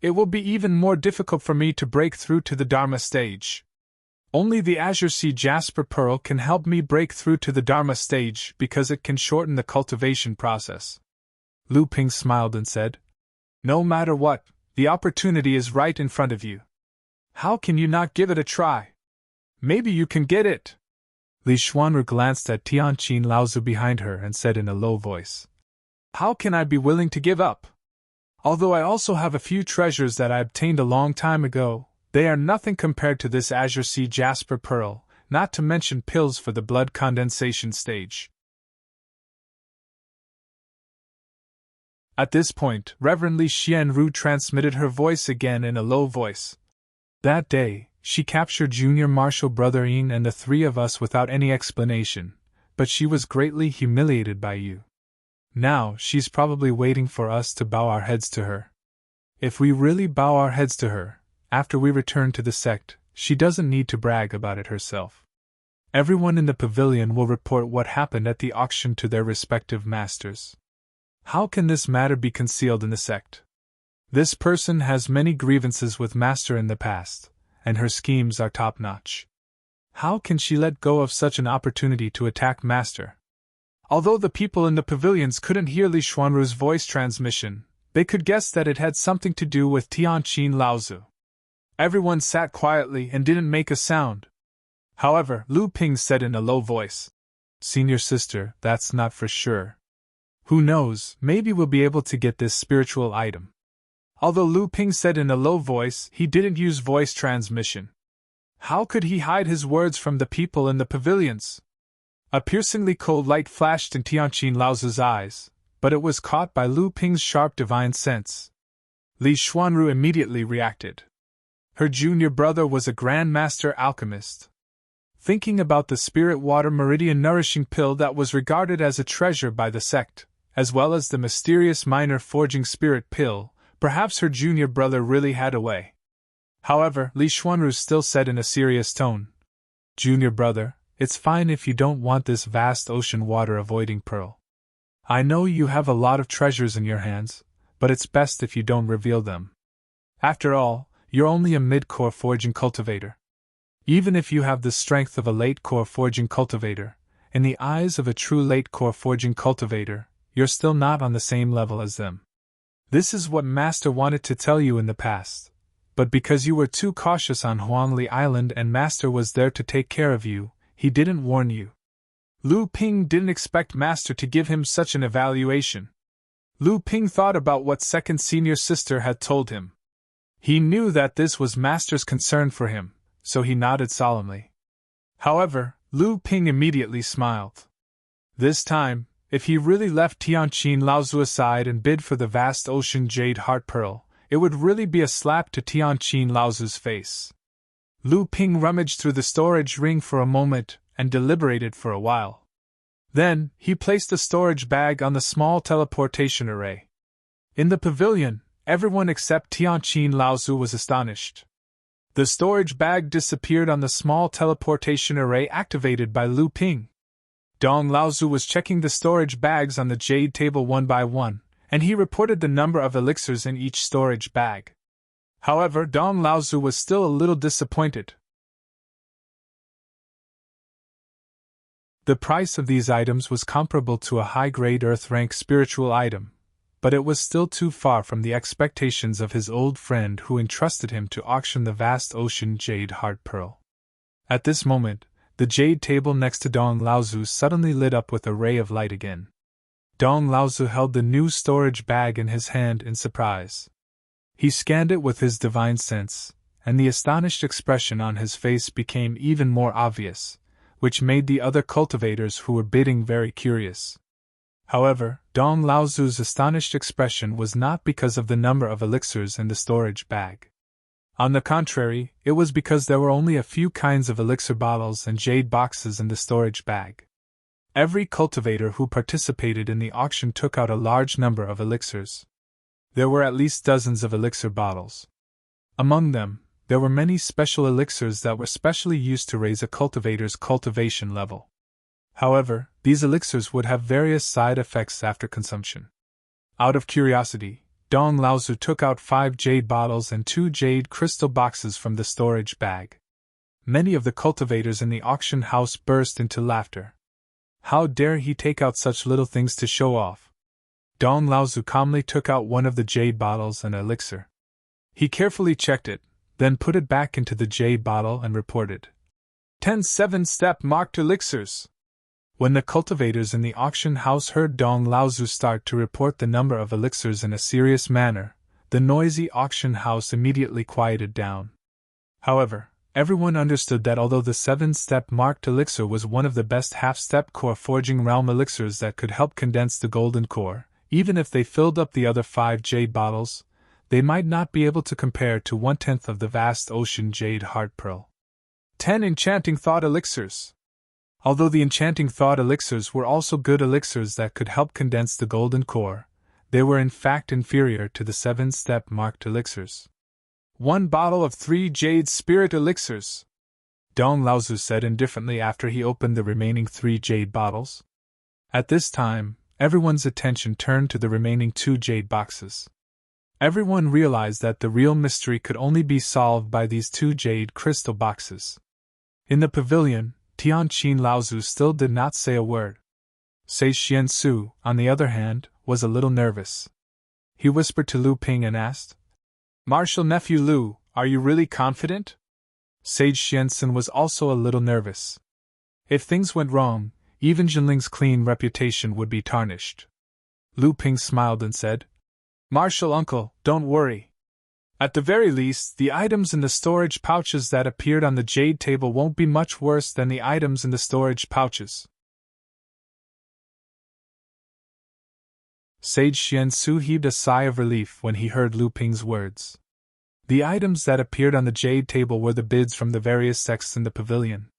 It will be even more difficult for me to break through to the Dharma stage. Only the Azure Sea Jasper Pearl can help me break through to the Dharma stage because it can shorten the cultivation process." Lu Ping smiled and said, "No matter what, the opportunity is right in front of you. How can you not give it a try? Maybe you can get it." Li Xuanru glanced at Tianqin Laozu behind her and said in a low voice, "How can I be willing to give up? Although I also have a few treasures that I obtained a long time ago, they are nothing compared to this Azure Sea Jasper Pearl, not to mention pills for the blood condensation stage." At this point, Reverend Li Xianru transmitted her voice again in a low voice. "That day, she captured Junior Marshal Brother Ying and the 3 of us without any explanation, but she was greatly humiliated by you. Now, she's probably waiting for us to bow our heads to her. If we really bow our heads to her, after we return to the sect, she doesn't need to brag about it herself. Everyone in the pavilion will report what happened at the auction to their respective masters. How can this matter be concealed in the sect? This person has many grievances with Master in the past, and her schemes are top-notch. How can she let go of such an opportunity to attack Master? Although the people in the pavilions couldn't hear Li Xuanru's voice transmission, they could guess that it had something to do with Tianqin Laozu. Everyone sat quietly and didn't make a sound. However, Lu Ping said in a low voice, "Senior sister, that's not for sure. Who knows, maybe we'll be able to get this spiritual item." Although Lu Ping said in a low voice, he didn't use voice transmission. How could he hide his words from the people in the pavilions? A piercingly cold light flashed in Tianqin Laozu's eyes, but it was caught by Lu Ping's sharp divine sense. Li Xuanru immediately reacted. Her junior brother was a Grand Master alchemist. Thinking about the spirit water meridian nourishing pill that was regarded as a treasure by the sect, as well as the mysterious minor forging spirit pill, perhaps her junior brother really had a way. However, Li Xuanru still said in a serious tone, "Junior brother, it's fine if you don't want this vast ocean water avoiding pearl. I know you have a lot of treasures in your hands, but it's best if you don't reveal them. After all, you're only a mid-core forging cultivator. Even if you have the strength of a late-core forging cultivator, in the eyes of a true late-core forging cultivator, you're still not on the same level as them. This is what Master wanted to tell you in the past, but because you were too cautious on Huangli Island and Master was there to take care of you, he didn't warn you." Lu Ping didn't expect Master to give him such an evaluation. Lu Ping thought about what second senior sister had told him. He knew that this was Master's concern for him, so he nodded solemnly. However, Lu Ping immediately smiled. This time, if he really left Tianqin Laozu aside and bid for the vast ocean jade heart pearl, it would really be a slap to Tianqin Laozu's face. Lu Ping rummaged through the storage ring for a moment and deliberated for a while. Then, he placed the storage bag on the small teleportation array. In the pavilion, everyone except Tianqin Laozu was astonished. The storage bag disappeared on the small teleportation array activated by Lu Ping. Dong Laozu was checking the storage bags on the jade table one by one, and he reported the number of elixirs in each storage bag. However, Dong Laozu was still a little disappointed. The price of these items was comparable to a high-grade Earth-rank spiritual item, but it was still too far from the expectations of his old friend who entrusted him to auction the vast ocean jade heart pearl. At this moment, the jade table next to Dong Laozu suddenly lit up with a ray of light again. Dong Laozu held the new storage bag in his hand in surprise. He scanned it with his divine sense, and the astonished expression on his face became even more obvious, which made the other cultivators who were bidding very curious. However, Dong Laozu's astonished expression was not because of the number of elixirs in the storage bag. On the contrary, it was because there were only a few kinds of elixir bottles and jade boxes in the storage bag. Every cultivator who participated in the auction took out a large number of elixirs. There were at least dozens of elixir bottles. Among them, there were many special elixirs that were specially used to raise a cultivator's cultivation level. However, these elixirs would have various side effects after consumption. Out of curiosity, Dong Laozu took out 5 jade bottles and 2 jade crystal boxes from the storage bag. Many of the cultivators in the auction house burst into laughter. How dare he take out such little things to show off? Dong Laozu calmly took out one of the jade bottles and elixir. He carefully checked it, then put it back into the jade bottle and reported, 10 7-step marked elixirs. When the cultivators in the auction house heard Dong Laozu start to report the number of elixirs in a serious manner, the noisy auction house immediately quieted down. However, everyone understood that although the 7-step marked elixir was one of the best half-step core forging realm elixirs that could help condense the golden core, even if they filled up the other 5 jade bottles, they might not be able to compare to 1/10 of the vast ocean jade heart pearl. 10 enchanting thought elixirs. Although the enchanting thought elixirs were also good elixirs that could help condense the golden core, they were in fact inferior to the 7-step marked elixirs. 1 bottle of 3 jade spirit elixirs, Dong Laozu said indifferently after he opened the remaining 3 jade bottles. At this time, everyone's attention turned to the remaining 2 jade boxes. Everyone realized that the real mystery could only be solved by these two jade crystal boxes. In the pavilion, Tianqin Laozu still did not say a word. Sage Xiansu, on the other hand, was a little nervous. He whispered to Lu Ping and asked, "Martial nephew Lu, are you really confident?" Sage Xiansun was also a little nervous. If things went wrong, even Jinling's clean reputation would be tarnished. Lu Ping smiled and said, "Martial uncle, don't worry. At the very least, the items in the storage pouches that appeared on the jade table won't be much worse than the items in the storage pouches." Sage Xiansu heaved a sigh of relief when he heard Lu Ping's words. The items that appeared on the jade table were the bids from the various sects in the pavilion.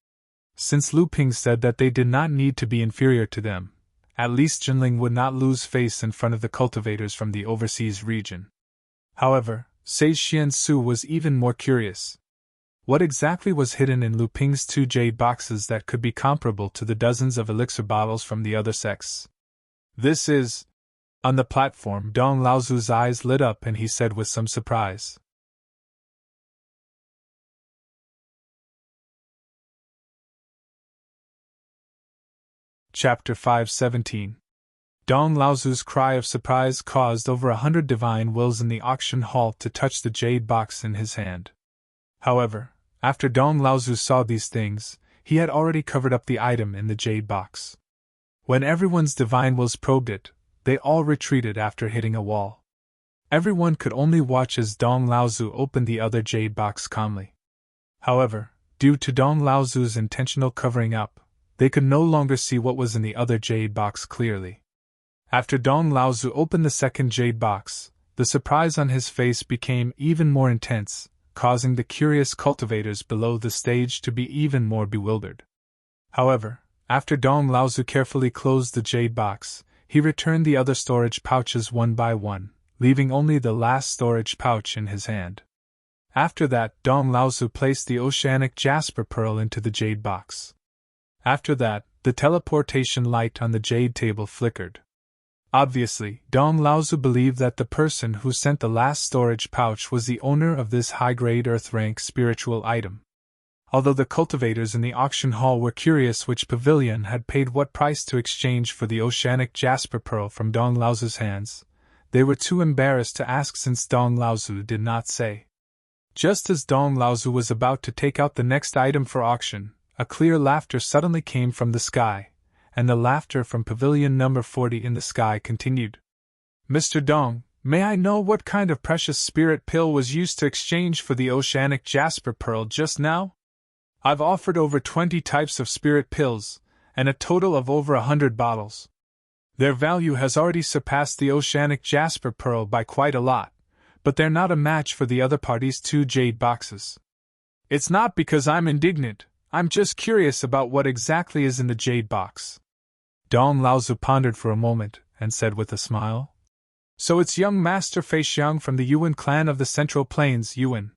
Since Lu Ping said that they did not need to be inferior to them, at least Jinling would not lose face in front of the cultivators from the overseas region. However, Sage Xiansu was even more curious. What exactly was hidden in Lu Ping's two jade boxes that could be comparable to the dozens of elixir bottles from the other sects? "This is..." On the platform, Dong Laozu's eyes lit up and he said with some surprise. Chapter 517. Dong Laozu's cry of surprise caused over 100 divine wills in the auction hall to touch the jade box in his hand. However, after Dong Laozu saw these things, he had already covered up the item in the jade box. When everyone's divine wills probed it, they all retreated after hitting a wall. Everyone could only watch as Dong Laozu opened the other jade box calmly. However, due to Dong Laozu's intentional covering up, they could no longer see what was in the other jade box clearly. After Dong Laozu opened the second jade box, the surprise on his face became even more intense, causing the curious cultivators below the stage to be even more bewildered. However, after Dong Laozu carefully closed the jade box, he returned the other storage pouches one by one, leaving only the last storage pouch in his hand. After that, Dong Laozu placed the oceanic jasper pearl into the jade box. After that, the teleportation light on the jade table flickered. Obviously, Dong Laozu believed that the person who sent the last storage pouch was the owner of this high-grade earth-rank spiritual item. Although the cultivators in the auction hall were curious which pavilion had paid what price to exchange for the oceanic jasper pearl from Dong Laozu's hands, they were too embarrassed to ask since Dong Laozu did not say. Just as Dong Laozu was about to take out the next item for auction, a clear laughter suddenly came from the sky, and the laughter from pavilion number 40 in the sky continued. "Mr. Dong, may I know what kind of precious spirit pill was used to exchange for the oceanic jasper pearl just now? I've offered over 20 types of spirit pills, and a total of over 100 bottles. Their value has already surpassed the oceanic jasper pearl by quite a lot, but they're not a match for the other party's two jade boxes. It's not because I'm indignant, I'm just curious about what exactly is in the jade box." Dong Laozu pondered for a moment, and said with a smile, "So it's young Master Fei Xiang from the Yuan clan of the Central Plains, Yuan.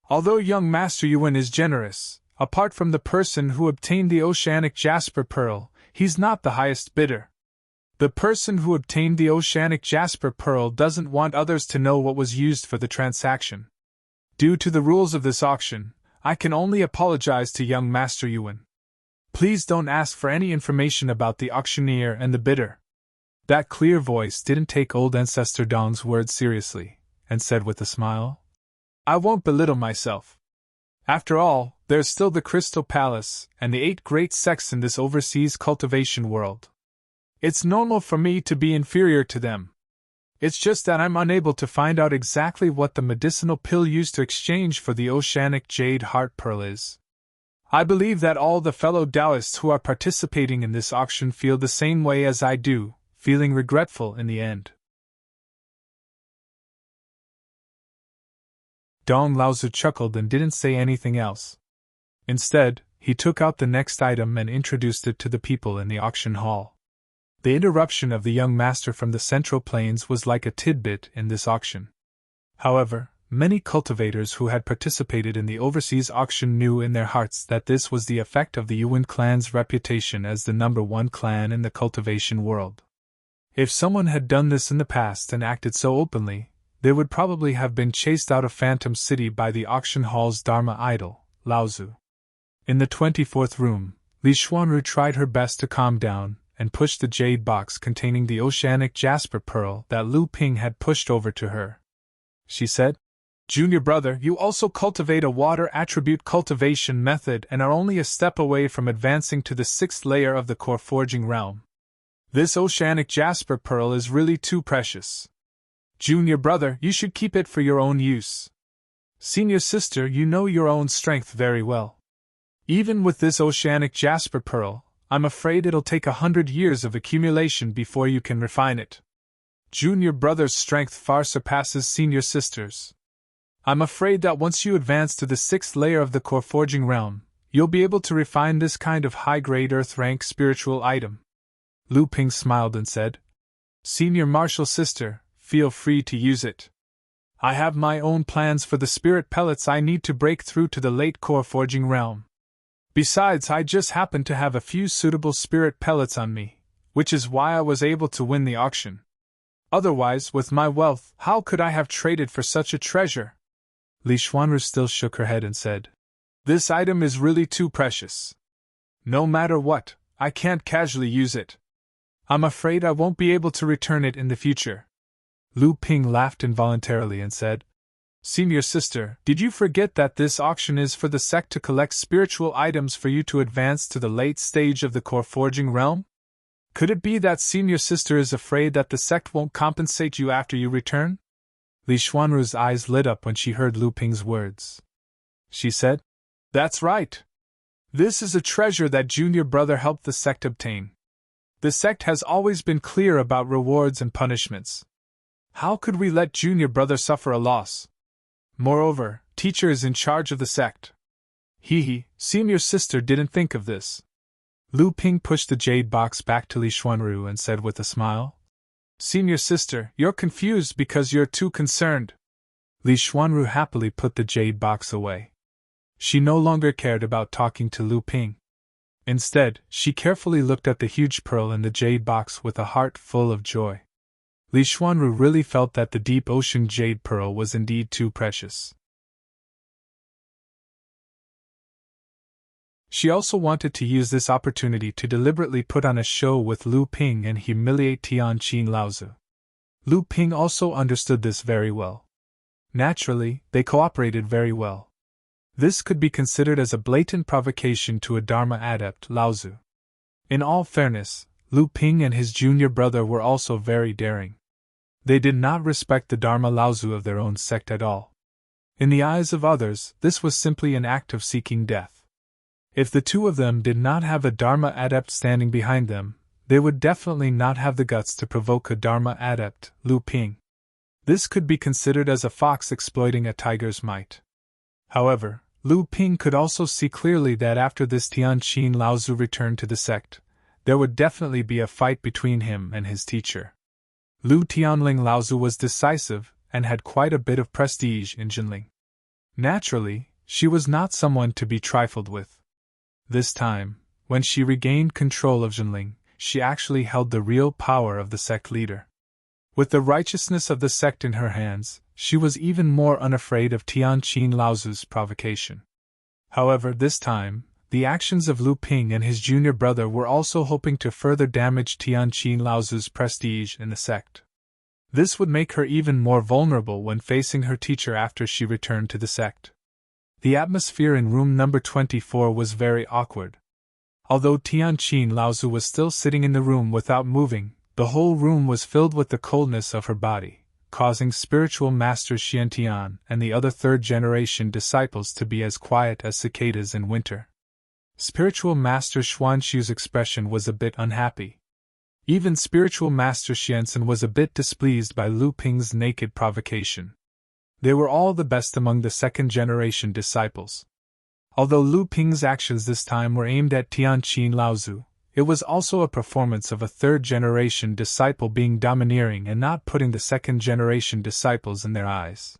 Although young Master Yuan is generous, apart from the person who obtained the oceanic jasper pearl, he's not the highest bidder. The person who obtained the oceanic jasper pearl doesn't want others to know what was used for the transaction. Due to the rules of this auction, I can only apologize to young Master Yuan. Please don't ask for any information about the auctioneer and the bidder." That clear voice didn't take old ancestor Dong's words seriously, and said with a smile, "I won't belittle myself. After all, there's still the Crystal Palace and the 8 great sects in this overseas cultivation world. It's normal for me to be inferior to them. It's just that I'm unable to find out exactly what the medicinal pill used to exchange for the oceanic jade heart pearl is. I believe that all the fellow Taoists who are participating in this auction feel the same way as I do, feeling regretful in the end." Dong Laozu chuckled and didn't say anything else. Instead, he took out the next item and introduced it to the people in the auction hall. The interruption of the young master from the Central Plains was like a tidbit in this auction. However, many cultivators who had participated in the overseas auction knew in their hearts that this was the effect of the Yuan clan's reputation as the #1 clan in the cultivation world. If someone had done this in the past and acted so openly, they would probably have been chased out of Phantom City by the auction hall's Dharma idol, Laozu. In the 24th room, Li Xuanru tried her best to calm down and pushed the jade box containing the oceanic jasper pearl that Lu Ping had pushed over to her. She said, "Junior brother, you also cultivate a water attribute cultivation method and are only a step away from advancing to the 6th layer of the core forging realm. This oceanic jasper pearl is really too precious. Junior brother, you should keep it for your own use. Senior sister, you know your own strength very well. Even with this oceanic jasper pearl, I'm afraid it'll take 100 years of accumulation before you can refine it. Junior brother's strength far surpasses senior sister's. I'm afraid that once you advance to the 6th layer of the core forging realm, you'll be able to refine this kind of high-grade earth-rank spiritual item." Lu Ping smiled and said, "Senior martial sister, feel free to use it. I have my own plans for the spirit pellets I need to break through to the late core forging realm. Besides, I just happen to have a few suitable spirit pellets on me, which is why I was able to win the auction. Otherwise, with my wealth, how could I have traded for such a treasure?" Li Xuanru still shook her head and said, "This item is really too precious. No matter what, I can't casually use it. I'm afraid I won't be able to return it in the future." Lu Ping laughed involuntarily and said, "Senior sister, did you forget that this auction is for the sect to collect spiritual items for you to advance to the late stage of the core forging realm? Could it be that senior sister is afraid that the sect won't compensate you after you return?" Li Xuanru's eyes lit up when she heard Lu Ping's words. She said, "That's right. This is a treasure that junior brother helped the sect obtain. The sect has always been clear about rewards and punishments. How could we let junior brother suffer a loss? Moreover, teacher is in charge of the sect. Senior sister didn't think of this." Lu Ping pushed the jade box back to Li Xuanru and said with a smile, "Senior sister, you're confused because you're too concerned." Li Xuanru happily put the jade box away. She no longer cared about talking to Lu Ping. Instead, she carefully looked at the huge pearl in the jade box with a heart full of joy. Li Xuanru really felt that the deep ocean jade pearl was indeed too precious. She also wanted to use this opportunity to deliberately put on a show with Lu Ping and humiliate Tianqin Laozu. Lu Ping also understood this very well. Naturally, they cooperated very well. This could be considered as a blatant provocation to a Dharma adept, Laozu. In all fairness, Lu Ping and his junior brother were also very daring. They did not respect the Dharma Laozu of their own sect at all. In the eyes of others, this was simply an act of seeking death. If the two of them did not have a Dharma adept standing behind them, they would definitely not have the guts to provoke a Dharma adept, Lu Ping. This could be considered as a fox exploiting a tiger's might. However, Lu Ping could also see clearly that after this Tianqin Laozu returned to the sect, there would definitely be a fight between him and his teacher. Lu Tianling Laozu was decisive and had quite a bit of prestige in Jinling. Naturally, she was not someone to be trifled with. This time, when she regained control of Jinling, she actually held the real power of the sect leader. With the righteousness of the sect in her hands, she was even more unafraid of Tianqin Laozu's provocation. However, this time, the actions of Lu Ping and his junior brother were also hoping to further damage Tianqin Laozu's prestige in the sect. This would make her even more vulnerable when facing her teacher after she returned to the sect. The atmosphere in room number 24 was very awkward. Although Tianqin Laozu was still sitting in the room without moving, the whole room was filled with the coldness of her body, causing spiritual master Xiantian and the other third-generation disciples to be as quiet as cicadas in winter. Spiritual master Xuanxu's expression was a bit unhappy. Even spiritual master Xiansen was a bit displeased by Lu Ping's naked provocation. They were all the best among the second-generation disciples. Although Lu Ping's actions this time were aimed at Tianqin Laozu, it was also a performance of a third-generation disciple being domineering and not putting the second-generation disciples in their eyes.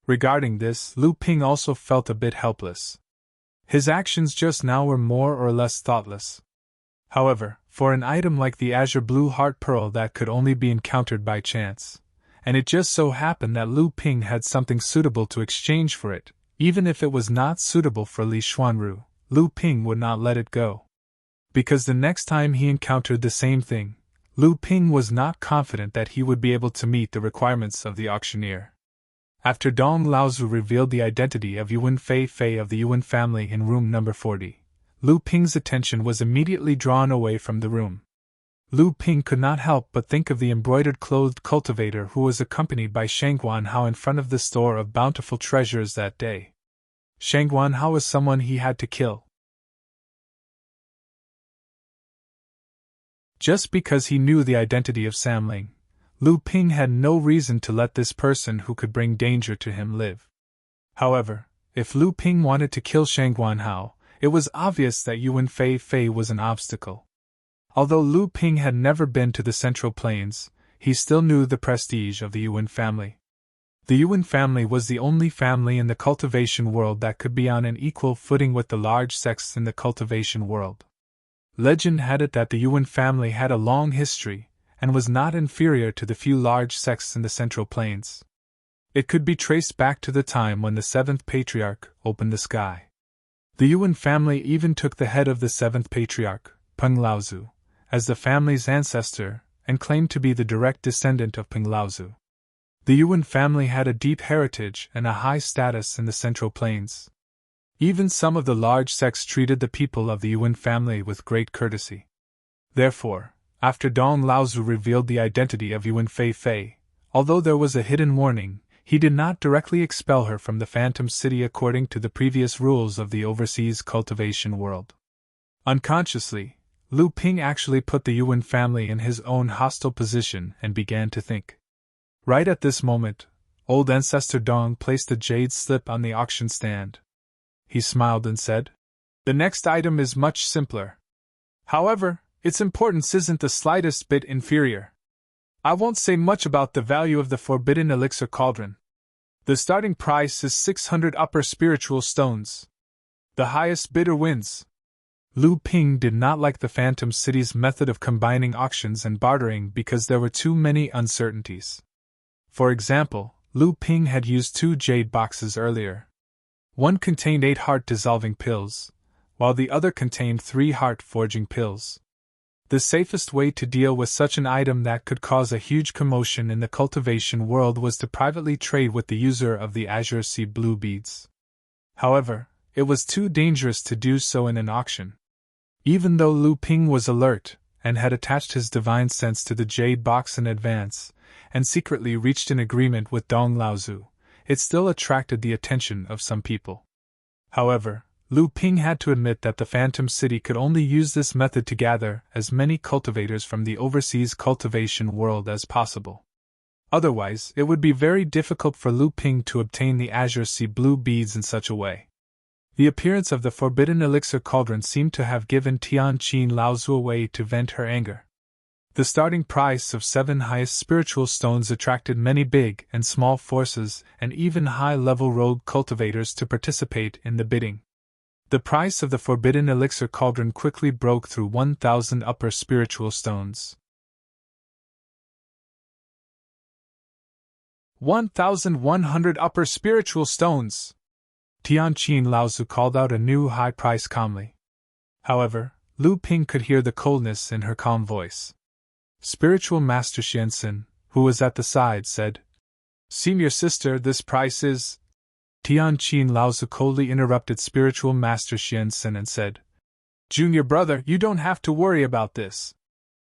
Regarding this, Lu Ping also felt a bit helpless. His actions just now were more or less thoughtless. However, for an item like the azure blue heart pearl that could only be encountered by chance, and it just so happened that Lu Ping had something suitable to exchange for it. Even if it was not suitable for Li Xuanru, Lu Ping would not let it go. Because the next time he encountered the same thing, Lu Ping was not confident that he would be able to meet the requirements of the auctioneer. After Dong Laozu revealed the identity of Yuan Fei Fei of the Yuan family in room number 40, Lu Ping's attention was immediately drawn away from the room. Lu Ping could not help but think of the embroidered-clothed cultivator who was accompanied by Shang Guanhao in front of the store of bountiful treasures that day. Shang Guanhao was someone he had to kill. Just because he knew the identity of Samling, Lu Ping had no reason to let this person who could bring danger to him live. However, if Lu Ping wanted to kill Shang Guanhao, it was obvious that Yuan Fei Fei was an obstacle. Although Lu Ping had never been to the Central Plains, he still knew the prestige of the Yuan family. The Yuan family was the only family in the cultivation world that could be on an equal footing with the large sects in the cultivation world. Legend had it that the Yuan family had a long history, and was not inferior to the few large sects in the Central Plains. It could be traced back to the time when the seventh patriarch opened the sky. The Yuan family even took the head of the seventh patriarch, Peng Laozu, as the family's ancestor, and claimed to be the direct descendant of Peng Laozu. The Yuan family had a deep heritage and a high status in the Central Plains. Even some of the large sects treated the people of the Yuan family with great courtesy. Therefore, after Dong Laozu revealed the identity of Yuan Fei Fei, although there was a hidden warning, he did not directly expel her from the Phantom City according to the previous rules of the overseas cultivation world. Unconsciously, Lu Ping actually put the Yuan family in his own hostile position and began to think. Right at this moment, old ancestor Dong placed the jade slip on the auction stand. He smiled and said, "The next item is much simpler. However, its importance isn't the slightest bit inferior. I won't say much about the value of the forbidden elixir cauldron. The starting price is 600 upper spiritual stones. The highest bidder wins." Lu Ping did not like the Phantom City's method of combining auctions and bartering because there were too many uncertainties. For example, Lu Ping had used 2 jade boxes earlier. One contained 8 heart-dissolving pills, while the other contained 3 heart-forging pills. The safest way to deal with such an item that could cause a huge commotion in the cultivation world was to privately trade with the user of the Azure Sea Blue beads. However, it was too dangerous to do so in an auction. Even though Lu Ping was alert, and had attached his divine sense to the jade box in advance, and secretly reached an agreement with Dong Laozu, it still attracted the attention of some people. However, Lu Ping had to admit that the Phantom City could only use this method to gather as many cultivators from the overseas cultivation world as possible. Otherwise, it would be very difficult for Lu Ping to obtain the Azure Sea Blue beads in such a way. The appearance of the forbidden elixir cauldron seemed to have given Tianqin Laozu a way to vent her anger. The starting price of 7 highest spiritual stones attracted many big and small forces and even high-level rogue cultivators to participate in the bidding. The price of the forbidden elixir cauldron quickly broke through 1,000 upper spiritual stones. 1,100 upper spiritual stones! Tianqin Laozu called out a new high price calmly. However, Lu Ping could hear the coldness in her calm voice. Spiritual Master Xianxin, who was at the side, said, "Senior sister, this price is—" Tianqin Laozu coldly interrupted Spiritual Master Xianxin and said, "Junior brother, you don't have to worry about this.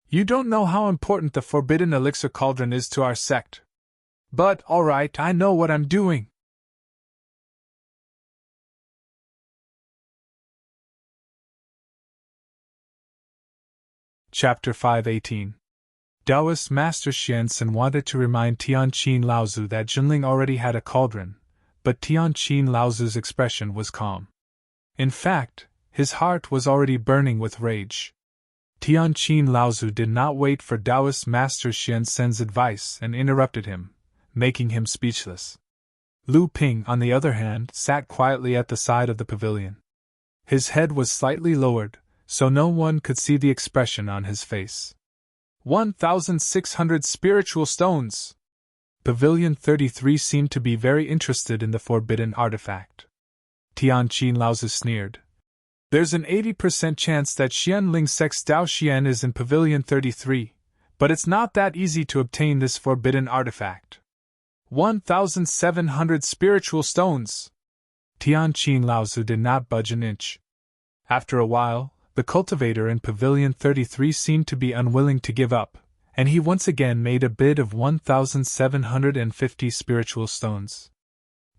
You don't know how important the forbidden elixir cauldron is to our sect. But, alright, I know what I'm doing." Chapter 518. Taoist Master Xianxin wanted to remind Tianqin Laozu that Jinling already had a cauldron, but Tianqin Laozu's expression was calm. In fact, his heart was already burning with rage. Tianqin Laozu did not wait for Taoist Master Xianxin's advice and interrupted him, making him speechless. Lu Ping, on the other hand, sat quietly at the side of the pavilion. His head was slightly lowered, so no one could see the expression on his face. 1,600 spiritual stones! Pavilion 33 seemed to be very interested in the forbidden artifact. Tianqin Laozi sneered. There's an 80% chance that Xianling Sec's Dao Xian is in Pavilion 33, but it's not that easy to obtain this forbidden artifact. 1,700 spiritual stones! Tianqin Laozi did not budge an inch. After a while, the cultivator in Pavilion 33 seemed to be unwilling to give up, and he once again made a bid of 1,750 spiritual stones.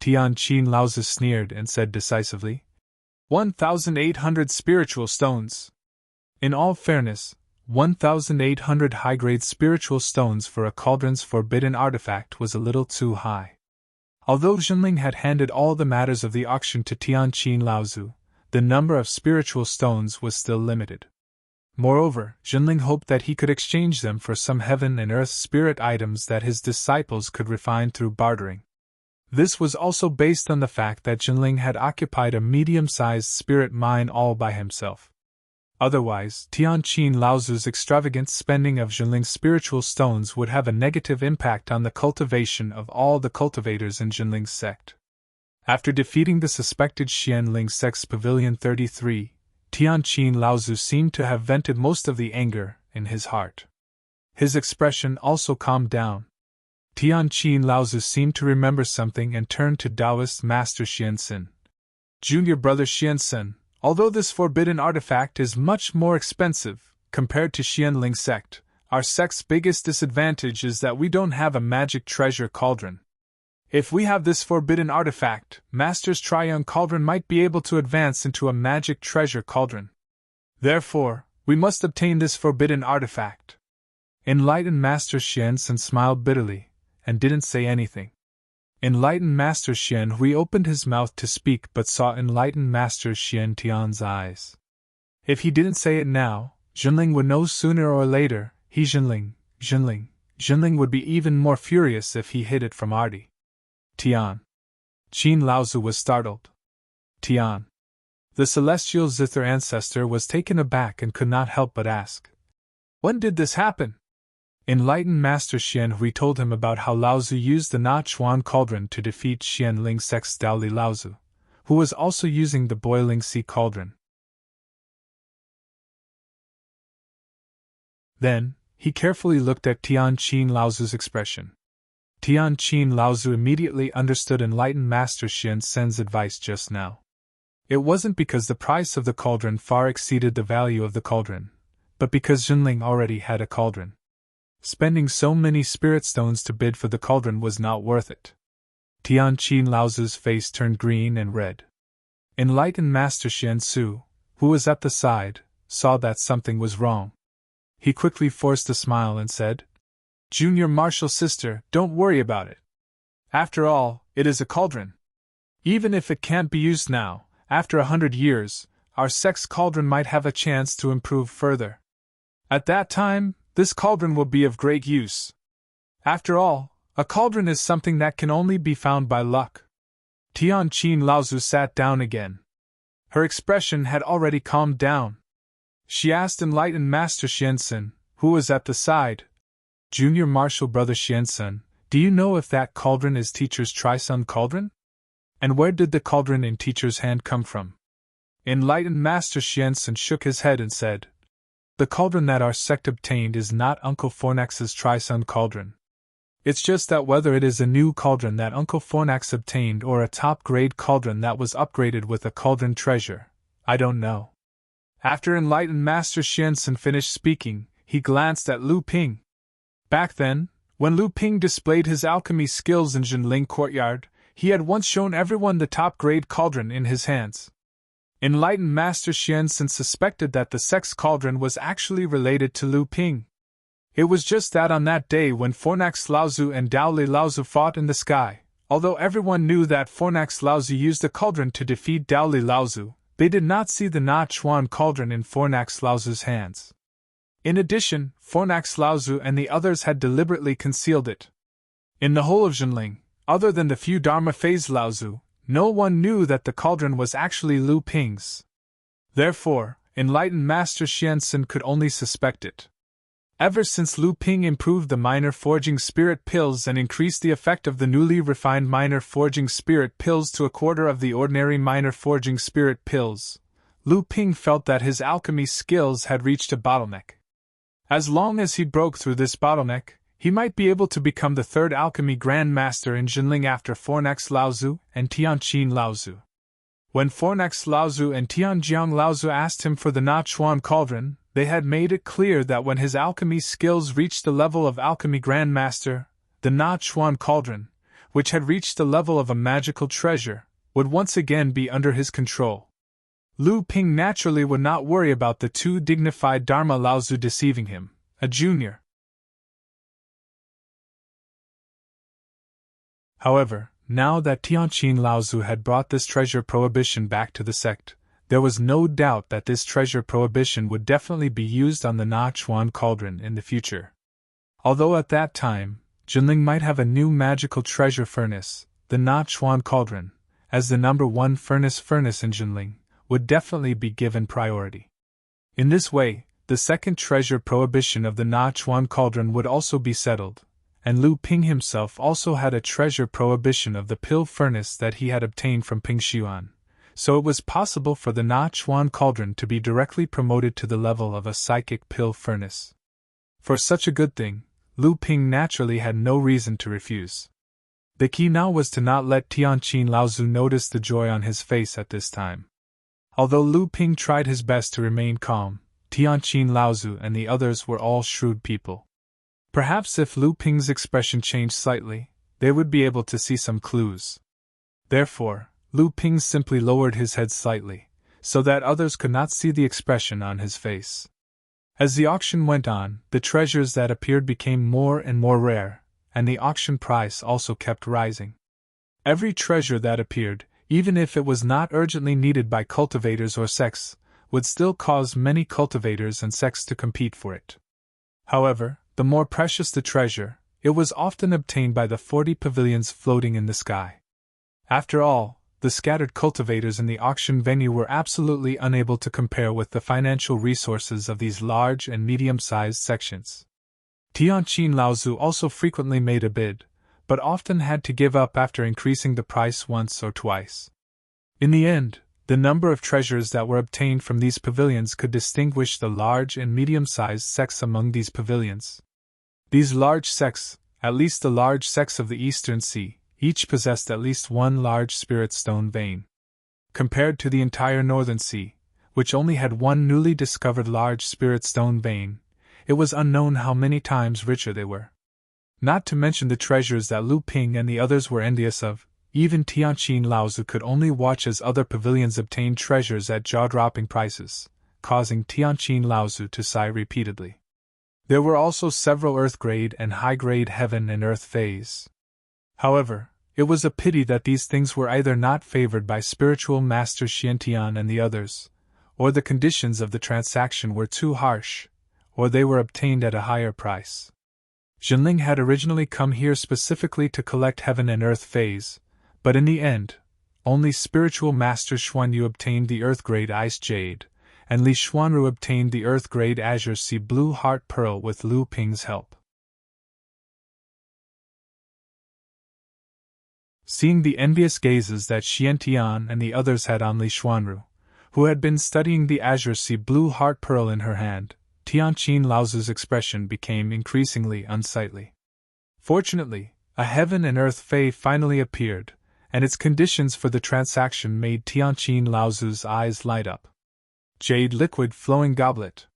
Tianqin Laozi sneered and said decisively, 1,800 spiritual stones. In all fairness, 1,800 high-grade spiritual stones for a cauldron's forbidden artifact was a little too high. Although Jinling had handed all the matters of the auction to Tianqin Laozi, the number of spiritual stones was still limited. Moreover, Jinling hoped that he could exchange them for some heaven and earth spirit items that his disciples could refine through bartering. This was also based on the fact that Jinling had occupied a medium-sized spirit mine all by himself. Otherwise, Tianqin Laozi's extravagant spending of Jinling's spiritual stones would have a negative impact on the cultivation of all the cultivators in Jinling's sect. After defeating the suspected Xianling sect's Pavilion 33, Tianqin Laozi seemed to have vented most of the anger in his heart. His expression also calmed down. Tianqin Laozi seemed to remember something and turned to Taoist Master Xianxin. Junior brother Xianxin, although this forbidden artifact is much more expensive compared to Xianling sect, our sect's biggest disadvantage is that we don't have a magic treasure cauldron. If we have this forbidden artifact, Master's Triune Cauldron might be able to advance into a magic treasure cauldron. Therefore, we must obtain this forbidden artifact. Enlightened Master Xianxin smiled bitterly, and didn't say anything. Enlightened Master Xian Hui opened his mouth to speak but saw Enlightened Master Xian Tian's eyes. If he didn't say it now, Jinling would know sooner or later. Jinling would be even more furious if he hid it from Artie. Tian. Qin Laozi was startled. Tian. The celestial Zither ancestor was taken aback and could not help but ask, when did this happen? Enlightened Master Xian Hui told him about how Laozi used the Na Chuan cauldron to defeat Xianling sect's Daoli Laozi, who was also using the boiling sea cauldron. Then, he carefully looked at Tianqin Laozi's expression. Tianqin Laozi immediately understood Enlightened Master Xianxin's advice just now. It wasn't because the price of the cauldron far exceeded the value of the cauldron, but because Jinling already had a cauldron. Spending so many spirit stones to bid for the cauldron was not worth it. Tianqin Laozi's face turned green and red. Enlightened Master Xiansu, who was at the side, saw that something was wrong. He quickly forced a smile and said, Junior Martial Sister, don't worry about it. After all, it is a cauldron. Even if it can't be used now, after 100 years, our sect's cauldron might have a chance to improve further. At that time, this cauldron will be of great use. After all, a cauldron is something that can only be found by luck. Tianqin Laozi sat down again. Her expression had already calmed down. She asked Enlightened Master Xianxin, who was at the side, Junior Martial Brother Xianxin, do you know if that cauldron is Teacher's Tri-Sun cauldron? And where did the cauldron in Teacher's hand come from? Enlightened Master Xianxin shook his head and said, the cauldron that our sect obtained is not Uncle Fornax's Tri-Sun cauldron. It's just that whether it is a new cauldron that Uncle Fornax obtained or a top-grade cauldron that was upgraded with a cauldron treasure, I don't know. After Enlightened Master Xianxin finished speaking, he glanced at Lu Ping. Back then, when Lu Ping displayed his alchemy skills in Jinling Courtyard, he had once shown everyone the top-grade cauldron in his hands. Enlightened Master Xianxin suspected that the sect's cauldron was actually related to Lu Ping. It was just that on that day when Fornax Laozi and Daoli Laozi fought in the sky, although everyone knew that Fornax Laozi used a cauldron to defeat Daoli Laozi, they did not see the Na Chuan cauldron in Fornax Laozi's hands. In addition, Fornax Laozi and the others had deliberately concealed it. In the whole of Jinling, other than the few Dharma phase Laozi, no one knew that the cauldron was actually Lu Ping's. Therefore, Enlightened Master Xianxin could only suspect it. Ever since Lu Ping improved the minor forging spirit pills and increased the effect of the newly refined minor forging spirit pills to a quarter of the ordinary minor forging spirit pills, Lu Ping felt that his alchemy skills had reached a bottleneck. As long as he broke through this bottleneck, he might be able to become the third alchemy Grand Master in Jinling after Fornax Laozu and Tianqin Laozu. When Fornax Laozu and Tianjiang Laozu asked him for the Na Chuan Cauldron, they had made it clear that when his alchemy skills reached the level of alchemy Grand Master, the Na Chuan Cauldron, which had reached the level of a magical treasure, would once again be under his control. Lu Ping naturally would not worry about the two dignified Dharma Laozu deceiving him, a junior. However, now that Tianqin Laozu had brought this treasure prohibition back to the sect, there was no doubt that this treasure prohibition would definitely be used on the Na Chuan Cauldron in the future. Although at that time, Jinling might have a new magical treasure furnace, the Na Chuan Cauldron, as the number one furnace in Jinling, would definitely be given priority. In this way, the second treasure prohibition of the Na Chuan Cauldron would also be settled, and Lu Ping himself also had a treasure prohibition of the pill furnace that he had obtained from Ping Xuan, so it was possible for the Na Chuan Cauldron to be directly promoted to the level of a psychic pill furnace. For such a good thing, Lu Ping naturally had no reason to refuse. The key now was to not let Tianqin Laozu notice the joy on his face at this time. Although Lu Ping tried his best to remain calm, Tianqin Laozu and the others were all shrewd people. Perhaps if Lu Ping's expression changed slightly, they would be able to see some clues. Therefore, Lu Ping simply lowered his head slightly, so that others could not see the expression on his face. As the auction went on, the treasures that appeared became more and more rare, and the auction price also kept rising. Every treasure that appeared, even if it was not urgently needed by cultivators or sects, would still cause many cultivators and sects to compete for it. However, the more precious the treasure, it was often obtained by the 40 pavilions floating in the sky. After all, the scattered cultivators in the auction venue were absolutely unable to compare with the financial resources of these large and medium-sized sections. Tianqin Laozu also frequently made a bid, but often had to give up after increasing the price once or twice. In the end, the number of treasures that were obtained from these pavilions could distinguish the large and medium-sized sects among these pavilions. These large sects, at least the large sects of the Eastern Sea, each possessed at least one large spirit stone vein. Compared to the entire Northern Sea, which only had one newly discovered large spirit stone vein, it was unknown how many times richer they were. Not to mention the treasures that Lu Ping and the others were envious of, even Tianqin Laozu could only watch as other pavilions obtained treasures at jaw-dropping prices, causing Tianqin Laozu to sigh repeatedly. There were also several earth-grade and high-grade heaven and earth fays. However, it was a pity that these things were either not favored by spiritual master Xiantian and the others, or the conditions of the transaction were too harsh, or they were obtained at a higher price. Jinling had originally come here specifically to collect heaven and earth fays, but in the end, only spiritual master Xuanyu obtained the earth-grade ice jade, and Li Xuanru obtained the earth-grade azure sea blue heart pearl with Lu Ping's help. Seeing the envious gazes that Xiantian and the others had on Li Xuanru, who had been studying the azure sea blue heart pearl in her hand, Tianqin Laozu's expression became increasingly unsightly. Fortunately, a heaven and earth fay finally appeared, and its conditions for the transaction made Tianqin Laozu's eyes light up. Jade liquid flowing goblet.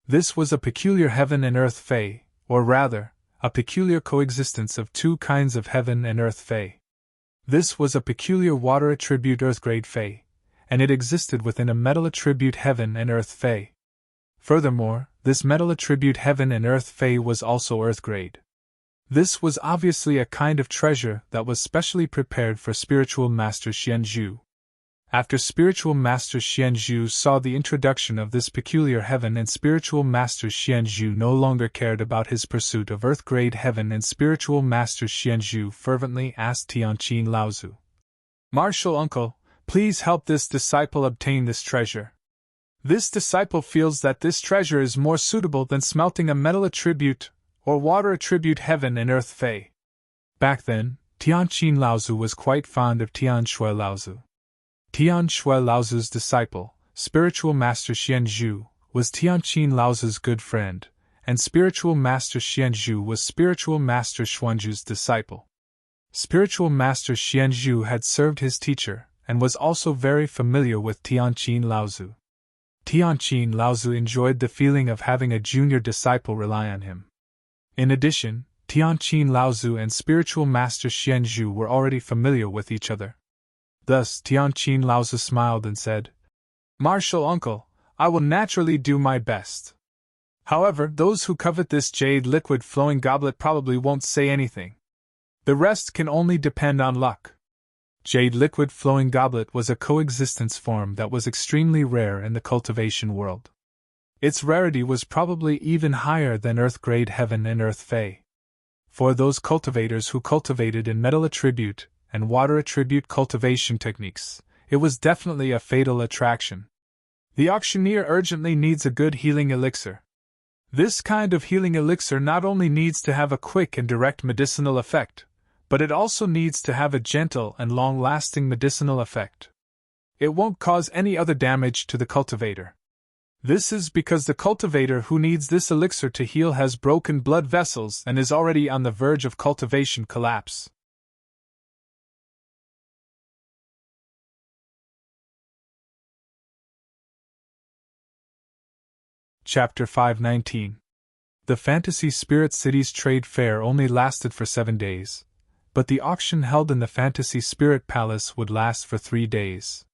This was a peculiar heaven and earth fay, or rather, a peculiar coexistence of two kinds of heaven and earth fay. This was a peculiar water attribute earth-grade fay, and it existed within a metal attribute heaven and earth fay. Furthermore, this metal attribute heaven and earth fay was also earth-grade. This was obviously a kind of treasure that was specially prepared for spiritual master Xianzhu. After spiritual master Xianzhu saw the introduction of this peculiar heaven and spiritual master Xianzhu no longer cared about his pursuit of earth-grade heaven and spiritual master Xianzhu fervently asked Tianqin Laozu, "Martial uncle, please help this disciple obtain this treasure." This disciple feels that this treasure is more suitable than smelting a metal attribute or water attribute heaven and earth fey. Back then, Tianqin Laozu was quite fond of Tian Shui Laozu. Tian Shui Laozu's disciple, spiritual master Xianzhu, was Tianqin Laozu's good friend, and spiritual master Xianzhu was spiritual master Xuanzhu's disciple. Spiritual master Xianzhu had served his teacher, and was also very familiar with Tianqin Laozu. Tianqin Laozu enjoyed the feeling of having a junior disciple rely on him. In addition, Tianqin Laozu and spiritual master Xianzhu were already familiar with each other. Thus Tianqin Laozu smiled and said, "Martial uncle, I will naturally do my best. However, those who covet this jade liquid flowing goblet probably won't say anything. The rest can only depend on luck." Jade liquid flowing goblet was a coexistence form that was extremely rare in the cultivation world. Its rarity was probably even higher than earth-grade heaven and earth fey. For those cultivators who cultivated in metal attribute and water attribute cultivation techniques, it was definitely a fatal attraction. The auctioneer urgently needs a good healing elixir. This kind of healing elixir not only needs to have a quick and direct medicinal effect, but it also needs to have a gentle and long-lasting medicinal effect. It won't cause any other damage to the cultivator. This is because the cultivator who needs this elixir to heal has broken blood vessels and is already on the verge of cultivation collapse. Chapter 519. The Fantasy Spirit City's trade fair only lasted for 7 days, but the auction held in the Fantasy Spirit Palace would last for 3 days.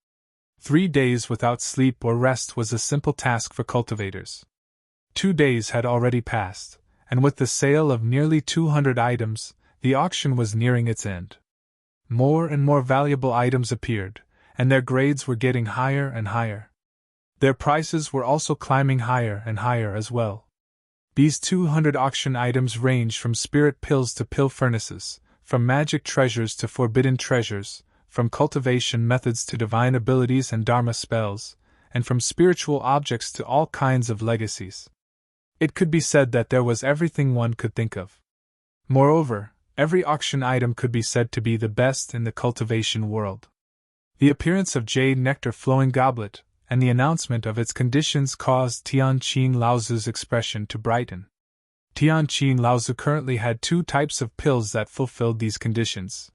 3 days without sleep or rest was a simple task for cultivators. 2 days had already passed, and with the sale of nearly 200 items, the auction was nearing its end. More and more valuable items appeared, and their grades were getting higher and higher. Their prices were also climbing higher and higher as well. These 200 auction items ranged from spirit pills to pill furnaces, from magic treasures to forbidden treasures, from cultivation methods to divine abilities and dharma spells, and from spiritual objects to all kinds of legacies. It could be said that there was everything one could think of. Moreover, every auction item could be said to be the best in the cultivation world. The appearance of jade nectar flowing goblet, and the announcement of its conditions caused Tianqin Laozu's expression to brighten. Tianqin Laozu currently had 2 types of pills that fulfilled these conditions.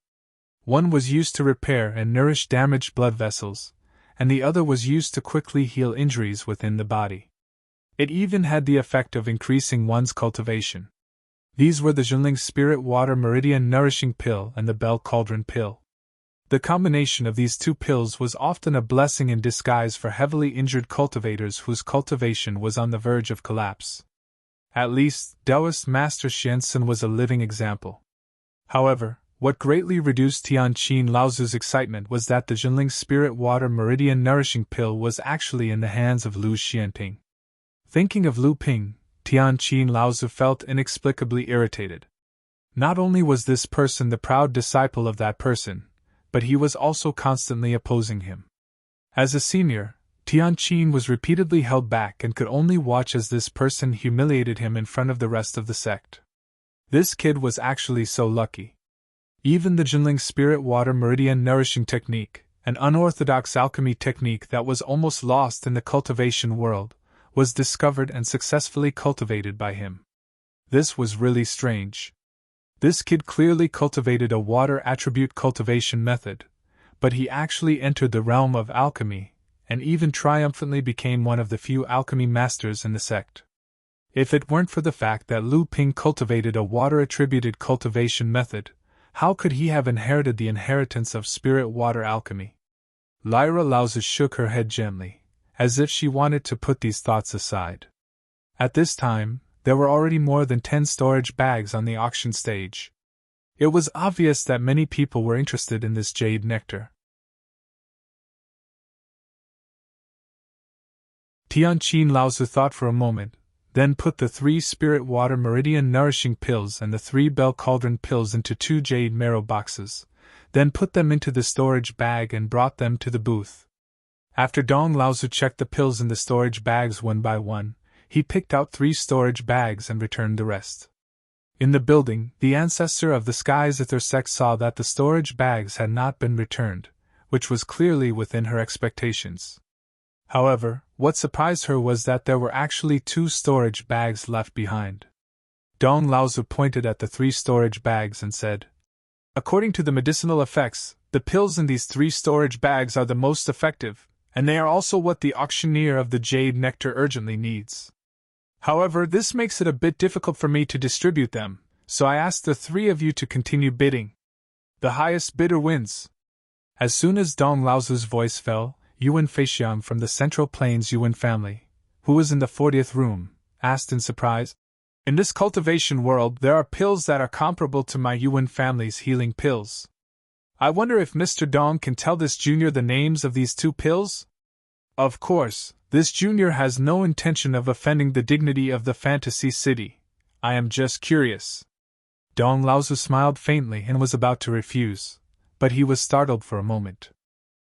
One was used to repair and nourish damaged blood vessels, and the other was used to quickly heal injuries within the body. It even had the effect of increasing one's cultivation. These were the Zhenling Spirit Water Meridian Nourishing Pill and the Bell Cauldron Pill. The combination of these 2 pills was often a blessing in disguise for heavily injured cultivators whose cultivation was on the verge of collapse. At least, Taoist Master Xianxin was a living example. However, what greatly reduced Tianqin Laozu's excitement was that the Zhenling Spirit Water Meridian Nourishing Pill was actually in the hands of Lu Xianping. Thinking of Lu Ping, Tianqin Laozu felt inexplicably irritated. Not only was this person the proud disciple of that person, but he was also constantly opposing him. As a senior, Tianqin was repeatedly held back and could only watch as this person humiliated him in front of the rest of the sect. This kid was actually so lucky. Even the Zhenling Spirit Water Meridian Nourishing Technique, an unorthodox alchemy technique that was almost lost in the cultivation world, was discovered and successfully cultivated by him. This was really strange. This kid clearly cultivated a water attribute cultivation method, but he actually entered the realm of alchemy, and even triumphantly became one of the few alchemy masters in the sect. If it weren't for the fact that Lu Ping cultivated a water-attributed cultivation method, how could he have inherited the inheritance of spirit water alchemy? Lyra Laozu shook her head gently, as if she wanted to put these thoughts aside. At this time, there were already more than 10 storage bags on the auction stage. It was obvious that many people were interested in this jade nectar. Tianqin Laozu thought for a moment, then put the 3 Spirit Water Meridian Nourishing Pills and the 3 Bell Cauldron Pills into 2 jade marrow boxes, then put them into the storage bag and brought them to the booth. After Dong Laozu checked the pills in the storage bags one by one, he picked out 3 storage bags and returned the rest. In the building, the ancestor of the sky's ether sect saw that the storage bags had not been returned, which was clearly within her expectations. However, what surprised her was that there were actually 2 storage bags left behind. Dong Laozu pointed at the 3 storage bags and said, "According to the medicinal effects, the pills in these 3 storage bags are the most effective, and they are also what the auctioneer of the jade nectar urgently needs. However, this makes it a bit difficult for me to distribute them, so I ask the 3 of you to continue bidding. The highest bidder wins." As soon as Dong Laozu's voice fell, Yuan Feixiang from the Central Plains Yuan family, who was in the 40th room, asked in surprise, "In this cultivation world there are pills that are comparable to my Yuan family's healing pills. I wonder if Mr. Dong can tell this junior the names of these 2 pills?" Of course, this junior has no intention of offending the dignity of the fantasy city. I am just curious. Dong Laozu smiled faintly and was about to refuse, but he was startled for a moment.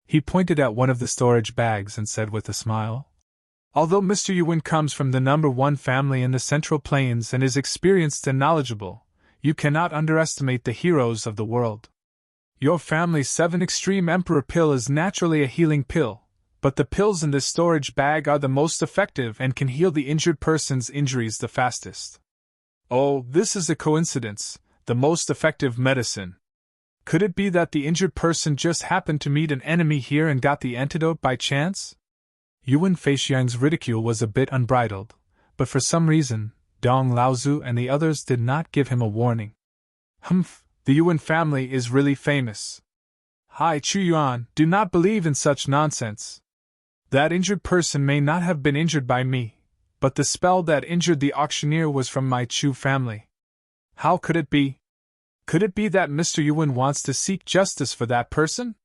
He pointed at one of the storage bags and said with a smile, "Although Mr. Yuan comes from the number 1 family in the Central Plains and is experienced and knowledgeable, you cannot underestimate the heroes of the world. Your family's 7 Extreme Emperor pill is naturally a healing pill, but the pills in this storage bag are the most effective and can heal the injured person's injuries the fastest. Oh, this is a coincidence, the most effective medicine. Could it be that the injured person just happened to meet an enemy here and got the antidote by chance?" Yuan Feixiang's ridicule was a bit unbridled, but for some reason, Dong Laozu and the others did not give him a warning. "Humph, the Yuan family is really famous. Hai Chu Yuan, do not believe in such nonsense. That injured person may not have been injured by me, but the spell that injured the auctioneer was from my Chu family. How could it be? Could it be that Mr. Yuan wants to seek justice for that person?"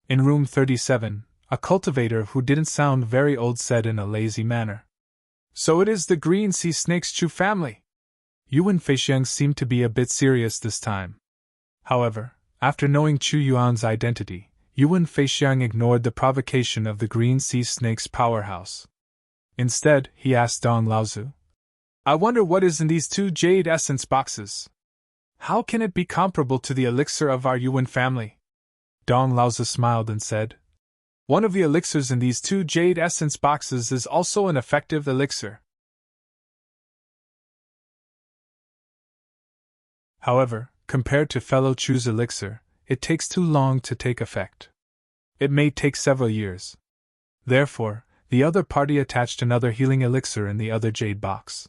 In room 37, a cultivator who didn't sound very old said in a lazy manner, "So it is the green sea snake's Chu family." Yuan Feixiang seemed to be a bit serious this time. However, after knowing Chu Yuan's identity, Yuan Feixiang ignored the provocation of the green sea snake's powerhouse. Instead, he asked Dong Laozu, "I wonder what is in these 2 jade essence boxes. How can it be comparable to the elixir of our Yuan family?" Dong Laozu smiled and said, "One of the elixirs in these 2 jade essence boxes is also an effective elixir. However, compared to fellow Chu's elixir, it takes too long to take effect. It may take several years. Therefore, the other party attached another healing elixir in the other jade box.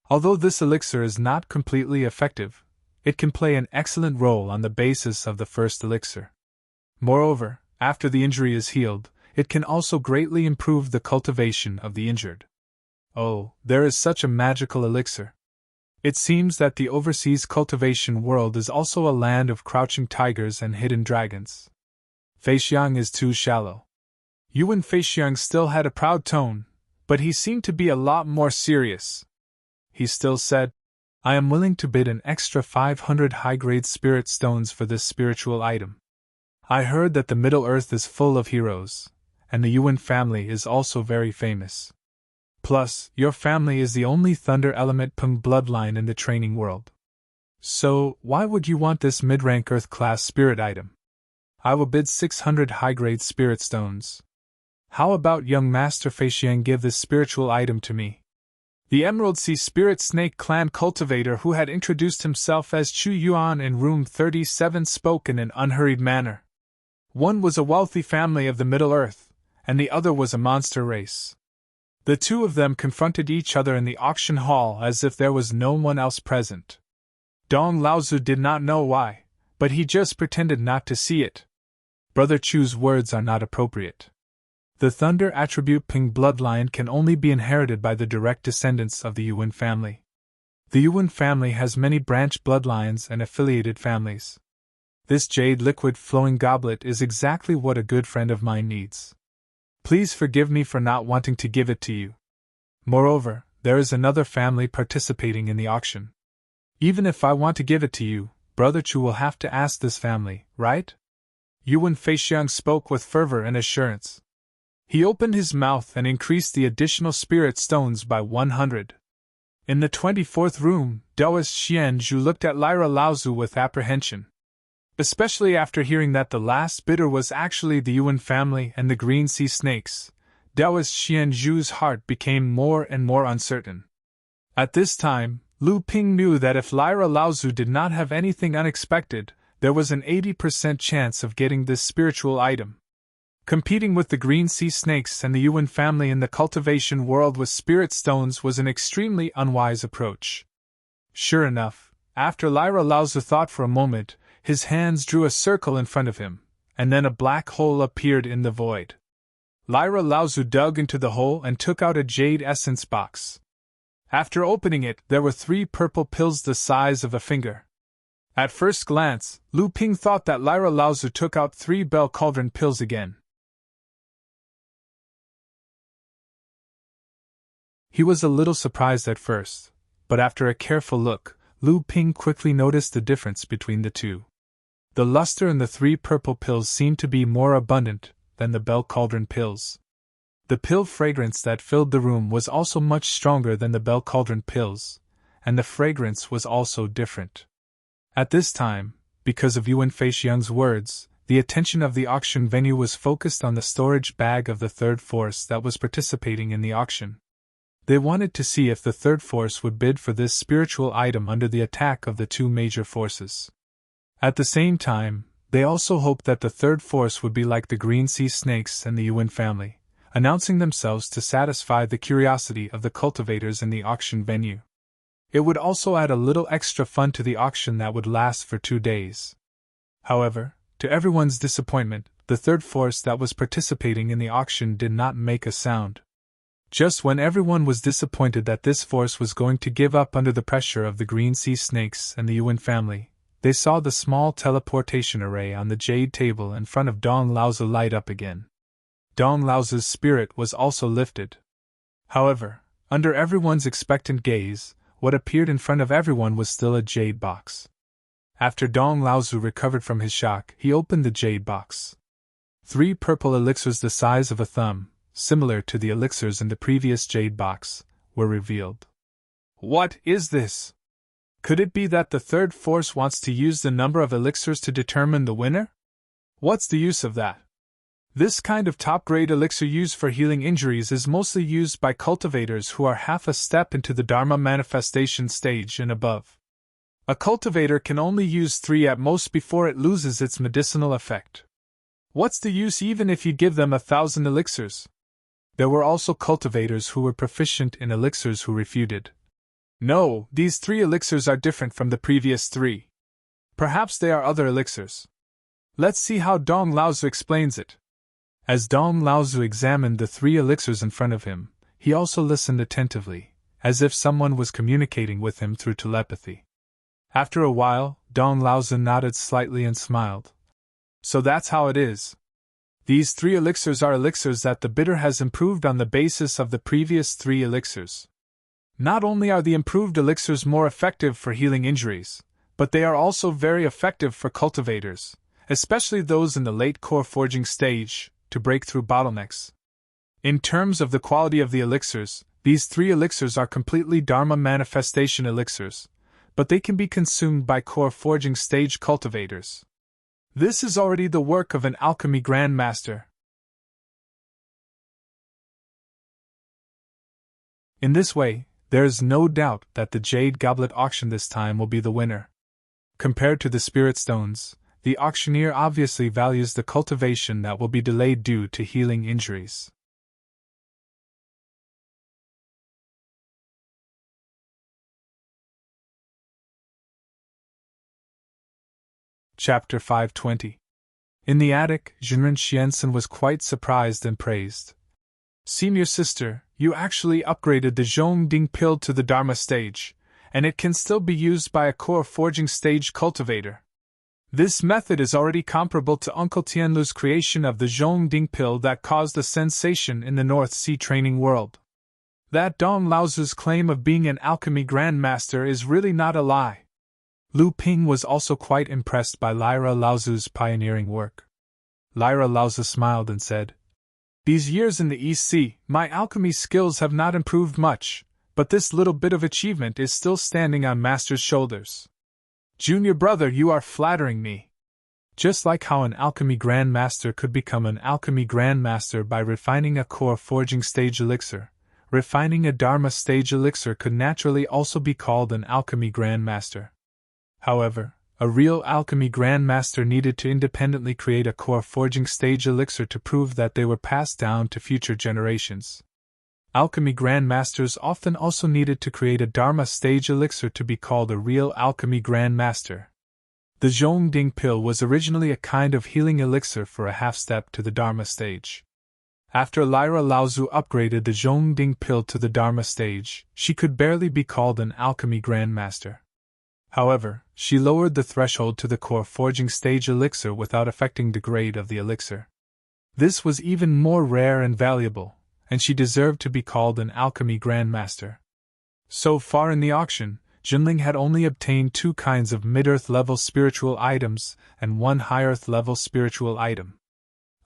Although this elixir is not completely effective, it can play an excellent role on the basis of the first elixir. Moreover, after the injury is healed, it can also greatly improve the cultivation of the injured. Oh, there is such a magical elixir. It seems that the overseas cultivation world is also a land of crouching tigers and hidden dragons. Feixiang is too shallow." Yuan Feixiang still had a proud tone, but he seemed to be a lot more serious. He still said, "I am willing to bid an extra 500 high-grade spirit stones for this spiritual item. I heard that the Middle Earth is full of heroes, and the Yuan family is also very famous. Plus, your family is the only Thunder Element Peng bloodline in the training world. So, why would you want this mid-rank Earth-class spirit item? I will bid 600 high-grade spirit stones. How about young Master Feixiang give this spiritual item to me?" The Emerald Sea Spirit Snake Clan cultivator who had introduced himself as Chu Yuan in room 37 spoke in an unhurried manner. One was a wealthy family of the Middle Earth, and the other was a monster race. The 2 of them confronted each other in the auction hall as if there was no one else present. Dong Laozu did not know why, but he just pretended not to see it. Brother Chu's words are not appropriate. The Thunder Attribute Ping bloodline can only be inherited by the direct descendants of the Yuan family. The Yuan family has many branch bloodlines and affiliated families. This jade liquid flowing goblet is exactly what a good friend of mine needs. Please forgive me for not wanting to give it to you. Moreover, there is another family participating in the auction. Even if I want to give it to you, Brother Chu will have to ask this family, right?" Yuan Feixiang spoke with fervor and assurance. He opened his mouth and increased the additional spirit stones by 100. In the 24th room, Taoist Xianzhu looked at Lyra Laozu with apprehension. Especially after hearing that the last bidder was actually the Yuan family and the green sea snakes, Taoist Xianzhu's heart became more and more uncertain. At this time, Lu Ping knew that if Lyra Laozu did not have anything unexpected, there was an 80% chance of getting this spiritual item. Competing with the green sea snakes and the Yuan family in the cultivation world with spirit stones was an extremely unwise approach. Sure enough, after Lyra Laozu thought for a moment, his hands drew a circle in front of him, and then a black hole appeared in the void. Lyra Laozu dug into the hole and took out a jade essence box. After opening it, there were 3 purple pills the size of a finger. At first glance, Lu Ping thought that Lyra Laozu took out 3 bell cauldron pills again. He was a little surprised at first, but after a careful look, Lu Ping quickly noticed the difference between the two. The luster in the 3 purple pills seemed to be more abundant than the bell cauldron pills. The pill fragrance that filled the room was also much stronger than the bell cauldron pills, and the fragrance was also different. At this time, because of Yuan Feixiang's words, the attention of the auction venue was focused on the storage bag of the third force that was participating in the auction. They wanted to see if the third force would bid for this spiritual item under the attack of the 2 major forces. At the same time, they also hoped that the third force would be like the green sea snakes and the Yuan family, announcing themselves to satisfy the curiosity of the cultivators in the auction venue. It would also add a little extra fun to the auction that would last for 2 days. However, to everyone's disappointment, the third force that was participating in the auction did not make a sound. Just when everyone was disappointed that this force was going to give up under the pressure of the green sea snakes and the Yuan family, they saw the small teleportation array on the jade table in front of Dong Laozu light up again. Dong Laozu's spirit was also lifted. However, under everyone's expectant gaze, what appeared in front of everyone was still a jade box. After Dong Laozu recovered from his shock, he opened the jade box. 3 purple elixirs the size of a thumb, similar to the elixirs in the previous jade box, were revealed. What is this? Could it be that the third force wants to use the number of elixirs to determine the winner? What's the use of that? This kind of top-grade elixir used for healing injuries is mostly used by cultivators who are half a step into the Dharma manifestation stage and above. A cultivator can only use 3 at most before it loses its medicinal effect. What's the use even if you give them 1,000 elixirs? There were also cultivators who were proficient in elixirs who refuted. No, these 3 elixirs are different from the previous 3. Perhaps they are other elixirs. Let's see how Dong Laozu explains it. As Dong Laozu examined the 3 elixirs in front of him, he also listened attentively, as if someone was communicating with him through telepathy. After a while, Dong Laozu nodded slightly and smiled. So that's how it is. These 3 elixirs are elixirs that the bidder has improved on the basis of the previous 3 elixirs. Not only are the improved elixirs more effective for healing injuries, but they are also very effective for cultivators, especially those in the late core forging stage, to break through bottlenecks. In terms of the quality of the elixirs, these 3 elixirs are completely Dharma manifestation elixirs, but they can be consumed by core forging stage cultivators. This is already the work of an alchemy grandmaster. In this way, there is no doubt that the Jade Goblet auction this time will be the winner. Compared to the Spirit Stones, the auctioneer obviously values the cultivation that will be delayed due to healing injuries. Chapter 520. In the attic, Jinren Xiansen was quite surprised and praised. Senior sister, you actually upgraded the Zhongding pill to the Dharma stage, and it can still be used by a core forging stage cultivator. This method is already comparable to Uncle Tianlu's creation of the Zhongding pill that caused a sensation in the North Sea training world. That Dong Laozu's claim of being an alchemy grandmaster is really not a lie. Lu Ping was also quite impressed by Lyra Laozu's pioneering work. Lyra Laozu smiled and said, These years in the East Sea, my alchemy skills have not improved much, but this little bit of achievement is still standing on Master's shoulders. Junior brother, you are flattering me. Just like how an alchemy grandmaster could become an alchemy grandmaster by refining a core forging stage elixir, refining a dharma stage elixir could naturally also be called an alchemy grandmaster. However, a real alchemy grandmaster needed to independently create a core forging stage elixir to prove that they were passed down to future generations. Alchemy grandmasters often also needed to create a dharma stage elixir to be called a real alchemy grandmaster. The Zhongding pill was originally a kind of healing elixir for a half-step to the dharma stage. After Lyra Laozu upgraded the Zhongding pill to the dharma stage, she could barely be called an alchemy grandmaster. However, she lowered the threshold to the core forging stage elixir without affecting the grade of the elixir. This was even more rare and valuable, and she deserved to be called an alchemy grandmaster. So far in the auction, Jinling had only obtained 2 kinds of mid-earth level spiritual items and 1 high-earth level spiritual item.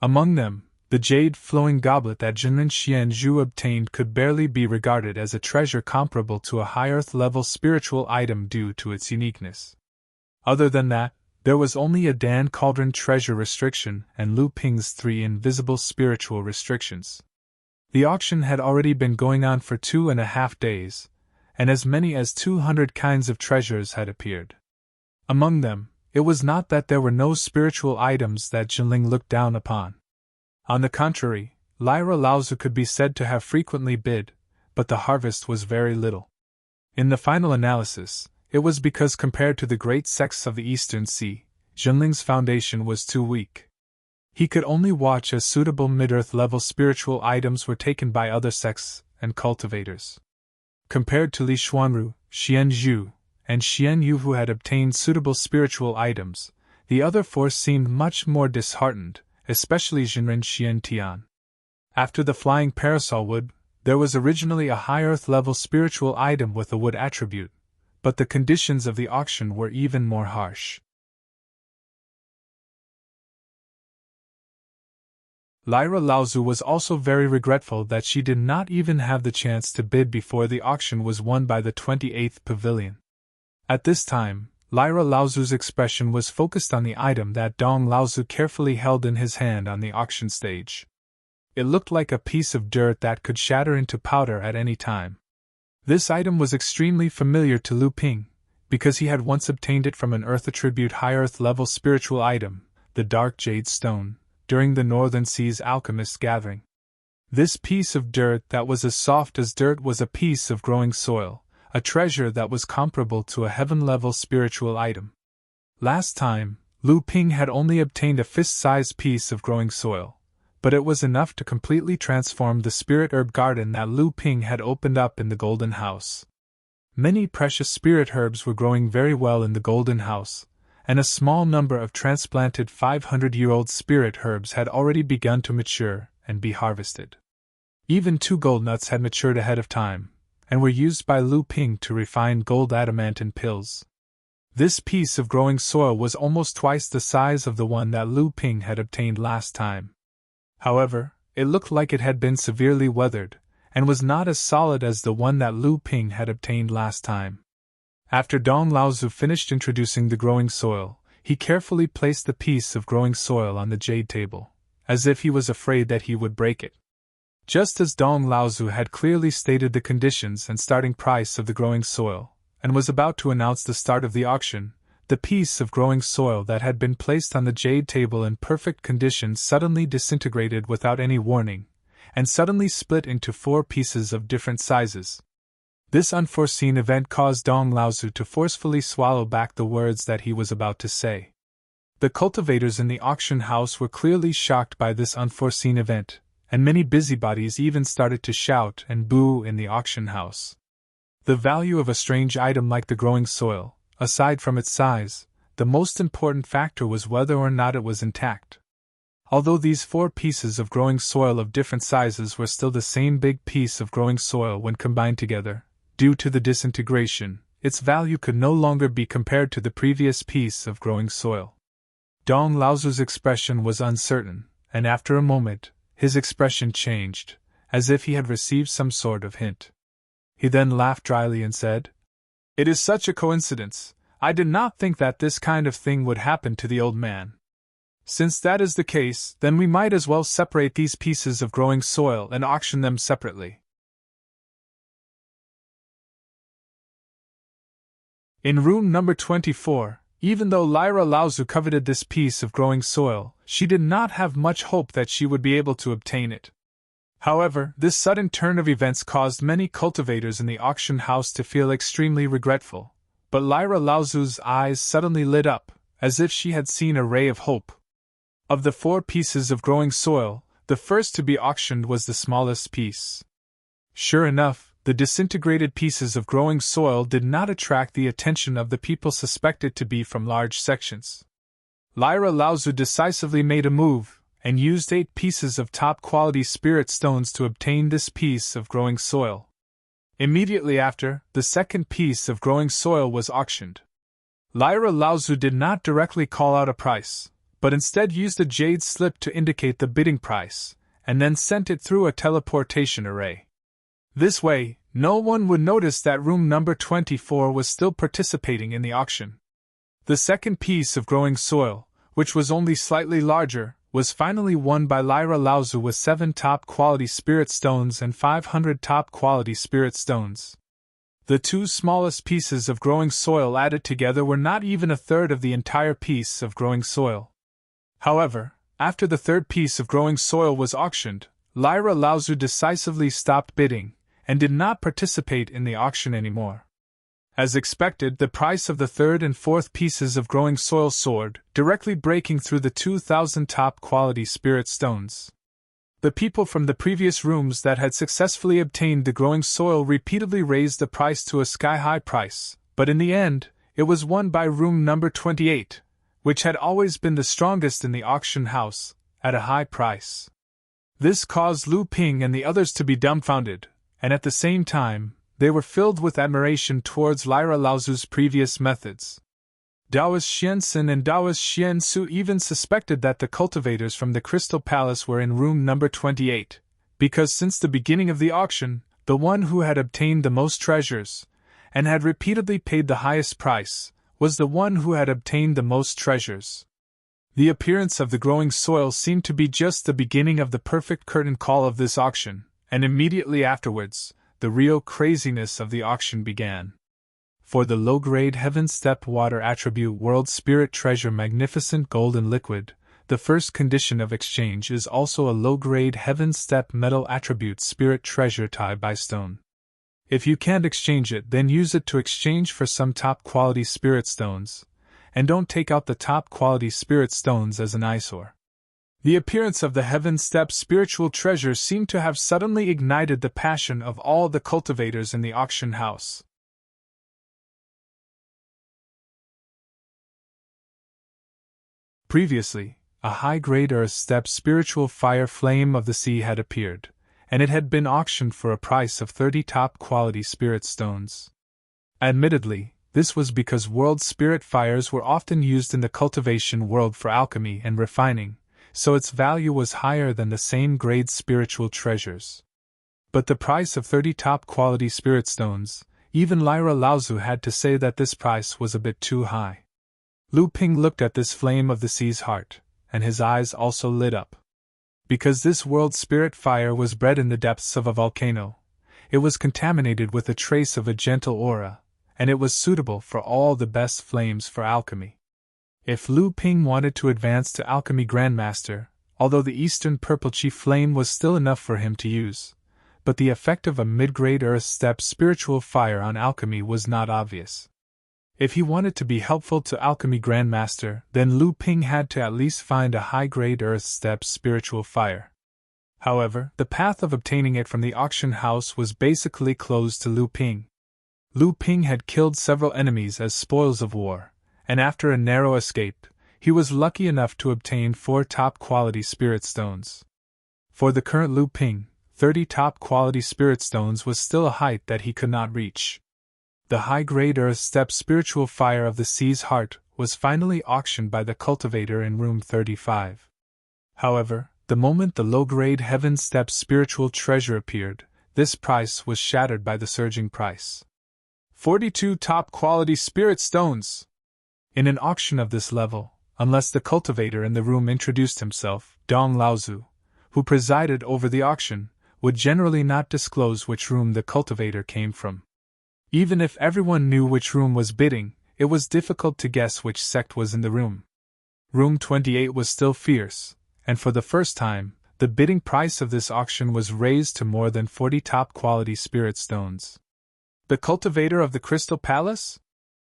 Among them, the jade flowing goblet that Jinlin Xianzhu obtained could barely be regarded as a treasure comparable to a high-earth level spiritual item due to its uniqueness. Other than that, there was only a Dan Cauldron treasure restriction and Lu Ping's 3 invisible spiritual restrictions. The auction had already been going on for 2.5 days, and as many as 200 kinds of treasures had appeared. Among them, it was not that there were no spiritual items that Jinling looked down upon. On the contrary, Lyra Laozu could be said to have frequently bid, but the harvest was very little. In the final analysis, it was because compared to the great sects of the Eastern Sea, Jinling's foundation was too weak. He could only watch as suitable mid-earth level spiritual items were taken by other sects and cultivators. Compared to Li Xuanru, Xianzhu, and Xianyu who had obtained suitable spiritual items, the other 4 seemed much more disheartened, especially Jinren Xiantian. After the flying parasol wood, there was originally a high earth level spiritual item with a wood attribute, but the conditions of the auction were even more harsh. Lyra Laozu was also very regretful that she did not even have the chance to bid before the auction was won by the 28th pavilion. At this time, Lyra Laozu's expression was focused on the item that Dong Laozu carefully held in his hand on the auction stage. It looked like a piece of dirt that could shatter into powder at any time. This item was extremely familiar to Lu Ping, because he had once obtained it from an earth attribute high earth level spiritual item, the dark jade stone, during the Northern Seas alchemist gathering. This piece of dirt that was as soft as dirt was a piece of growing soil, a treasure that was comparable to a heaven-level spiritual item. Last time, Lu Ping had only obtained a fist-sized piece of growing soil, but it was enough to completely transform the spirit herb garden that Lu Ping had opened up in the Golden House. Many precious spirit herbs were growing very well in the Golden House, and a small number of transplanted 500-year-old spirit herbs had already begun to mature and be harvested. Even 2 gold nuts had matured ahead of time, and were used by Lu Ping to refine gold adamantine pills. This piece of growing soil was almost twice the size of the one that Lu Ping had obtained last time. However, it looked like it had been severely weathered, and was not as solid as the one that Lu Ping had obtained last time. After Dong Laozu finished introducing the growing soil, he carefully placed the piece of growing soil on the jade table, as if he was afraid that he would break it. Just as Dong Laozu had clearly stated the conditions and starting price of the growing soil, and was about to announce the start of the auction, the piece of growing soil that had been placed on the jade table in perfect condition suddenly disintegrated without any warning, and suddenly split into 4 pieces of different sizes. This unforeseen event caused Dong Laozu to forcefully swallow back the words that he was about to say. The cultivators in the auction house were clearly shocked by this unforeseen event, and many busybodies even started to shout and boo in the auction house. The value of a strange item like the growing soil, aside from its size, the most important factor was whether or not it was intact. Although these 4 pieces of growing soil of different sizes were still the same big piece of growing soil when combined together, due to the disintegration, its value could no longer be compared to the previous piece of growing soil. Dong Laozu's expression was uncertain, and after a moment, his expression changed, as if he had received some sort of hint. He then laughed dryly and said, "It is such a coincidence. I did not think that this kind of thing would happen to the old man. Since that is the case, then we might as well separate these pieces of growing soil and auction them separately." In room number 24, even though Lyra Laozu coveted this piece of growing soil, she did not have much hope that she would be able to obtain it. However, this sudden turn of events caused many cultivators in the auction house to feel extremely regretful, but Lyra Laozu's eyes suddenly lit up, as if she had seen a ray of hope. Of the 4 pieces of growing soil, the first to be auctioned was the smallest piece. Sure enough, the disintegrated pieces of growing soil did not attract the attention of the people suspected to be from large sections. Lyra Laozu decisively made a move, and used 8 pieces of top-quality spirit stones to obtain this piece of growing soil. Immediately after, the second piece of growing soil was auctioned. Lyra Laozu did not directly call out a price, but instead used a jade slip to indicate the bidding price, and then sent it through a teleportation array. This way, no one would notice that room number 24 was still participating in the auction. The second piece of growing soil, which was only slightly larger, was finally won by Lyra Laozu with 7 top-quality spirit stones and 500 top-quality spirit stones. The 2 smallest pieces of growing soil added together were not even a third of the entire piece of growing soil. However, after the third piece of growing soil was auctioned, Lyra Laozu decisively stopped bidding, and did not participate in the auction anymore. As expected, the price of the third and fourth pieces of growing soil soared, directly breaking through the 2,000 top-quality spirit stones. The people from the previous rooms that had successfully obtained the growing soil repeatedly raised the price to a sky-high price, but in the end, it was won by room number 28, which had always been the strongest in the auction house, at a high price. This caused Lu Ping and the others to be dumbfounded, and at the same time, they were filled with admiration towards Lyra Laozu's previous methods. Daoist Xianxin and Daoist Xiansu even suspected that the cultivators from the Crystal Palace were in room number 28, because since the beginning of the auction, the one who had obtained the most treasures, and had repeatedly paid the highest price, was the one who had obtained the most treasures. The appearance of the growing soil seemed to be just the beginning of the perfect curtain call of this auction, and immediately afterwards, the real craziness of the auction began. For the low-grade Heaven Step Water Attribute World Spirit Treasure Magnificent Golden Liquid, the first condition of exchange is also a low-grade Heaven Step Metal Attribute Spirit Treasure Tie by Stone. If you can't exchange it, then use it to exchange for some top-quality spirit stones, and don't take out the top-quality spirit stones as an eyesore. The appearance of the Heaven Step spiritual treasure seemed to have suddenly ignited the passion of all the cultivators in the auction house. Previously, a high-grade Earth Step spiritual fire flame of the sea had appeared, and it had been auctioned for a price of 30 top-quality spirit stones. Admittedly, this was because world spirit fires were often used in the cultivation world for alchemy and refining, so its value was higher than the same grade spiritual treasures. But the price of 30 top-quality spirit stones, even Lyra Laozu had to say that this price was a bit too high. Lu Ping looked at this flame of the sea's heart, and his eyes also lit up. Because this world spirit fire was bred in the depths of a volcano, it was contaminated with a trace of a gentle aura, and it was suitable for all the best flames for alchemy. If Lu Ping wanted to advance to Alchemy Grandmaster, although the Eastern Purple Chi flame was still enough for him to use, but the effect of a mid-grade Earth Step spiritual fire on alchemy was not obvious. If he wanted to be helpful to Alchemy Grandmaster, then Lu Ping had to at least find a high-grade Earth Step spiritual fire. However, the path of obtaining it from the auction house was basically closed to Lu Ping. Lu Ping had killed several enemies as spoils of war, and after a narrow escape, he was lucky enough to obtain 4 top-quality spirit stones. For the current Lu Ping, 30 top-quality spirit stones was still a height that he could not reach. The high-grade Earth Step spiritual fire of the sea's heart was finally auctioned by the cultivator in room 35. However, The moment the low-grade Heaven Steps spiritual treasure appeared, this price was shattered by the surging price. 42 top-quality spirit stones! In an auction of this level, unless the cultivator in the room introduced himself, Dong Laozu, who presided over the auction, would generally not disclose which room the cultivator came from. Even if everyone knew which room was bidding, it was difficult to guess which sect was in the room. Room 28 was still fierce, and for the first time, the bidding price of this auction was raised to more than 40 top-quality spirit stones. The cultivator of the Crystal Palace?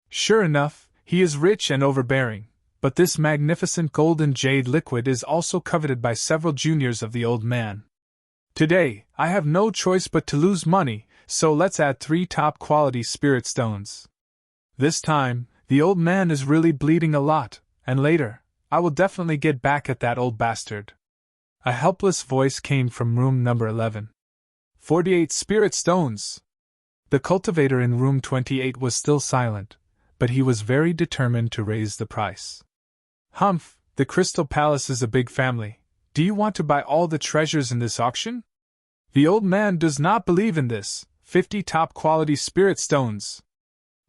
Sure enough, he is rich and overbearing, but this magnificent golden jade liquid is also coveted by several juniors of the old man. Today, I have no choice but to lose money, so let's add 3 top-quality spirit stones. This time, the old man is really bleeding a lot, and later, I will definitely get back at that old bastard. A helpless voice came from room number 11. 48 spirit stones! The cultivator in room 28 was still silent, but he was very determined to raise the price. Humph, the Crystal Palace is a big family. Do you want to buy all the treasures in this auction? The old man does not believe in this. 50 top-quality spirit stones!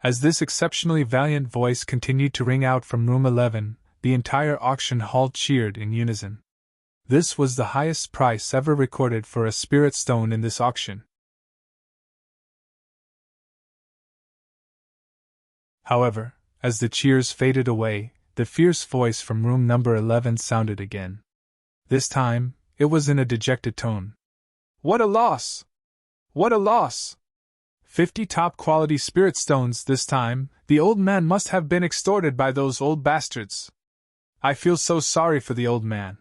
As this exceptionally valiant voice continued to ring out from room 11, the entire auction hall cheered in unison. This was the highest price ever recorded for a spirit stone in this auction. However, as the cheers faded away, the fierce voice from room number 11 sounded again. This time, it was in a dejected tone. What a loss! What a loss! 50 top-quality spirit stones this time. The old man must have been extorted by those old bastards. I feel so sorry for the old man.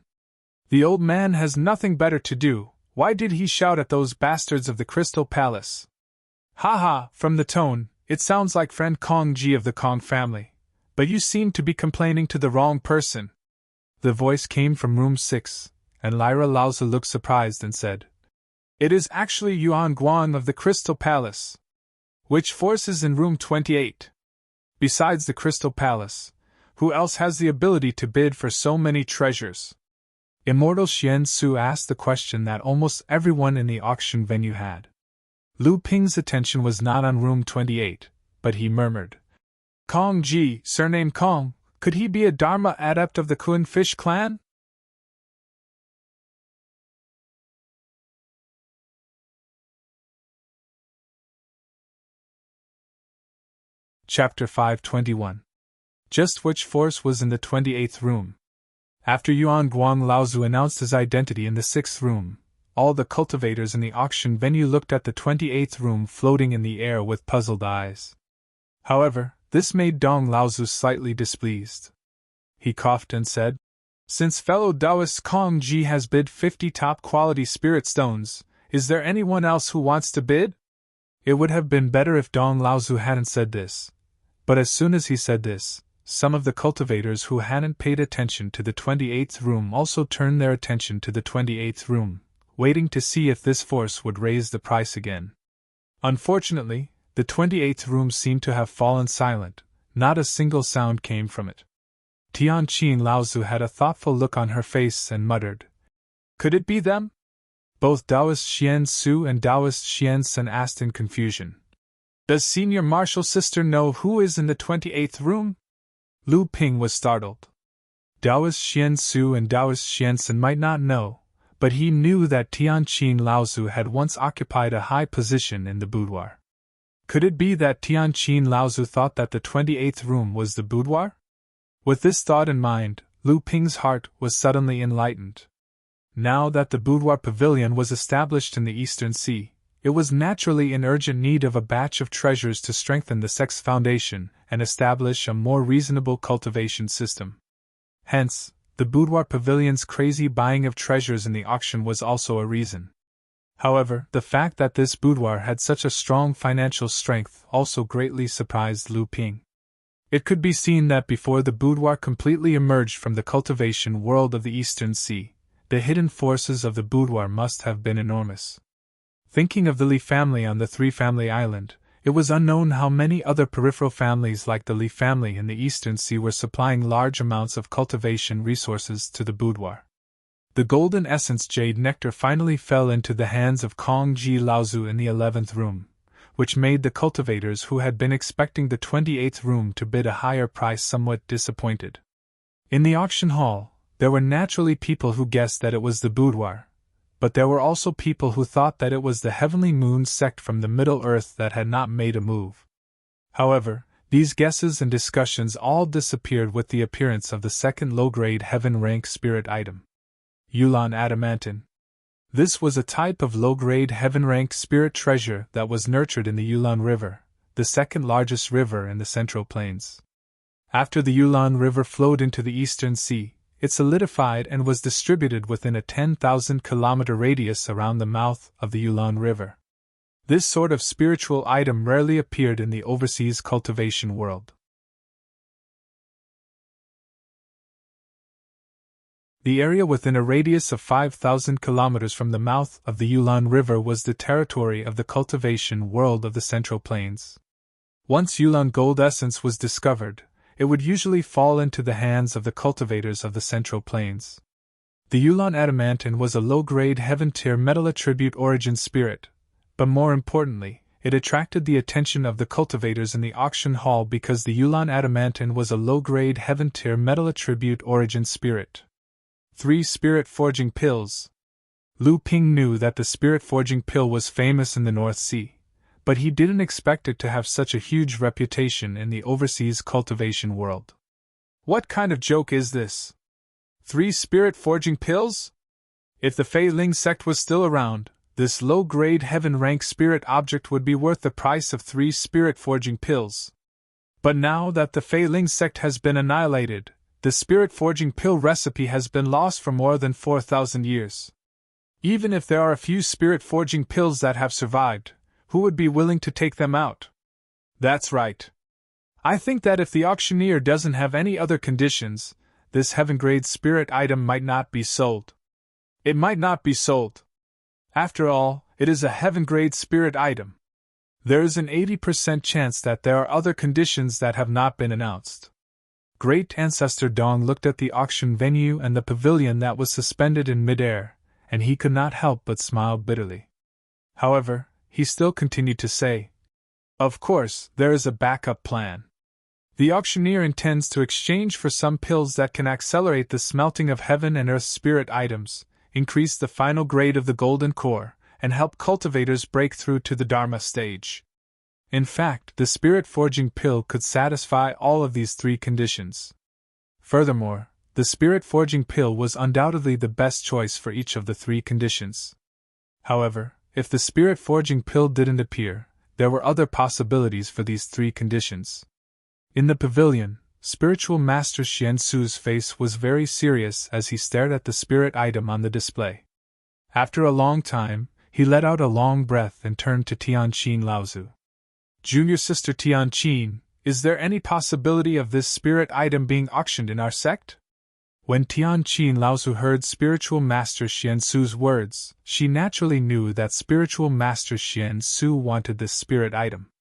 The old man has nothing better to do. Why did he shout at those bastards of the Crystal Palace? Ha ha, from the tone, it sounds like friend Kong Ji of the Kong family. But you seem to be complaining to the wrong person. The voice came from room 6, and Lyra Laozi looked surprised and said, It is actually Yuan Guang of the Crystal Palace. Which force is in room 28? Besides the Crystal Palace, who else has the ability to bid for so many treasures? Immortal Xian Su asked the question that almost everyone in the auction venue had. Lu Ping's attention was not on room 28, but he murmured, Kong Ji, surname Kong, could he be a Dharma adept of the Kun Fish clan? Chapter 521. Just which force was in the 28th room? After Yuan Guang Laozu announced his identity in the 6th room, all the cultivators in the auction venue looked at the 28th room floating in the air with puzzled eyes. However, this made Dong Laozu slightly displeased. He coughed and said, Since fellow Taoist Kong Ji has bid 50 top-quality spirit stones, is there anyone else who wants to bid? It would have been better if Dong Laozu hadn't said this. But as soon as he said this, some of the cultivators who hadn't paid attention to the 28th room also turned their attention to the 28th room, waiting to see if this force would raise the price again. Unfortunately, the 28th room seemed to have fallen silent. Not a single sound came from it. Tianqin Laozu had a thoughtful look on her face and muttered, Could it be them? Both Taoist Xian Su and Taoist Xian Sun asked in confusion. Does Senior Marshal Sister know who is in the 28th room? Lu Ping was startled. Taoist Xian Su and Taoist Xian Sun might not know, but he knew that Tianqin Laozu had once occupied a high position in the boudoir. Could it be that Tianqin Laozu thought that the 28th room was the boudoir? With this thought in mind, Lu Ping's heart was suddenly enlightened. Now that the boudoir pavilion was established in the Eastern Sea, it was naturally in urgent need of a batch of treasures to strengthen the sex foundation and establish a more reasonable cultivation system. Hence, the boudoir pavilion's crazy buying of treasures in the auction was also a reason. However, the fact that this boudoir had such a strong financial strength also greatly surprised Lu Ping. It could be seen that before the boudoir completely emerged from the cultivation world of the Eastern Sea, the hidden forces of the boudoir must have been enormous. Thinking of the Li family on the Three-Family Island, it was unknown how many other peripheral families like the Li family in the Eastern Sea were supplying large amounts of cultivation resources to the boudoir. The golden essence jade nectar finally fell into the hands of Kong Ji Laozu in the 11th room, which made the cultivators who had been expecting the 28th room to bid a higher price somewhat disappointed. In the auction hall, there were naturally people who guessed that it was the boudoir, but there were also people who thought that it was the heavenly moon sect from the Middle Earth that had not made a move. However, these guesses and discussions all disappeared with the appearance of the second low-grade heaven-rank spirit item. Yulan adamantine. This was a type of low-grade heaven-rank spirit treasure that was nurtured in the Yulan River, the second largest river in the Central Plains. After the Yulan River flowed into the Eastern Sea, it solidified and was distributed within a 10,000-kilometer radius around the mouth of the Yulan River. This sort of spiritual item rarely appeared in the overseas cultivation world. The area within a radius of 5,000 kilometers from the mouth of the Yulan River was the territory of the cultivation world of the Central Plains. Once Yulan gold essence was discovered, it would usually fall into the hands of the cultivators of the Central Plains. The Yulan adamantine was a low-grade heaven-tier metal attribute origin spirit, but more importantly, it attracted the attention of the cultivators in the auction hall because the Yulan adamantine was a low-grade heaven-tier metal attribute origin spirit. 3 Spirit Forging Pills. Lu Ping knew that the Spirit Forging Pill was famous in the North Sea, but he didn't expect it to have such a huge reputation in the overseas cultivation world. What kind of joke is this? 3 Spirit Forging Pills? If the Fei Ling sect was still around, this low-grade heaven-rank spirit object would be worth the price of 3 Spirit Forging Pills. But now that the Fei Ling sect has been annihilated, the spirit forging pill recipe has been lost for more than 4,000 years. Even if there are a few spirit forging pills that have survived, who would be willing to take them out? That's right. I think that if the auctioneer doesn't have any other conditions, this heaven-grade spirit item might not be sold. It might not be sold. After all, it is a heaven-grade spirit item. There is an 80% chance that there are other conditions that have not been announced. Great Ancestor Dong looked at the auction venue and the pavilion that was suspended in midair, and he could not help but smile bitterly. However, he still continued to say, "Of course, there is a backup plan. The auctioneer intends to exchange for some pills that can accelerate the smelting of heaven and earth spirit items, increase the final grade of the golden core, and help cultivators break through to the Dharma stage." In fact, the spirit forging pill could satisfy all of these 3 conditions. Furthermore, the spirit forging pill was undoubtedly the best choice for each of the 3 conditions. However, if the spirit forging pill didn't appear, there were other possibilities for these 3 conditions. In the pavilion, Spiritual Master Xian Su's face was very serious as he stared at the spirit item on the display. After a long time, he let out a long breath and turned to Tianqin Laozu. "Junior Sister Tianqin, is there any possibility of this spirit item being auctioned in our sect?" When Tianqin Laozu heard Spiritual Master Xian Su's words, she naturally knew that Spiritual Master Xian Su wanted this spirit item.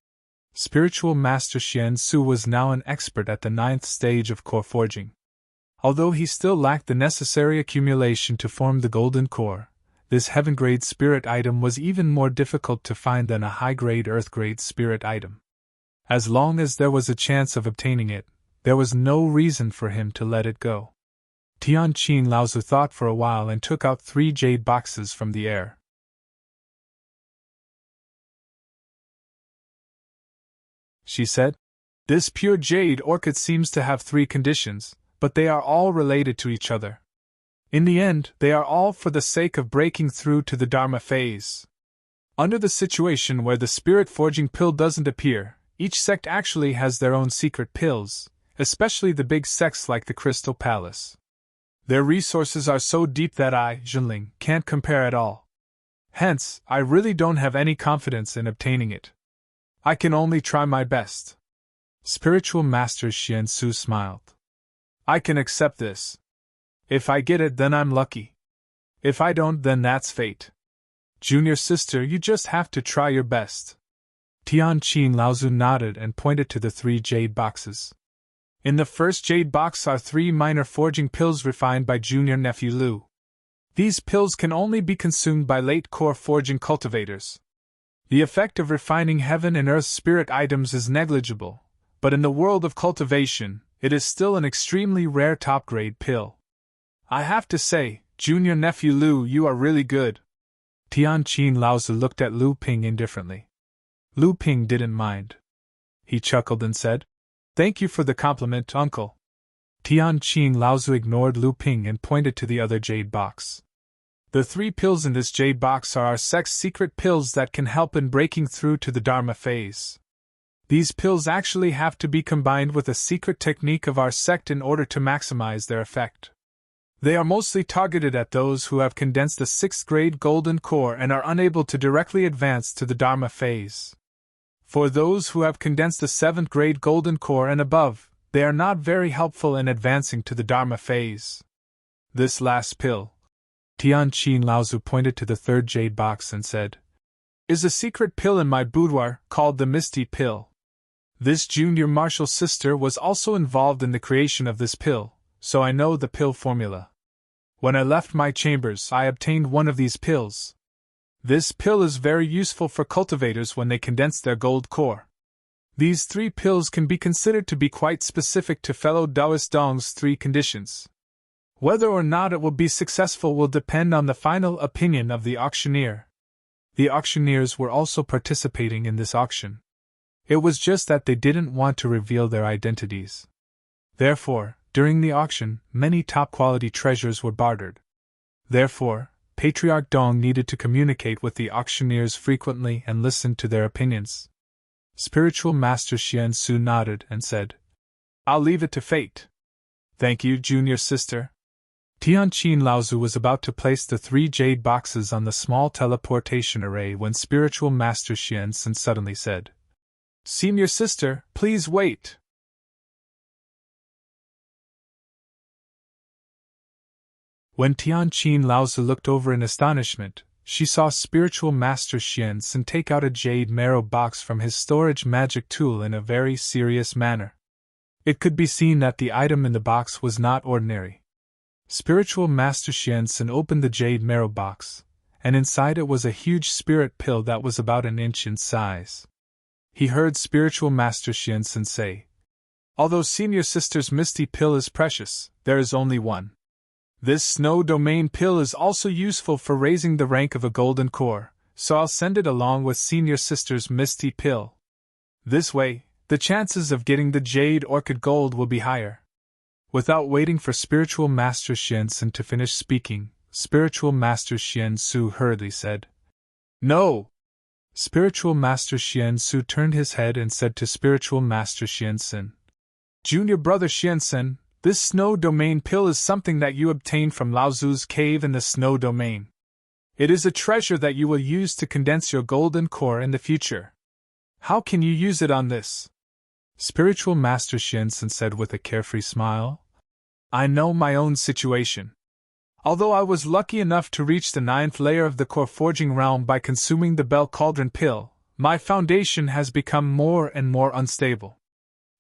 Spiritual Master Xian Su was now an expert at the 9th stage of core forging. Although he still lacked the necessary accumulation to form the golden core, this heaven-grade spirit item was even more difficult to find than a high-grade earth-grade spirit item. As long as there was a chance of obtaining it, there was no reason for him to let it go. Tianqin Laozu thought for a while and took out 3 jade boxes from the air. She said, "This pure jade orchid seems to have 3 conditions, but they are all related to each other. In the end, they are all for the sake of breaking through to the Dharma phase. Under the situation where the spirit forging pill doesn't appear, each sect actually has their own secret pills, especially the big sects like the Crystal Palace. Their resources are so deep that I, Zhenling, can't compare at all. Hence, I really don't have any confidence in obtaining it. I can only try my best." Spiritual Master Xian Su smiled. "I can accept this. If I get it, then I'm lucky. If I don't, then that's fate. Junior Sister, you just have to try your best." Tianqin Laozu nodded and pointed to the 3 jade boxes. "In the first jade box are 3 minor forging pills refined by Junior Nephew Lu. These pills can only be consumed by late core forging cultivators. The effect of refining heaven and earth spirit items is negligible, but in the world of cultivation, it is still an extremely rare top-grade pill. I have to say, Junior Nephew Lu, you are really good. Tianqin Laozi looked at Lu Ping indifferently. Lu Ping didn't mind. He chuckled and said, "Thank you for the compliment, uncle." Tianqin Laozi ignored Lu Ping and pointed to the other jade box. "The 3 pills in this jade box are our sex secret pills that can help in breaking through to the Dharma phase. These pills actually have to be combined with a secret technique of our sect in order to maximize their effect. They are mostly targeted at those who have condensed the 6th grade golden core and are unable to directly advance to the Dharma phase. For those who have condensed the 7th grade golden core and above, they are not very helpful in advancing to the Dharma phase. This last pill," Tianqin Laozi pointed to the 3rd jade box and said, "is a secret pill in my boudoir called the Misty Pill. This junior martial sister was also involved in the creation of this pill, so I know the pill formula. When I left my chambers, I obtained one of these pills. This pill is very useful for cultivators when they condense their gold core. These 3 pills can be considered to be quite specific to fellow Taoist Dong's 3 conditions. Whether or not it will be successful will depend on the final opinion of the auctioneer." The auctioneers were also participating in this auction. It was just that they didn't want to reveal their identities. Therefore, during the auction, many top-quality treasures were bartered. Therefore, Patriarch Dong needed to communicate with the auctioneers frequently and listen to their opinions. Spiritual Master Xian Su nodded and said, "I'll leave it to fate." "Thank you, junior sister." Tianqin Laozi was about to place the 3 jade boxes on the small teleportation array when Spiritual Master Xian Sun suddenly said, "Senior sister, please wait." When Tianqin Laozi looked over in astonishment, she saw Spiritual Master Xian Sun take out a jade marrow box from his storage magic tool in a very serious manner. It could be seen that the item in the box was not ordinary. Spiritual Master Xian Sun opened the jade marrow box, and inside it was a huge spirit pill that was about an inch in size. He heard Spiritual Master Xian Sun say, "Although Senior Sister's Misty Pill is precious, there is only one. This Snow Domain Pill is also useful for raising the rank of a golden core, so I'll send it along with Senior Sister's Misty Pill. This way, the chances of getting the Jade Orchid Gold will be higher." Without waiting for Spiritual Master Xian Sun to finish speaking, Spiritual Master Xian Su hurriedly said, "No!" Spiritual Master Xian Su turned his head and said to Spiritual Master Xian Sun, "Junior brother Xian Sun, this Snow Domain Pill is something that you obtained from Lao Zu's cave in the Snow Domain. It is a treasure that you will use to condense your golden core in the future. How can you use it on this?" Spiritual Master Xian Sun said with a carefree smile, "I know my own situation. Although I was lucky enough to reach the 9th layer of the core forging realm by consuming the Bell Cauldron Pill, my foundation has become more and more unstable.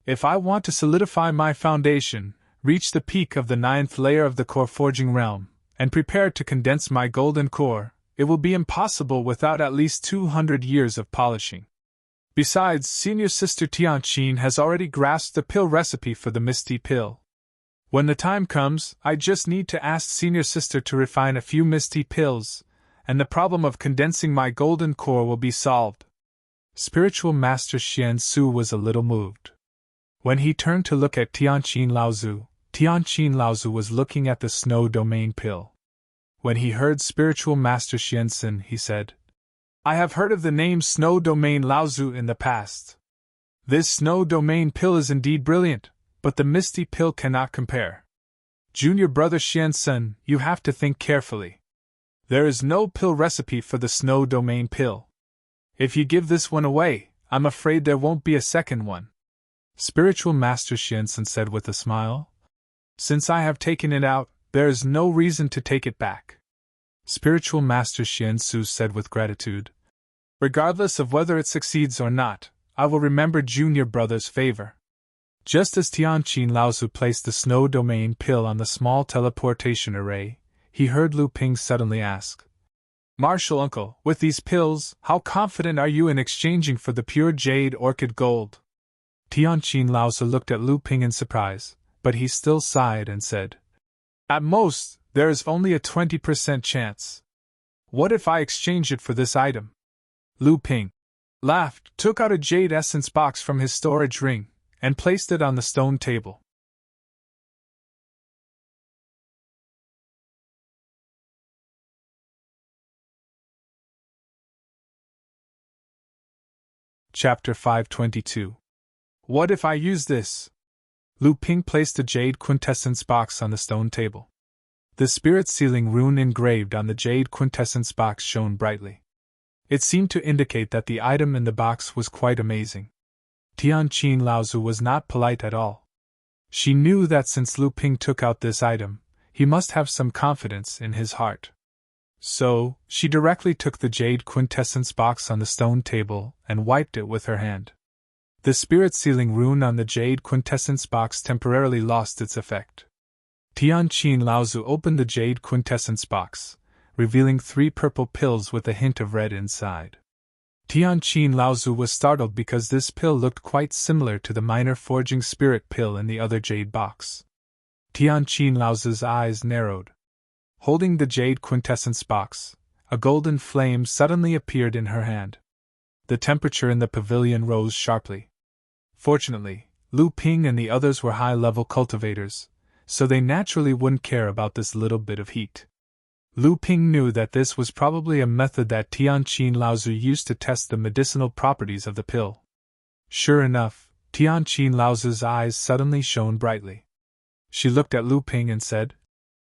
If I want to solidify my foundation, reach the peak of the 9th layer of the core forging realm, and prepare to condense my golden core, it will be impossible without at least 200 years of polishing. Besides, Senior Sister Tianqin has already grasped the pill recipe for the Misty Pill. When the time comes, I just need to ask Senior Sister to refine a few Misty Pills, and the problem of condensing my golden core will be solved." Spiritual Master Xian Su was a little moved. When he turned to look at Tianqin Laozi, Tianqin Laozi was looking at the Snow Domain Pill. When he heard Spiritual Master Xian Sun, he said, "I have heard of the name Snow Domain Laozi in the past. This Snow Domain Pill is indeed brilliant, but the Misty Pill cannot compare. Junior brother Xian Sun, you have to think carefully. There is no pill recipe for the Snow Domain Pill. If you give this one away, I'm afraid there won't be a second one." Spiritual Master Xian Sun said with a smile, "Since I have taken it out, there is no reason to take it back." Spiritual Master Xian Su said with gratitude, "Regardless of whether it succeeds or not, I will remember Junior brother's favor." Just as Tianqin Laozi placed the Snow Domain Pill on the small teleportation array, he heard Lu Ping suddenly ask. Martial uncle, with these pills, how confident are you in exchanging for the pure jade orchid gold? Tianqin Laozi looked at Lu Ping in surprise, but he still sighed and said, At most, there is only a 20% chance. What if I exchange it for this item? Lu Ping laughed, took out a jade essence box from his storage ring, and placed it on the stone table. Chapter 522. What if I use this? Lu Ping placed a jade quintessence box on the stone table. The spirit sealing rune engraved on the jade quintessence box shone brightly. It seemed to indicate that the item in the box was quite amazing. Tianqin Laozi was not polite at all. She knew that since Lu Ping took out this item, he must have some confidence in his heart. So, she directly took the jade quintessence box on the stone table and wiped it with her hand. The spirit sealing rune on the jade quintessence box temporarily lost its effect. Tianqin Laozi opened the jade quintessence box, revealing 3 purple pills with a hint of red inside. Tianqin Laozi was startled because this pill looked quite similar to the minor forging spirit pill in the other jade box. Tianqin Laozi's eyes narrowed. Holding the jade quintessence box, a golden flame suddenly appeared in her hand. The temperature in the pavilion rose sharply. Fortunately, Lu Ping and the others were high-level cultivators, so they naturally wouldn't care about this little bit of heat. Lu Ping knew that this was probably a method that Tianqin Laozi used to test the medicinal properties of the pill. Sure enough, Tianqin Laozi's eyes suddenly shone brightly. She looked at Lu Ping and said,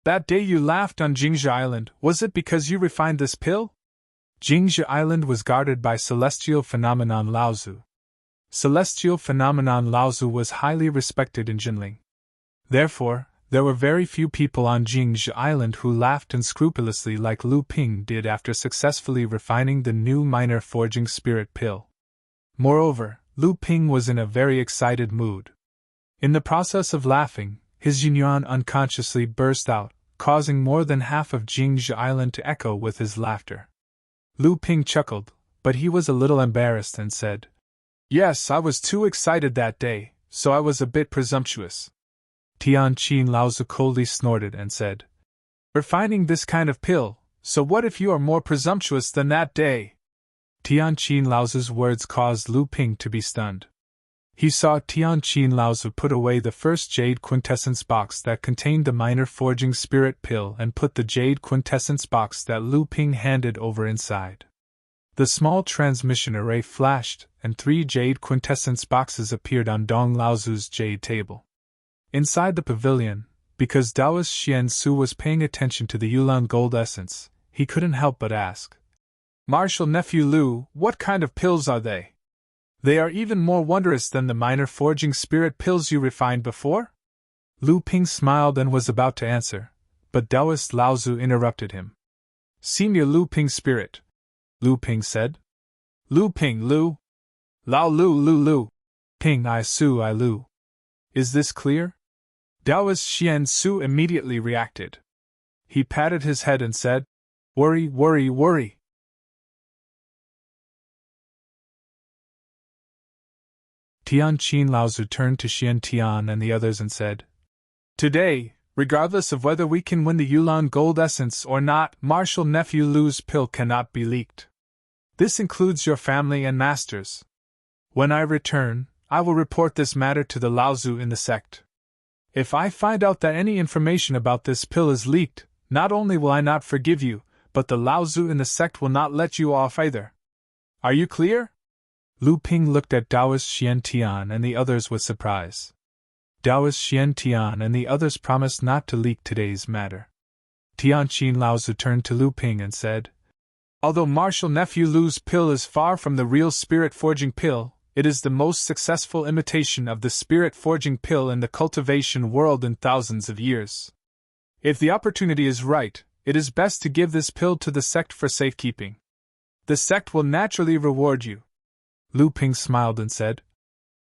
That day you laughed on Jingzhi Island, was it because you refined this pill? Jingzhi Island was guarded by Celestial Phenomenon Laozi. Celestial Phenomenon Laozi was highly respected in Jinling. Therefore, there were very few people on Jingzhi Island who laughed unscrupulously like Lu Ping did after successfully refining the new minor forging spirit pill. Moreover, Lu Ping was in a very excited mood. In the process of laughing, his Yunyuan unconsciously burst out, causing more than half of Jingzhi Island to echo with his laughter. Lu Ping chuckled, but he was a little embarrassed and said, Yes, I was too excited that day, so I was a bit presumptuous. Tianqin Laozi coldly snorted and said, Refining this kind of pill, so what if you are more presumptuous than that day? Tianqin Laozi's words caused Lu Ping to be stunned. He saw Tianqin Laozi put away the first jade quintessence box that contained the minor forging spirit pill and put the jade quintessence box that Lu Ping handed over inside. The small transmission array flashed, and 3 jade quintessence boxes appeared on Dong Laozi's jade table. Inside the pavilion, because Taoist Xian Su was paying attention to the Yulan gold essence, he couldn't help but ask, Martial Nephew Lu, what kind of pills are they? They are even more wondrous than the minor forging spirit pills you refined before? Lu Ping smiled and was about to answer, but Taoist Laozi interrupted him. Senior Lu Ping spirit, Lu Ping said. Lu Ping Lu. Lao Lu Lu Lu. Ping I Su I Lu. Is this clear? Taoist Xian Su immediately reacted. He patted his head and said, Worry, worry, worry. Tianqin Laozi turned to Xian Tian and the others and said, Today, regardless of whether we can win the Yulan gold essence or not, Martial Nephew Lu's pill cannot be leaked. This includes your family and masters. When I return, I will report this matter to the Laozi in the sect. If I find out that any information about this pill is leaked, not only will I not forgive you, but the Laozi in the sect will not let you off either. Are you clear? Lu Ping looked at Taoist Xian Tian and the others with surprise. Taoist Xian Tian and the others promised not to leak today's matter. Tianqin Laozi turned to Lu Ping and said, Although Martial Nephew Lu's pill is far from the real spirit forging pill, it is the most successful imitation of the spirit forging pill in the cultivation world in thousands of years. If the opportunity is right, it is best to give this pill to the sect for safekeeping. The sect will naturally reward you. Lu Ping smiled and said,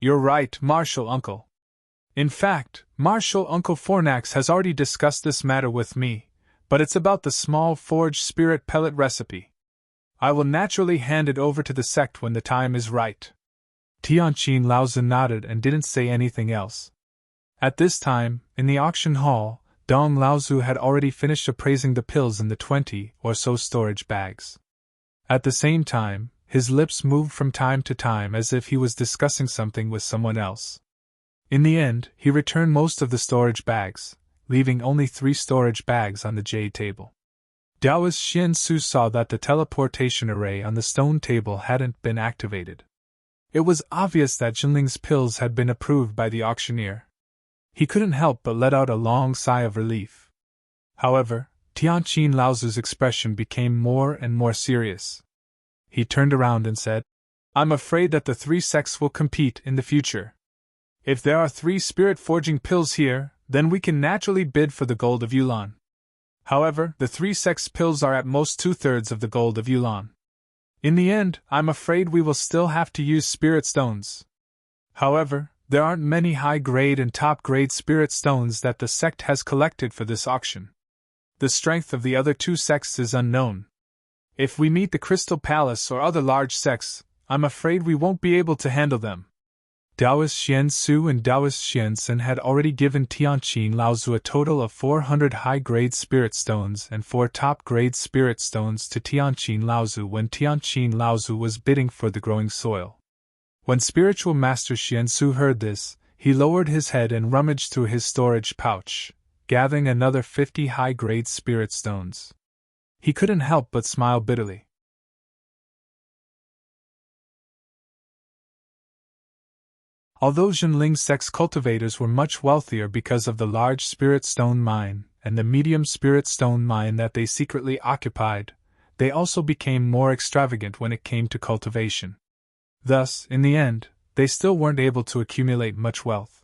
You're right, Martial Uncle. In fact, Martial Uncle Fornax has already discussed this matter with me, But it's about the small forged spirit pellet recipe. I will naturally hand it over to the sect when the time is right. Tianqin Laozi nodded and didn't say anything else. At this time, in the auction hall, Dong Laozi had already finished appraising the pills in the 20 or so storage bags. At the same time, his lips moved from time to time as if he was discussing something with someone else. In the end, he returned most of the storage bags, leaving only 3 storage bags on the jade table. Taoist Xian Su saw that the teleportation array on the stone table hadn't been activated. It was obvious that Jinling's pills had been approved by the auctioneer. He couldn't help but let out a long sigh of relief. However, Tianqin Laozi's expression became more and more serious. He turned around and said, I'm afraid that the 3 sects will compete in the future. If there are 3 spirit-forging pills here, then we can naturally bid for the gold of Yulan. However, the 3 sects' pills are at most 2/3 of the gold of Yulan. In the end, I'm afraid we will still have to use spirit stones. However, there aren't many high-grade and top-grade spirit stones that the sect has collected for this auction. The strength of the other 2 sects is unknown. If we meet the Crystal Palace or other large sects, I'm afraid we won't be able to handle them. Taoist Xian Su and Taoist Xian Sin had already given Tianqin Laozi a total of 400 high-grade spirit stones and 4 top-grade spirit stones to Tianqin Laozi when Tianqin Laozi was bidding for the growing soil. When spiritual master Xian Su heard this, he lowered his head and rummaged through his storage pouch, gathering another 50 high-grade spirit stones. He couldn't help but smile bitterly. Although Jinling's sect's cultivators were much wealthier because of the large spirit stone mine and the medium spirit stone mine that they secretly occupied, they also became more extravagant when it came to cultivation. Thus, in the end, they still weren't able to accumulate much wealth.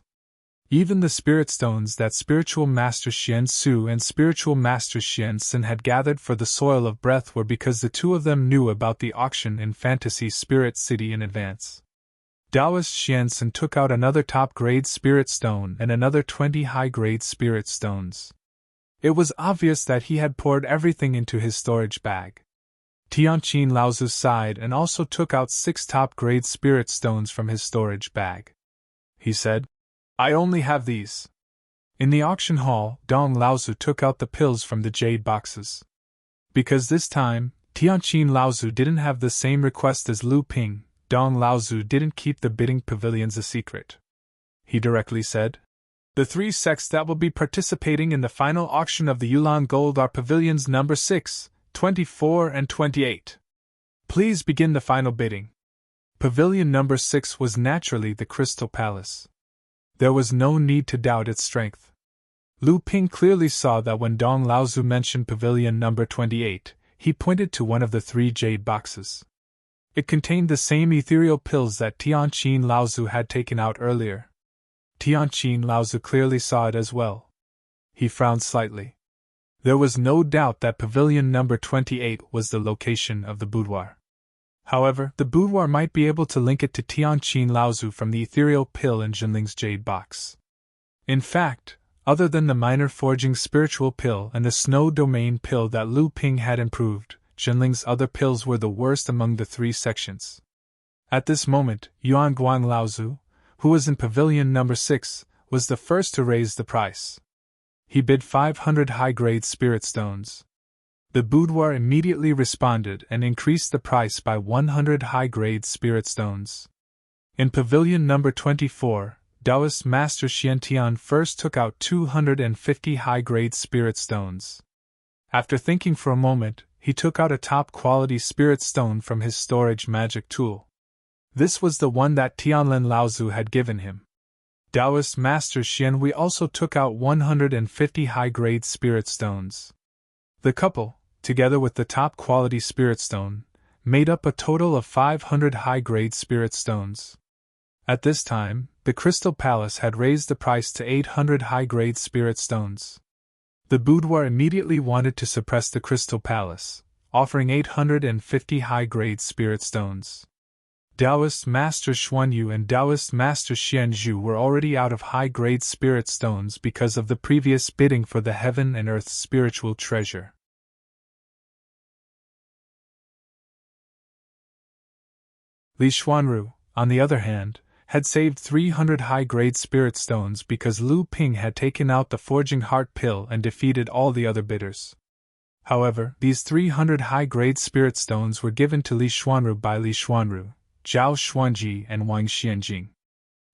Even the spirit stones that spiritual master Xian Su and spiritual master Xian Sin had gathered for the soil of breath were because the 2 of them knew about the auction in Fantasy Spirit City in advance. Taoist Xian Sin took out another top-grade spirit stone and another 20 high-grade spirit stones. It was obvious that he had poured everything into his storage bag. Tianqin Laozi sighed and also took out 6 top-grade spirit stones from his storage bag. He said, I only have these. In the auction hall, Dong Laozi took out the pills from the jade boxes. Because this time, Tianqin Laozi didn't have the same request as Lu Ping, Dong Laozi didn't keep the bidding pavilions a secret. He directly said, The 3 sects that will be participating in the final auction of the Yulan Gold are pavilions number 6, 24 and 28. Please begin the final bidding. Pavilion number 6 was naturally the Crystal Palace. There was no need to doubt its strength. Lu Ping clearly saw that when Dong Laozi mentioned pavilion number 28, he pointed to one of the 3 jade boxes. It contained the same ethereal pills that Tianqin Laozi had taken out earlier. Tianqin Laozi clearly saw it as well. He frowned slightly. There was no doubt that pavilion number 28 was the location of the boudoir. However, the boudoir might be able to link it to Tianqin Laozi from the ethereal pill in Jinling's jade box. In fact, other than the minor forging spiritual pill and the snow domain pill that Lu Ping had improved, Jinling's other pills were the worst among the 3 sections. At this moment, Yuan Guang Laozi, who was in pavilion number 6, was the first to raise the price. He bid 500 high-grade spirit stones. The boudoir immediately responded and increased the price by 100 high-grade spirit stones. In pavilion number 24, Taoist Master Xiantian first took out 250 high-grade spirit stones. After thinking for a moment, he took out a top-quality spirit stone from his storage magic tool. This was the one that Tianlin Laozi had given him. Taoist Master Xianhui also took out 150 high-grade spirit stones. The couple, together with the top-quality spirit stone, made up a total of 500 high-grade spirit stones. At this time, the Crystal Palace had raised the price to 800 high-grade spirit stones. The boudoir immediately wanted to suppress the Crystal Palace, offering 850 high-grade spirit stones. Taoist Master Xuanyu and Taoist Master Xianzhu were already out of high-grade spirit stones because of the previous bidding for the heaven and earth spiritual treasure. Li Xuanru, on the other hand, had saved 300 high-grade spirit stones because Lu Ping had taken out the forging heart pill and defeated all the other bidders. However, these 300 high-grade spirit stones were given to Li Xuanru by Li Xuanru, Zhao Xuanji and Wang Xianjing.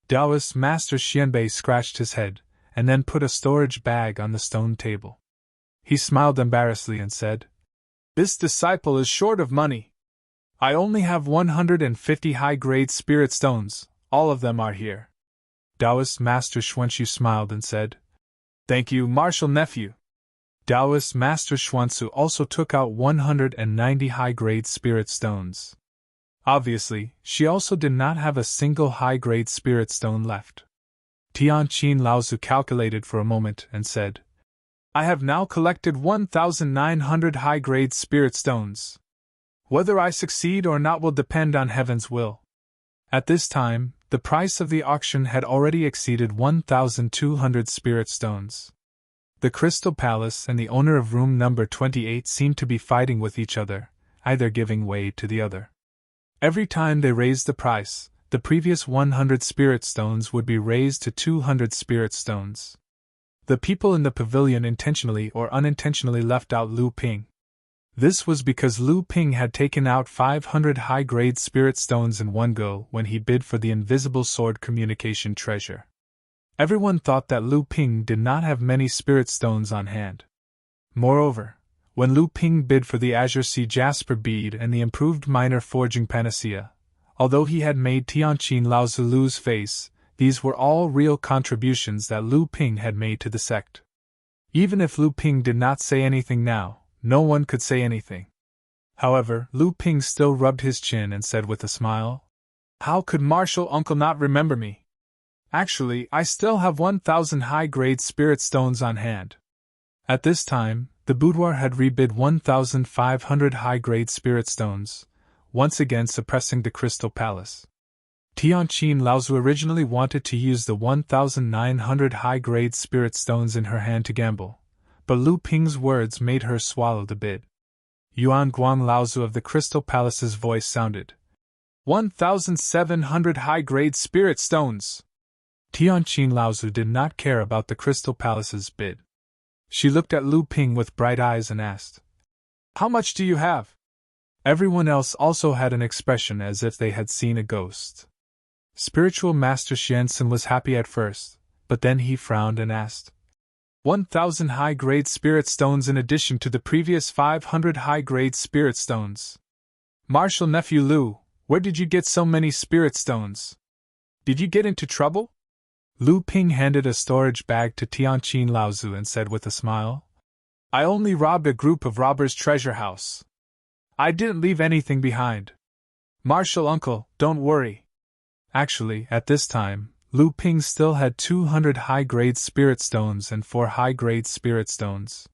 Taoist Master Xianbei scratched his head, and then put a storage bag on the stone table. He smiled embarrassedly and said, "This disciple is short of money. I only have 150 high-grade spirit stones, all of them are here." Taoist Master Xuanxu smiled and said, "Thank you, martial nephew." Taoist Master Xuanzu also took out 190 high-grade spirit stones. Obviously, she also did not have a single high-grade spirit stone left. Tianqin Laozu calculated for a moment and said, "I have now collected 1,900 high-grade spirit stones. Whether I succeed or not will depend on heaven's will." At this time, the price of the auction had already exceeded 1,200 spirit stones. The Crystal Palace and the owner of room number 28 seemed to be fighting with each other, either giving way to the other. Every time they raised the price, the previous 100 spirit stones would be raised to 200 spirit stones. The people in the pavilion intentionally or unintentionally left out Lu Ping. This was because Lu Ping had taken out 500 high-grade spirit stones in one go when he bid for the invisible sword communication treasure. Everyone thought that Lu Ping did not have many spirit stones on hand. Moreover, when Lu Ping bid for the Azure Sea Jasper bead and the improved minor forging panacea, although he had made Tianqin Laozu lose face, these were all real contributions that Lu Ping had made to the sect. Even if Lu Ping did not say anything now, no one could say anything. However, Lu Ping still rubbed his chin and said with a smile, "How could Martial Uncle not remember me? Actually, I still have 1,000 high-grade spirit stones on hand." At this time, the boudoir had rebid 1,500 high-grade spirit stones, once again suppressing the Crystal Palace. Tianqin Laozu originally wanted to use the 1,900 high-grade spirit stones in her hand to gamble, but Lu Ping's words made her swallow the bid. Yuan Guang Laozu of the Crystal Palace's voice sounded, 1,700 high-grade spirit stones! Tianqin Laozu did not care about the Crystal Palace's bid. She looked at Lu Ping with bright eyes and asked, "How much do you have?" Everyone else also had an expression as if they had seen a ghost. Spiritual Master Xianxin was happy at first, but then he frowned and asked, 1,000 high-grade spirit stones in addition to the previous 500 high-grade spirit stones. Martial nephew Lu, where did you get so many spirit stones? Did you get into trouble? Lu Ping handed a storage bag to Tianqin Laozu and said with a smile, "I only robbed a group of robbers' treasure house. I didn't leave anything behind. Martial uncle, don't worry." Actually, at this time, Lu Ping still had 200 high-grade spirit stones and 4 high-grade spirit stones.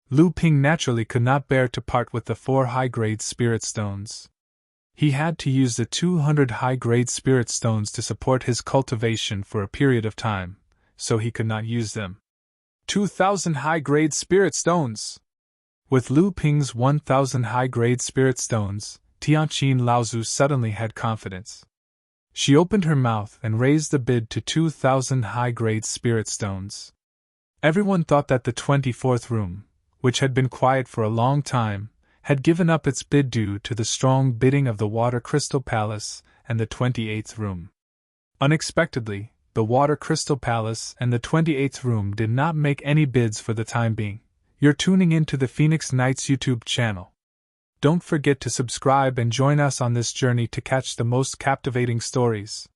Lu Ping naturally could not bear to part with the 4 high-grade spirit stones. He had to use the 200 high-grade spirit stones to support his cultivation for a period of time, so he could not use them. 2,000 high-grade spirit stones! With Lu Ping's 1,000 high-grade spirit stones, Tianqin Laozu suddenly had confidence. She opened her mouth and raised the bid to 2,000 high-grade spirit stones. Everyone thought that the 24th room, which had been quiet for a long time, had given up its bid due to the strong bidding of the Water Crystal Palace and the 28th room. Unexpectedly, the Water Crystal Palace and the 28th room did not make any bids for the time being. You're tuning into the Phoenix Knights YouTube channel. Don't forget to subscribe and join us on this journey to catch the most captivating stories.